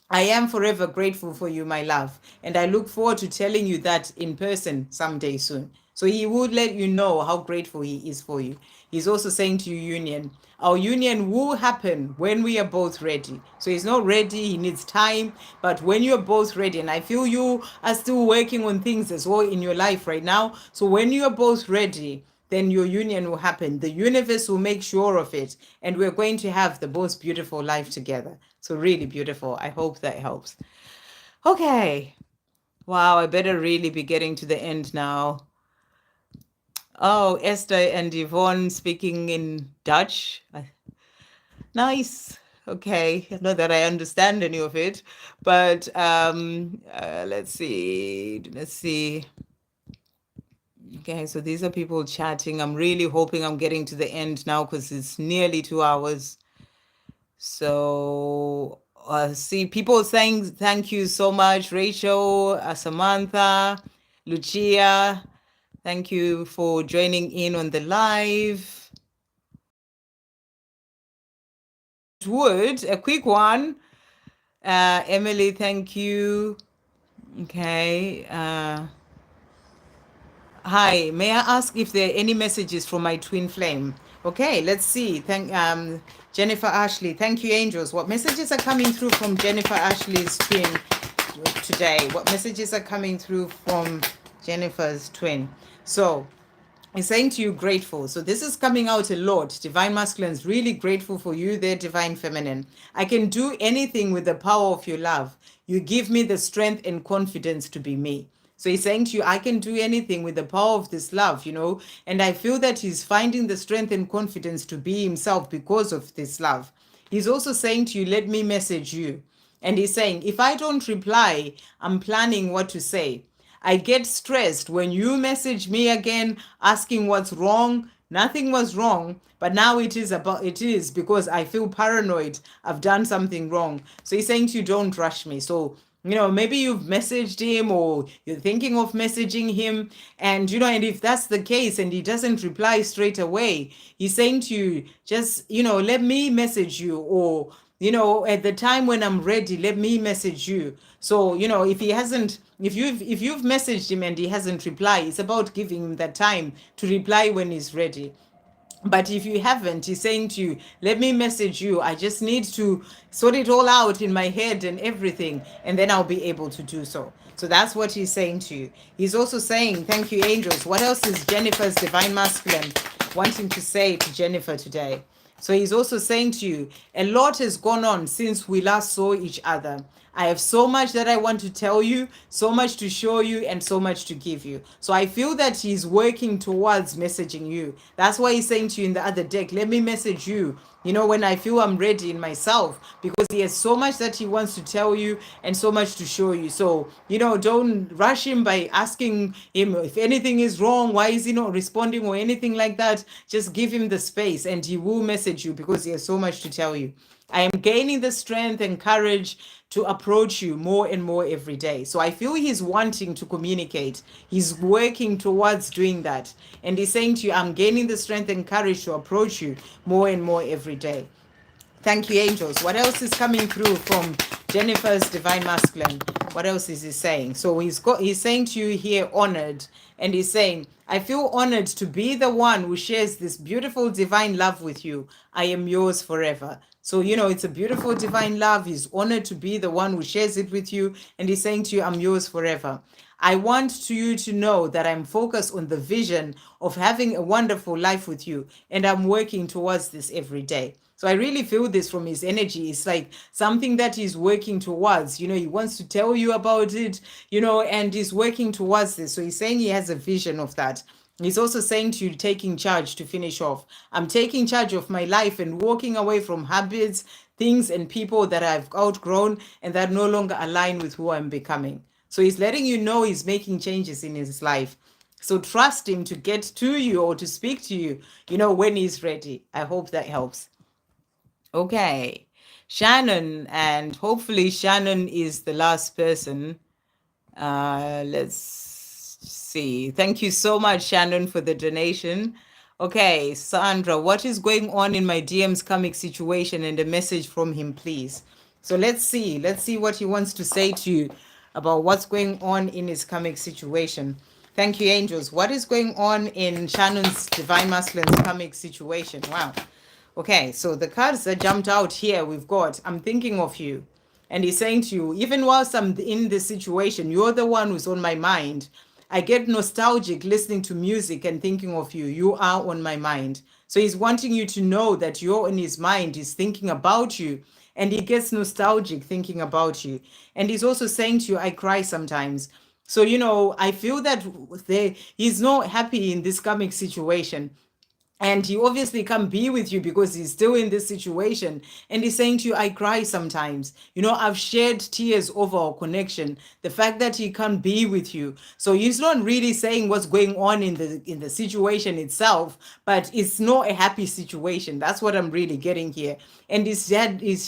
I am forever grateful for you, my love. And I look forward to telling you that in person someday soon. So he would let you know how grateful he is for you. He's also saying to you, union. Our union will happen when we are both ready. So he's not ready, he needs time. But when you're both ready, and I feel you are still working on things as well in your life right now. So when you are both ready, then your union will happen. The universe will make sure of it. And we're going to have the most beautiful life together. So really beautiful. I hope that helps. Okay. Wow, I better really be getting to the end now. Oh, Esther and Yvonne speaking in Dutch. Nice. Okay. Not that I understand any of it, but let's see. Let's see. Okay, so these are people chatting. I'm really hoping I'm getting to the end now because it's nearly 2 hours. So, see people saying thank you so much, Rachel, Samantha, Lucia. Thank you for joining in on the live. Wood, a quick one. Emily, thank you. Okay. Hi, may I ask if there are any messages from my twin flame? Okay, let's see. Thank Jennifer Ashley. Thank you, angels. What messages are coming through from Jennifer Ashley's twin today? What messages are coming through from Jennifer's twin? So I'm saying to you, grateful. So this is coming out a lot. Divine masculine is really grateful for you, their divine feminine. I can do anything with the power of your love. You give me the strength and confidence to be me. So he's saying to you, I can do anything with the power of this love, and I feel that he's finding the strength and confidence to be himself because of this love. He's also saying to you, let me message you. And he's saying, if I don't reply, I'm planning what to say. I get stressed when you message me again asking what's wrong. Nothing was wrong, but now it is because I feel paranoid. I've done something wrong. So he's saying to you, don't rush me. So maybe you've messaged him or you're thinking of messaging him. And, and if that's the case and he doesn't reply straight away, he's saying to you, just, let me message you, or, at the time when I'm ready, let me message you. So, if you've messaged him and he hasn't replied, it's about giving him that time to reply when he's ready. But if you haven't, he's saying to you, let me message you. I just need to sort it all out in my head and everything, and then I'll be able to do so. So that's what he's saying to you. He's also saying, thank you, angels. What else is Jennifer's divine masculine wanting to say to Jennifer today? So he's also saying to you, a lot has gone on since we last saw each other. I have so much that I want to tell you, so much to show you, and so much to give you. So I feel that he's working towards messaging you. That's why he's saying to you in the other deck, let me message you, when I feel I'm ready in myself, because he has so much that he wants to tell you and so much to show you. So, don't rush him by asking him if anything is wrong, why is he not responding or anything like that. Just give him the space and he will message you because he has so much to tell you. I am gaining the strength and courage to approach you more and more every day. So I feel he's wanting to communicate. He's working towards doing that. And he's saying to you, I'm gaining the strength and courage to approach you more and more every day. Thank you, angels. What else is coming through from Jennifer's divine masculine? What else is he saying? So he's saying to you here, honored, and he's saying, I feel honored to be the one who shares this beautiful divine love with you. I am yours forever. So, it's a beautiful divine love. He's honored to be the one who shares it with you. And he's saying to you, I'm yours forever. I want you to know that I'm focused on the vision of having a wonderful life with you. And I'm working towards this every day. So I really feel this from his energy. It's like something that he's working towards. He wants to tell you about it, and he's working towards this. So he's saying he has a vision of that. He's also saying to you, taking charge to finish off. I'm taking charge of my life and walking away from habits, things, and people that I've outgrown and that no longer align with who I'm becoming. So he's letting you know he's making changes in his life. So trust him to get to you or to speak to you, when he's ready. I hope that helps. Okay. Shannon, and hopefully Shannon is the last person. Let's see. Thank you so much, Shannon, for the donation. Okay, Sandra, what is going on in my DM's comic situation and a message from him, please? So let's see. Let's see what he wants to say to you about what's going on in his comic situation. Thank you, angels. What is going on in Shannon's Divine Masculine's comic situation? Wow. Okay, so the cards that jumped out here, we've got, I'm thinking of you. And he's saying to you, even whilst I'm in this situation, you're the one who's on my mind. I get nostalgic listening to music and thinking of you. You are on my mind. So he's wanting you to know that you're in his mind. He's thinking about you. And he gets nostalgic thinking about you. And he's also saying to you, I cry sometimes. So, I feel that he's not happy in this coming situation. And he obviously can't be with you because he's still in this situation. And he's saying to you, I cry sometimes. I've shed tears over our connection. The fact that he can't be with you. So he's not really saying what's going on in the situation itself, but it's not a happy situation. That's what I'm really getting here. And he's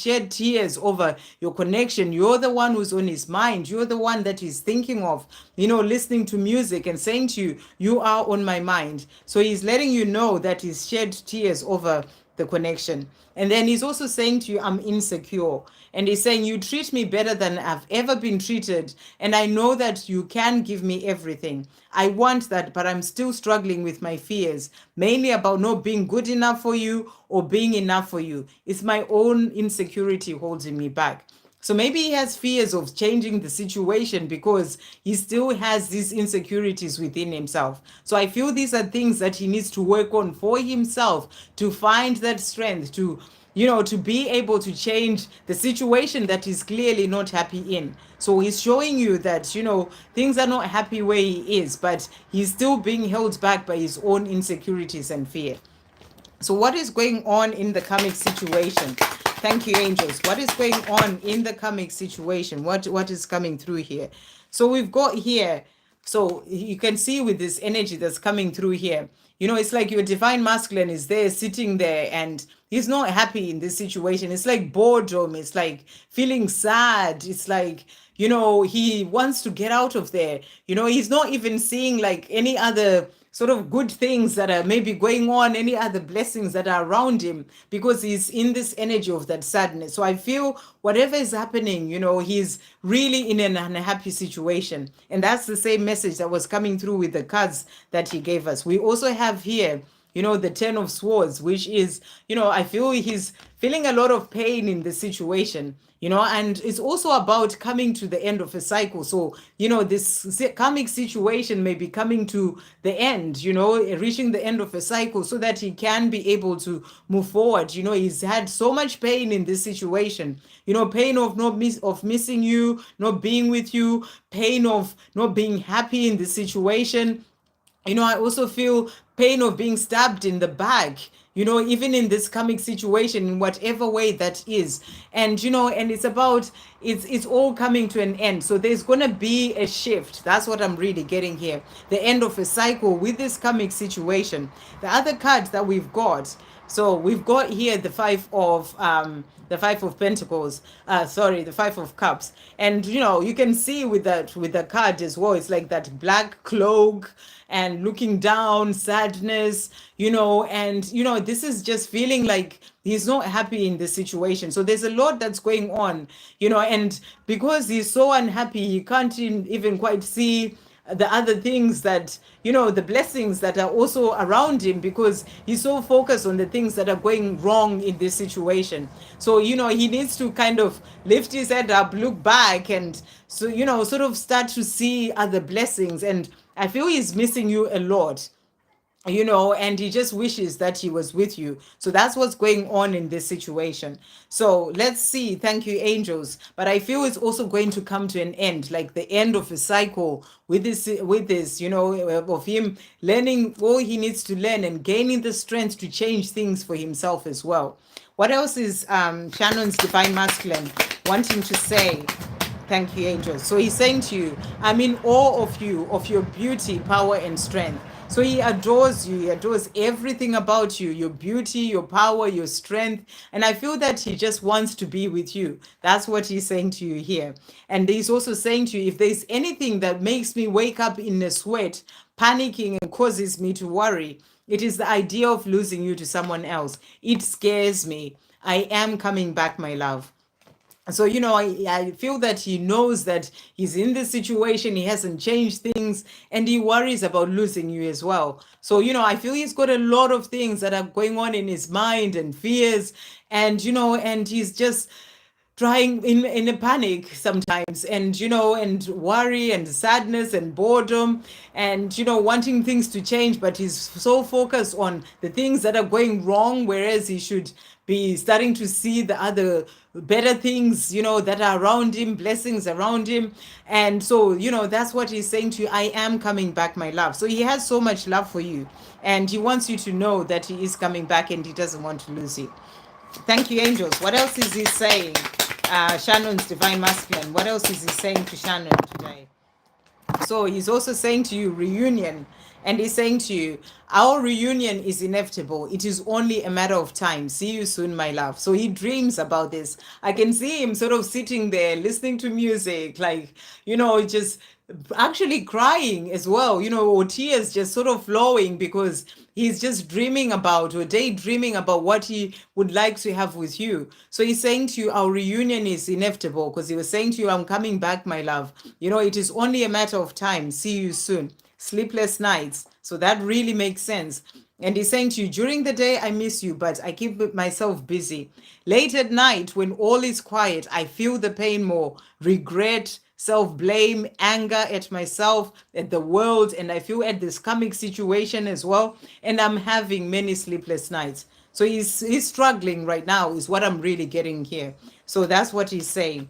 shed tears over your connection. You're the one who's on his mind. You're the one that he's thinking of, listening to music and saying to you, you are on my mind. So he's letting you know that he's shed tears over the connection. And then he's also saying to you, I'm insecure. And he's saying, you treat me better than I've ever been treated. And I know that you can give me everything. I want that, but I'm still struggling with my fears, mainly about not being good enough for you or being enough for you. It's my own insecurity holding me back. So maybe he has fears of changing the situation because he still has these insecurities within himself. So I feel these are things that he needs to work on for himself to find that strength to, to be able to change the situation that he's clearly not happy in. So he's showing you that, things are not happy where he is, but he's still being held back by his own insecurities and fear. So what is going on in the karmic situation? Thank you, angels. What is going on in the karmic situation? What is coming through here? So we've got here, so you can see with this energy that's coming through here, it's like your divine masculine is there sitting there and he's not happy in this situation. It's like boredom. It's like feeling sad. It's like, he wants to get out of there. He's not even seeing like any other sort of good things that are maybe going on, any other blessings that are around him, because he's in this energy of that sadness. So I feel whatever is happening, he's really in an unhappy situation. And that's the same message that was coming through with the cards that he gave us. We also have here the Ten of Swords, which is, I feel he's feeling a lot of pain in the situation, and it's also about coming to the end of a cycle. So, this karmic situation may be coming to the end, reaching the end of a cycle so that he can be able to move forward. He's had so much pain in this situation, pain of of missing you, not being with you, pain of not being happy in the situation. I also feel pain of being stabbed in the back, even in this karmic situation, in whatever way that is. And, and it's all coming to an end. So there's going to be a shift. That's what I'm really getting here. The end of a cycle with this karmic situation. The other cards that we've got, so we've got here the Five of Pentacles, sorry, the Five of Cups. And you can see with the card as well, it's like that black cloak and looking down, sadness, and this is just feeling like he's not happy in this situation. So there's a lot that's going on, and because he's so unhappy, he can't even quite see the other things that, the blessings that are also around him, because he's so focused on the things that are going wrong in this situation. So, he needs to kind of lift his head up, look back, and so, sort of start to see other blessings. And I feel he's missing you a lot, and he just wishes that he was with you. So that's what's going on in this situation. So let's see. Thank you, angels. But I feel it's also going to come to an end, like the end of a cycle with this, of him learning all he needs to learn and gaining the strength to change things for himself as well. What else is Shannon's divine masculine wanting to say? Thank you, angels. So he's saying to you, I'm in awe of you, of your beauty, power, and strength. So he adores you. He adores everything about you, your beauty, your power, your strength. And I feel that he just wants to be with you. That's what he's saying to you here. And he's also saying to you, if there's anything that makes me wake up in a sweat, panicking, and causes me to worry, it is the idea of losing you to someone else. It scares me. I am coming back, my love. So, I feel that he knows that he's in this situation, he hasn't changed things, and he worries about losing you as well. So, I feel he's got a lot of things that are going on in his mind and fears, and, and he's just trying in a panic sometimes, and and worry and sadness and boredom, and wanting things to change, but he's so focused on the things that are going wrong, whereas he should be starting to see the other better things that are around him, blessings around him. And so that's what he's saying to you. I am coming back, my love. So he has so much love for you, and he wants you to know that he is coming back and he doesn't want to lose you. Thank you, angels. What else is he saying? Shannon's divine masculine. What else is he saying to Shannon today? So he's also saying to you, reunion. And he's saying to you, our reunion is inevitable. It is only a matter of time. See you soon, my love. So he dreams about this. I can see him sort of sitting there, listening to music, like, just actually crying as well, or tears just sort of flowing, because he's just dreaming about, or daydreaming about, what he would like to have with you. So he's saying to you, our reunion is inevitable, because he was saying to you, I'm coming back, my love. It is only a matter of time. See you soon. Sleepless nights. So that really makes sense. And he's saying to you, during the day, I miss you, but I keep myself busy. Late at night, when all is quiet, I feel the pain more. Regret, self-blame, anger at myself, at the world, and I feel at this karmic situation as well. And I'm having many sleepless nights. So he's struggling right now, is what I'm really getting here. So that's what he's saying.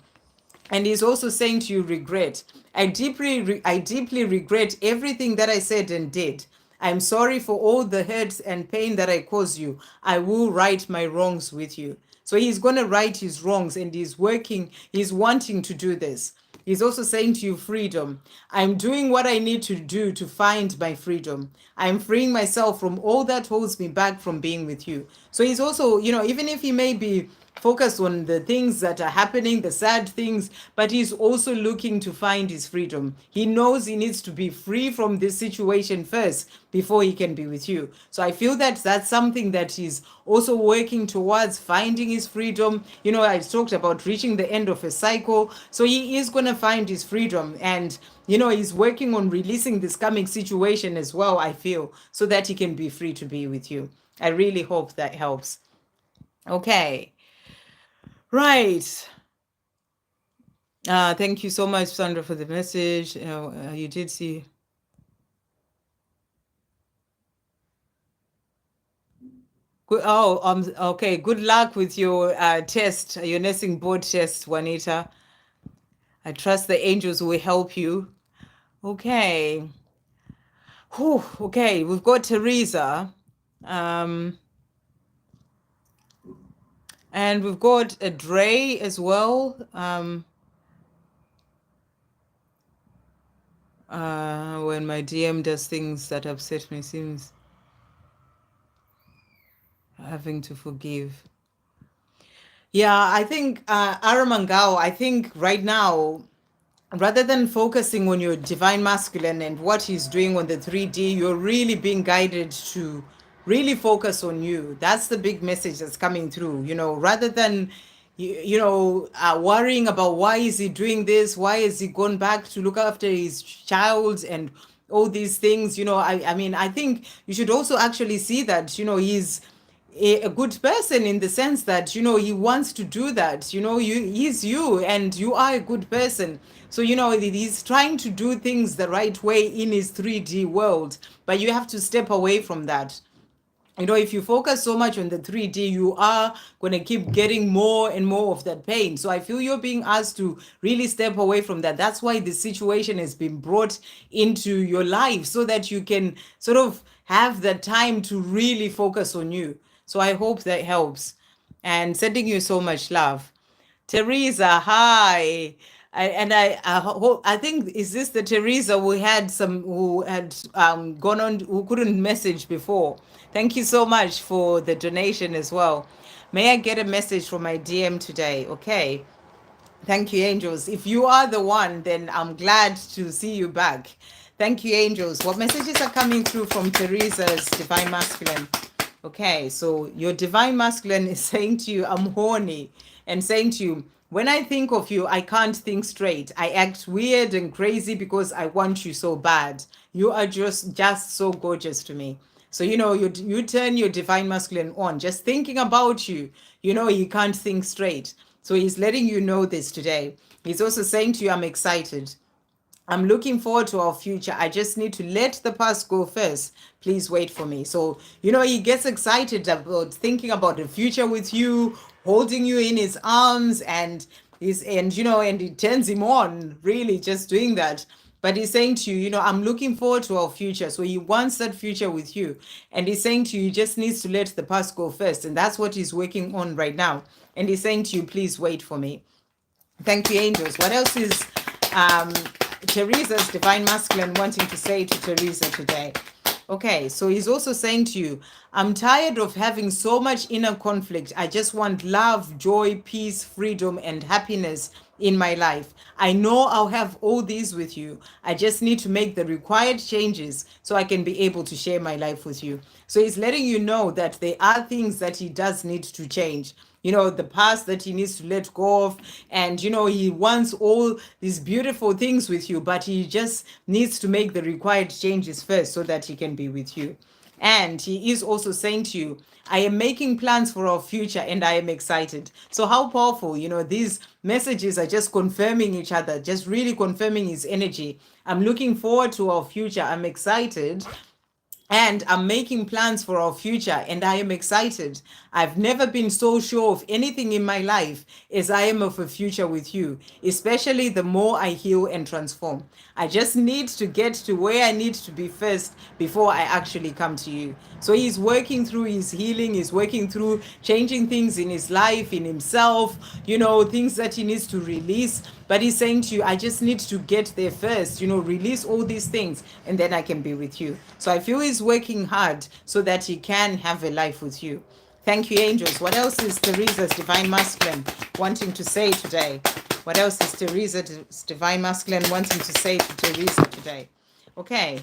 And he's also saying to you, regret. I deeply regret everything that I said and did. I'm sorry for all the hurt and pain that I caused you. I will right my wrongs with you. So he's going to right his wrongs, and he's wanting to do this. He's also saying to you, freedom. I'm doing what I need to do to find my freedom. I'm freeing myself from all that holds me back from being with you. So he's also, even if he may be focus on the things that are happening, the sad things, but he's also looking to find his freedom. He knows he needs to be free from this situation first before he can be with you. So I feel that that's something that he's also working towards, finding his freedom. You know, I talked about reaching the end of a cycle. So he is going to find his freedom. And, you know, he's working on releasing this coming situation as well, I feel, so that he can be free to be with you. I really hope that helps. Okay. Right. Thank you so much, Sandra, for the message. You did see. Okay. Good luck with your test, your nursing board test, Juanita. I trust the angels will help you. Okay. Whew, okay. We've got Teresa. Um, and we've got a Dre as well. When my DM does things that upset me, seems having to forgive. Yeah, I think Aramangao, I think right now, rather than focusing on your divine masculine and what he's doing on the 3D, you're really being guided to really focus on you. That's the big message that's coming through, you know, rather than worrying about why is he doing this, why is he gone back to look after his child and all these things. I mean, I think you should also actually see that, he's a good person in the sense that, he wants to do that. He's you and you are a good person. So, he's trying to do things the right way in his 3D world, but you have to step away from that. If you focus so much on the 3D, you are going to keep getting more and more of that pain. So I feel you're being asked to really step away from that. That's why the situation has been brought into your life, so that you can sort of have the time to really focus on you. So I hope that helps. And sending you so much love. Teresa, hi. I think, is this the Teresa who had gone on, who couldn't message before? Thank you so much for the donation as well. May I get a message from my DM today? Okay. Thank you, angels. If you are the one, then I'm glad to see you back. Thank you, angels. What messages are coming through from Teresa's Divine Masculine? Okay, so your Divine Masculine is saying to you, I'm horny, and saying to you, when I think of you, I can't think straight. I act weird and crazy because I want you so bad. You are just so gorgeous to me. So, you turn your Divine Masculine on, just thinking about you, you can't think straight. So he's letting you know this today. He's also saying to you, I'm excited. I'm looking forward to our future. I just need to let the past go first. Please wait for me. So, he gets excited about thinking about the future with you, holding you in his arms, and and it turns him on, really, just doing that. But he's saying to you, I'm looking forward to our future. So he wants that future with you. And he's saying to you, he just needs to let the past go first. And that's what he's working on right now. And he's saying to you, please wait for me. Thank you, angels. What else is Teresa's Divine Masculine wanting to say to Teresa today? Okay, so he's also saying to you, I'm tired of having so much inner conflict. I just want love, joy, peace, freedom, and happiness in my life. I know I'll have all these with you. I just need to make the required changes so I can be able to share my life with you. So he's letting you know that there are things that he does need to change, the past that he needs to let go of. And, he wants all these beautiful things with you, but he just needs to make the required changes first so that he can be with you. And he is also saying to you, I am making plans for our future and I am excited. So, how powerful, these messages are just confirming each other, just really confirming his energy. I'm looking forward to our future. I'm excited. And I'm making plans for our future and I am excited. I've never been so sure of anything in my life as I am of a future with you, especially the more I heal and transform. I just need to get to where I need to be first before I actually come to you. So he's working through his healing, he's working through changing things in his life, in himself, things that he needs to release. But he's saying to you, I just need to get there first, release all these things, and then I can be with you. So I feel he's working hard so that he can have a life with you. Thank you, angels. What else is Teresa's divine masculine wanting to say today? What else is Teresa's divine masculine wanting to say to Teresa today? Okay.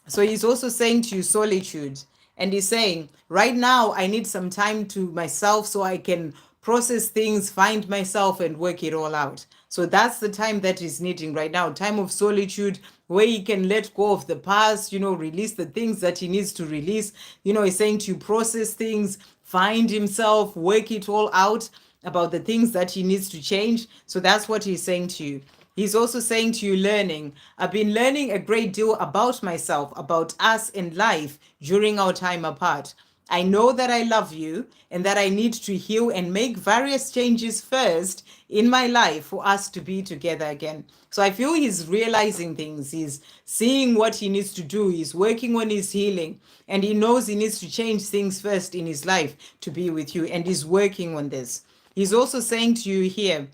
So he's also saying to you solitude. And he's saying, right now, I need some time to myself so I can process things, find myself, and work it all out. So that's the time that he's needing right now, time of solitude, where he can let go of the past, release the things that he needs to release. He's saying to process things, find himself, work it all out about the things that he needs to change. So that's what he's saying to you. He's also saying to you, learning. I've been learning a great deal about myself, about us in life during our time apart. I know that I love you and that I need to heal and make various changes first in my life for us to be together again. So I feel he's realizing things. He's seeing what he needs to do. He's working on his healing and he knows he needs to change things first in his life to be with you. And he's working on this. He's also saying to you here,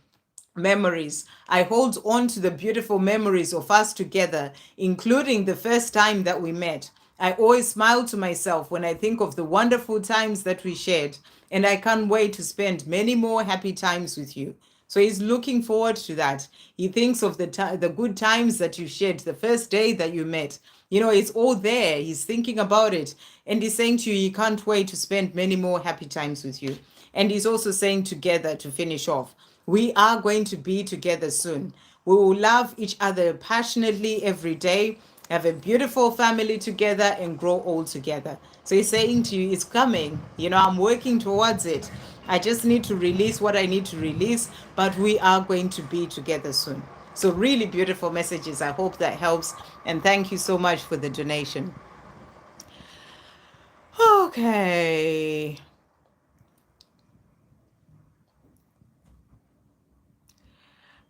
memories. I hold on to the beautiful memories of us together, including the first time that we met. I always smile to myself when I think of the wonderful times that we shared, and I can't wait to spend many more happy times with you. So he's looking forward to that. He thinks of the good times that you shared, the first day that you met. It's all there. He's thinking about it, and he's saying to you, he can't wait to spend many more happy times with you. And he's also saying together to finish off, we are going to be together soon. We will love each other passionately every day, have a beautiful family together, and grow old together. So he's saying to you, it's coming. I'm working towards it. I just need to release what I need to release, but we are going to be together soon. So, really beautiful messages. I hope that helps. And thank you so much for the donation. Okay.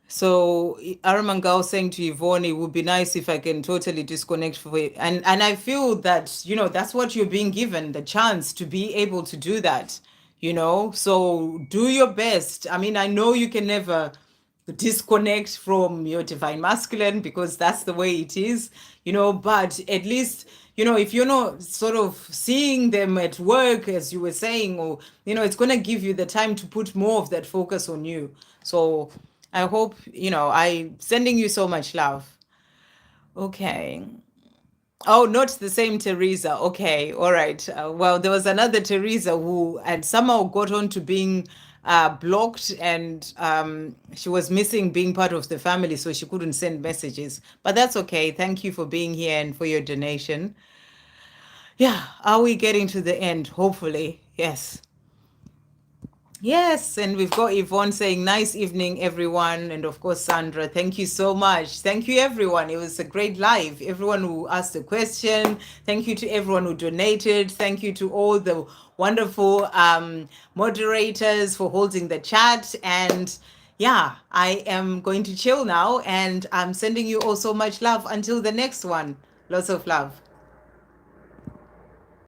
So Aramangal saying to Yvonne, it would be nice if I can totally disconnect for it. And I feel that, that's what you're being given, the chance to be able to do that. So do your best. I mean, I know you can never disconnect from your divine masculine because that's the way it is, but at least, if you're not sort of seeing them at work, as you were saying, or, it's going to give you the time to put more of that focus on you. So I hope, I'm sending you so much love. Okay. Oh, not the same Teresa. Okay. All right. Well, there was another Teresa who had somehow got on to being blocked and she was missing being part of the family, so she couldn't send messages. But that's okay. Thank you for being here and for your donation. Yeah. Are we getting to the end? Hopefully. Yes. Yes, and we've got Yvonne saying, nice evening, everyone. And of course, Sandra, thank you so much. Thank you, everyone. It was a great live. Everyone who asked a question. Thank you to everyone who donated. Thank you to all the wonderful moderators for holding the chat. And yeah, I am going to chill now. And I'm sending you all so much love until the next one. Lots of love.